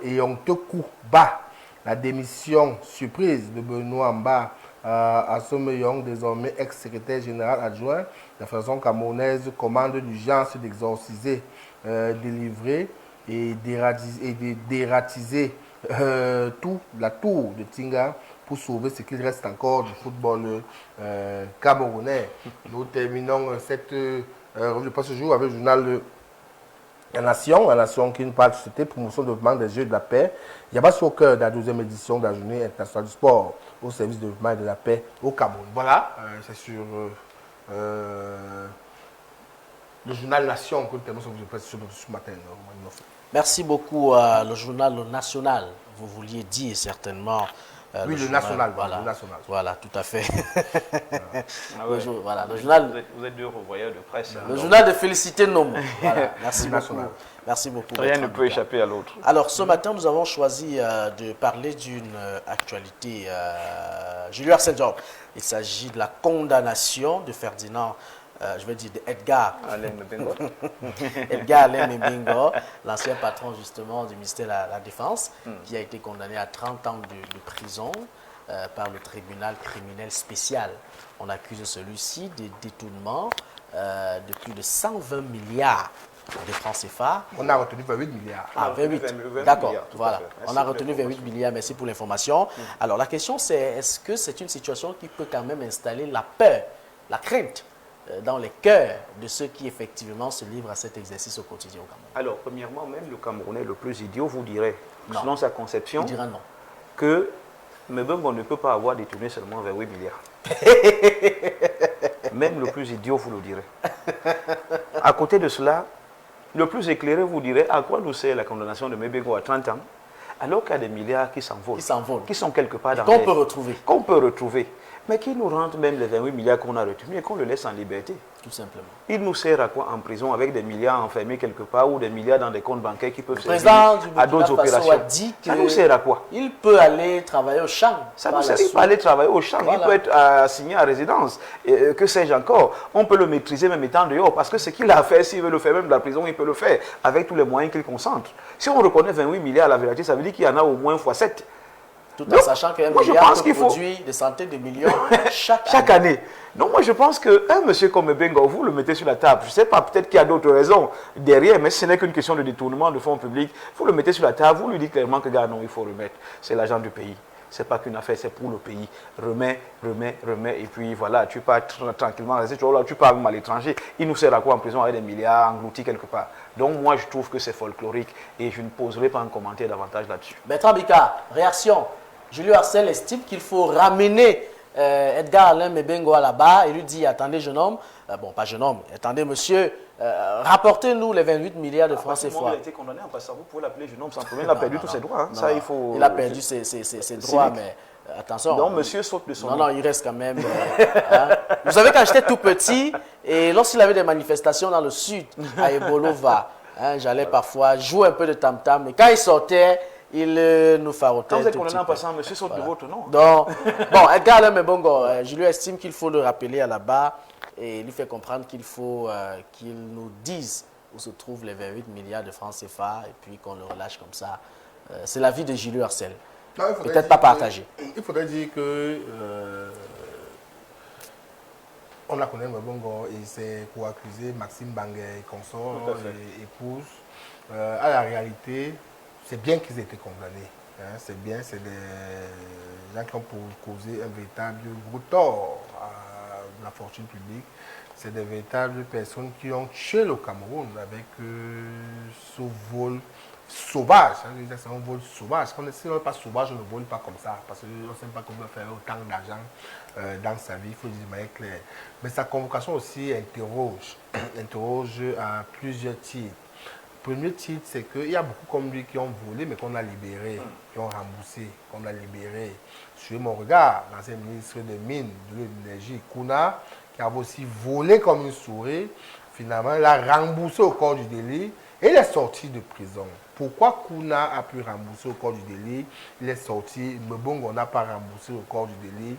et honteux coups bas. La démission surprise de Benoît Amba Assome Young, désormais ex-secrétaire général adjoint de la Fédération camerounaise, commande d'urgence d'exorciser, délivrer et dératiser tout la tour de Tinga pour sauver ce qu'il reste encore du football camerounais. Nous terminons cette revue de presse ce jour avec le journal La Nation qui nous parle de société, promotion de développement des Jeux de la paix. Il y a pas au cœur de la 12e édition de la Journée internationale du sport au service de développement et de la paix au Cameroun. Voilà, c'est sur le journal Nation que nous terminons cette revue de presse ce matin. Merci beaucoup. Le journal national, vous vouliez dire certainement Oui, le journal, national, voilà, le national. Voilà, tout à fait. Ah ouais. Voilà, le journal. Vous êtes deux revoyeurs de presse. Le journal de Félicité Nomo. Voilà, merci beaucoup. National. Merci beaucoup. Rien Bertrand ne peut Bika. échapper à l'autre. Alors, ce matin, nous avons choisi de parler d'une actualité. Julien Arsène-Diop. Il s'agit de la condamnation de Ferdinand, je vais dire d'Edgar. Alain Mbengo. Edgar Alain Mbingo, l'ancien patron justement du ministère de la Défense, qui a été condamné à 30 ans de prison par le tribunal criminel spécial. On accuse celui-ci de détournement de plus de 120 milliards de francs CFA. On a retenu 28 milliards. Ah, 28. 28 D'accord, milliards, tout à voilà. fait. On Merci a pour retenu 28 l'information. milliards, merci pour l'information. Alors, la question, c'est est-ce que c'est une situation qui peut quand même installer la peur, la crainte dans les cœurs de ceux qui, effectivement, se livrent à cet exercice au quotidien au Cameroun? Alors, premièrement, même le Camerounais le plus idiot vous dirait, Non. selon sa conception, Il dira non. que Mbembo ne peut pas avoir détourné seulement 28 milliards. Même le plus idiot vous le dirait. À côté de cela, le plus éclairé vous dirait à quoi nous sert la condamnation de Mbembo à 30 ans, alors qu'il y a des milliards qui s'envolent, Qui s'envolent. qui sont quelque part dans Qu'on l'air, peut retrouver, qu'on peut retrouver, mais qui nous rentrent même les 28 milliards qu'on a retenus et qu'on le laisse en liberté. tout simplement. Il nous sert à quoi en prison avec des milliards enfermés quelque part ou des milliards dans des comptes bancaires qui peuvent Le servir président du à d'autres Burkina Faso a opérations? dit Ça nous sert à quoi? qu'il peut aller travailler au champ. Ça par nous la sert, il suite. peut aller travailler au champ, Voilà. il peut être assigné à résidence, que sais-je encore. On peut le maîtriser même étant dehors, parce que ce qu'il a à faire, s'il veut le faire même de la prison, il peut le faire, avec tous les moyens qu'il concentre. Si on reconnaît 28 milliards à la vérité, ça veut dire qu'il y en a au moins x7 Tout en Donc, sachant qu'un moi, je milliard pense peut qu'il faut- produire des centaines de millions chaque chaque année. année. Donc moi je pense qu'un monsieur comme Bengo, vous le mettez sur la table. Je ne sais pas, peut-être qu'il y a d'autres raisons derrière, mais ce n'est qu'une question de détournement de fonds publics. Vous le mettez sur la table, vous lui dites clairement que, gars, non, il faut remettre. C'est l'argent du pays. Ce n'est pas qu'une affaire, c'est pour le pays. Remets, et puis voilà, tu pars tranquillement, tu pars même à l'étranger. Il nous sert à quoi en prison avec des milliards engloutis quelque part. Donc moi je trouve que c'est folklorique et je ne poserai pas un commentaire davantage là-dessus. Bertrand Bika, réaction. Julio Arcel estime qu'il faut ramener Edgar Alain Mbengo là-bas et lui dit, attendez jeune homme, bon pas jeune homme, attendez monsieur, rapportez-nous les 28 milliards de francs Il CFA. a été condamné en passant, vous pouvez l'appeler jeune homme sans problème, il a perdu tous ses droits. Hein. Non, Ça, non. il faut... Il a perdu ses droits, civique. mais attention. Non, monsieur saute de son Non, nom. non, il reste quand même. Hein. Vous savez, quand j'étais tout petit, et lorsqu'il avait des manifestations dans le sud, à Ebolova, hein, j'allais parfois jouer un peu de tam-tam, et quand il sortait, il nous farotait. Quand vous êtes tout condamné en petit peu. passant, monsieur saute de votre nom. Donc, bon, Edgar Alain Mbengo, je lui estime qu'il faut le rappeler à la barre et lui faire comprendre qu'il faut qu'il nous dise où se trouvent les 28 milliards de francs CFA et puis qu'on le relâche comme ça. C'est l'avis de Julio Arcel. Non, il faudrait Peut-être dire pas que- partagé. Il faudrait dire que on a connu Mbongo et c'est pour accuser Maxime Bangué, consort Tout à fait. et épouse. À la réalité, c'est bien qu'ils aient été condamnés. Hein, c'est bien, c'est des gens qui ont causé un véritable gros tort à la fortune publique. C'est des véritables personnes qui ont tué le Cameroun avec ce vol sauvage. Hein, c'est un vol sauvage. Si on n'est pas sauvage, on ne vole pas comme ça. Parce qu'on ne sait pas comment faire autant d'argent dans sa vie. Il faut dire de manière claire. Mais sa convocation aussi interroge à plusieurs titres. Le premier titre, c'est qu'il y a beaucoup comme lui qui ont volé, mais qu'on a libéré, qui ont remboursé, qu'on a libéré. Sur mon regard, l'ancien ministre des Mines, de l'Énergie, Kouna, qui avait aussi volé comme une souris, finalement, il a remboursé au corps du délit et il est sorti de prison. Pourquoi Kouna a pu rembourser au corps du délit? Il est sorti, Mbongo n'a pas remboursé au corps du délit,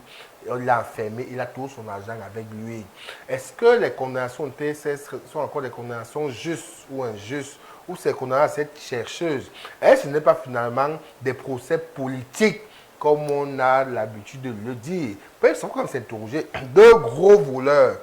il l'a enfermé, il a tout son argent avec lui. Est-ce que les condamnations de TSS sont encore des condamnations justes ou injustes? Ou ces condamnations à cette chercheuse? Est-ce que ce n'est pas finalement des procès politiques comme on a l'habitude de le dire? Il faut quand même s'interroger. Deux gros voleurs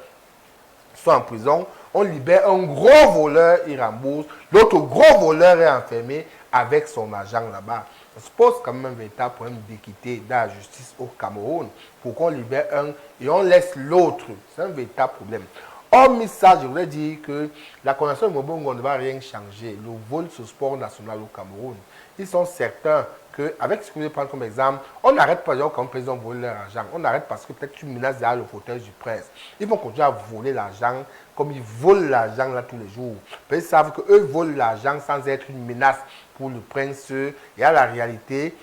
sont en prison, on libère un gros voleur, il rembourse, l'autre gros voleur est enfermé avec son argent là-bas. Ça se pose quand même un véritable problème d'équité dans la justice au Cameroun. Pourquoi on libère un et on laisse l'autre? C'est un véritable problème. Hormis ça, je voudrais dire que la condamnation de Mbongo ne va rien changer. Le vol sur sport national au Cameroun, ils sont certains qu'avec ce que vous prendre comme exemple, on n'arrête pas les gens quand le président vole leur argent. On arrête parce que peut-être tu menaces derrière le fauteuil du prince. Ils vont continuer à voler l'argent comme ils volent l'argent là tous les jours. Ils savent qu'eux volent l'argent sans être une menace pour le prince. Et à la réalité,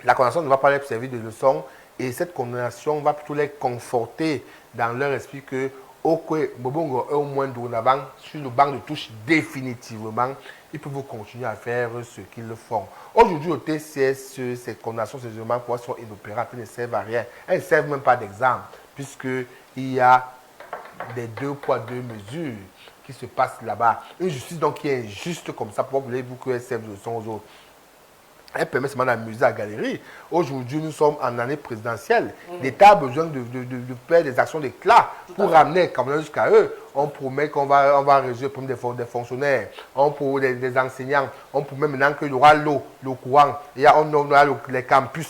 La condamnation ne va pas leur servir de leçon et cette condamnation va plutôt les conforter dans leur esprit que Bobongo est au moins dorénavant sur le banc de touche définitivement. Ils peuvent continuer à faire ce qu'ils font. Aujourd'hui, au TCS, ces condamnations, ces éléments sont inopérantes, elles ne servent à rien. Elles ne servent même pas d'exemple, puisqu'il y a des 2 poids 2 mesures qui se passent là-bas. Une justice donc qui est injuste comme ça, pourquoi voulez-vous qu'elle serve de leçon aux autres? Elle permet seulement d'amuser à la galerie. Aujourd'hui, nous sommes en année présidentielle. L'État a besoin de faire des actions d'éclat pour ramener les Camerounais jusqu'à eux. On promet qu'on va résoudre le problème des fonctionnaires, on promet des enseignants, on promet maintenant qu'il y aura l'eau, le courant, on aura les campus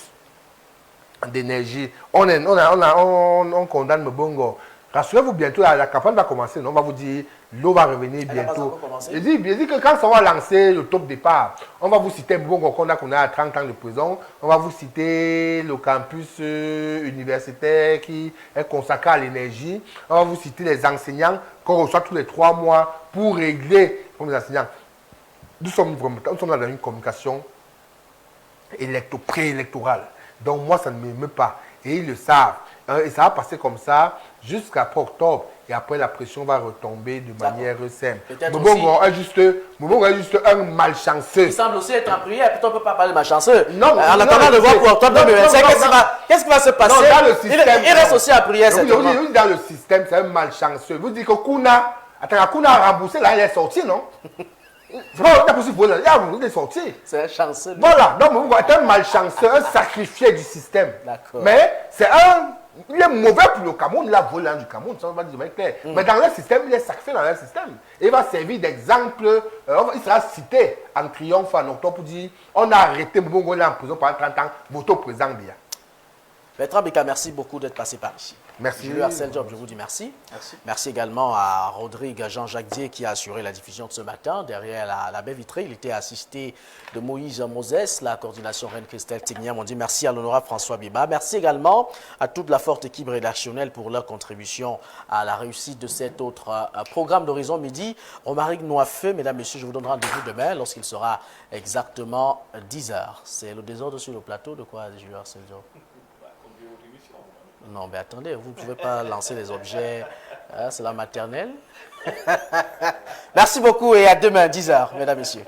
d'énergie. On condamne Mbongo. Rassurez-vous, bientôt, la campagne va commencer. On va vous dire, l'eau va revenir bientôt. Je dis que quand ça va lancer le top départ, on va vous citer Mbongo qu'on a à 30 ans de prison. On va vous citer le campus universitaire qui est consacré à l'énergie. On va vous citer les enseignants qu'on reçoit tous les 3 mois pour régler comme les enseignants. Nous sommes dans une communication préélectorale. Donc moi, ça ne m'émeut pas. Et ils le savent. Et ça va passer comme ça jusqu'après octobre. Et après, la pression va retomber de manière simple. Mbongo est juste un malchanceux. Il semble aussi être en prière. Plutôt, on ne peut pas parler de malchanceux. Non, en attendant de voir pour octobre 2025, qu'est-ce qui va se passer? Non, dans le système, il reste aussi en prière, certainement. Vous dites dans le système, c'est un malchanceux. Vous dites que Kuna a remboursé, là, il est sorti, non? C'est pas possible, il est sorti. C'est un chanceux. Voilà, donc Mbongo est un malchanceux, un sacrifié du système. D'accord. Mais il est mauvais pour le Cameroun, il a volé du Cameroun, ça va dire clair. Mais dans le système, il est sacrifié dans le système. Et il va servir d'exemple, il sera cité en triomphe en octobre pour dire on a arrêté Mbongo, il est en prison pendant 30 ans, voto présent bien. Bertrand Bika, merci beaucoup d'être passé par ici. Merci. Jules Arcel Job, je vous dis merci. Merci également à Rodrigue Jean-Jacques Dier qui a assuré la diffusion de ce matin. Derrière la baie vitrée, il était assisté de Moïse Moses, la coordination Reine-Christelle Tigniam. On dit merci à l'honorable François Biba. Merci également à toute la forte équipe rédactionnelle pour leur contribution à la réussite de cet autre programme d'Horizon Midi. Romaric Noifeux, mesdames, messieurs, je vous donne rendez-vous demain lorsqu'il sera exactement 10h. C'est le désordre sur le plateau de quoi, Jules Arcel Job? Non, mais attendez, vous ne pouvez pas lancer les objets, c'est la maternelle. Merci beaucoup et à demain, 10h, mesdames, messieurs.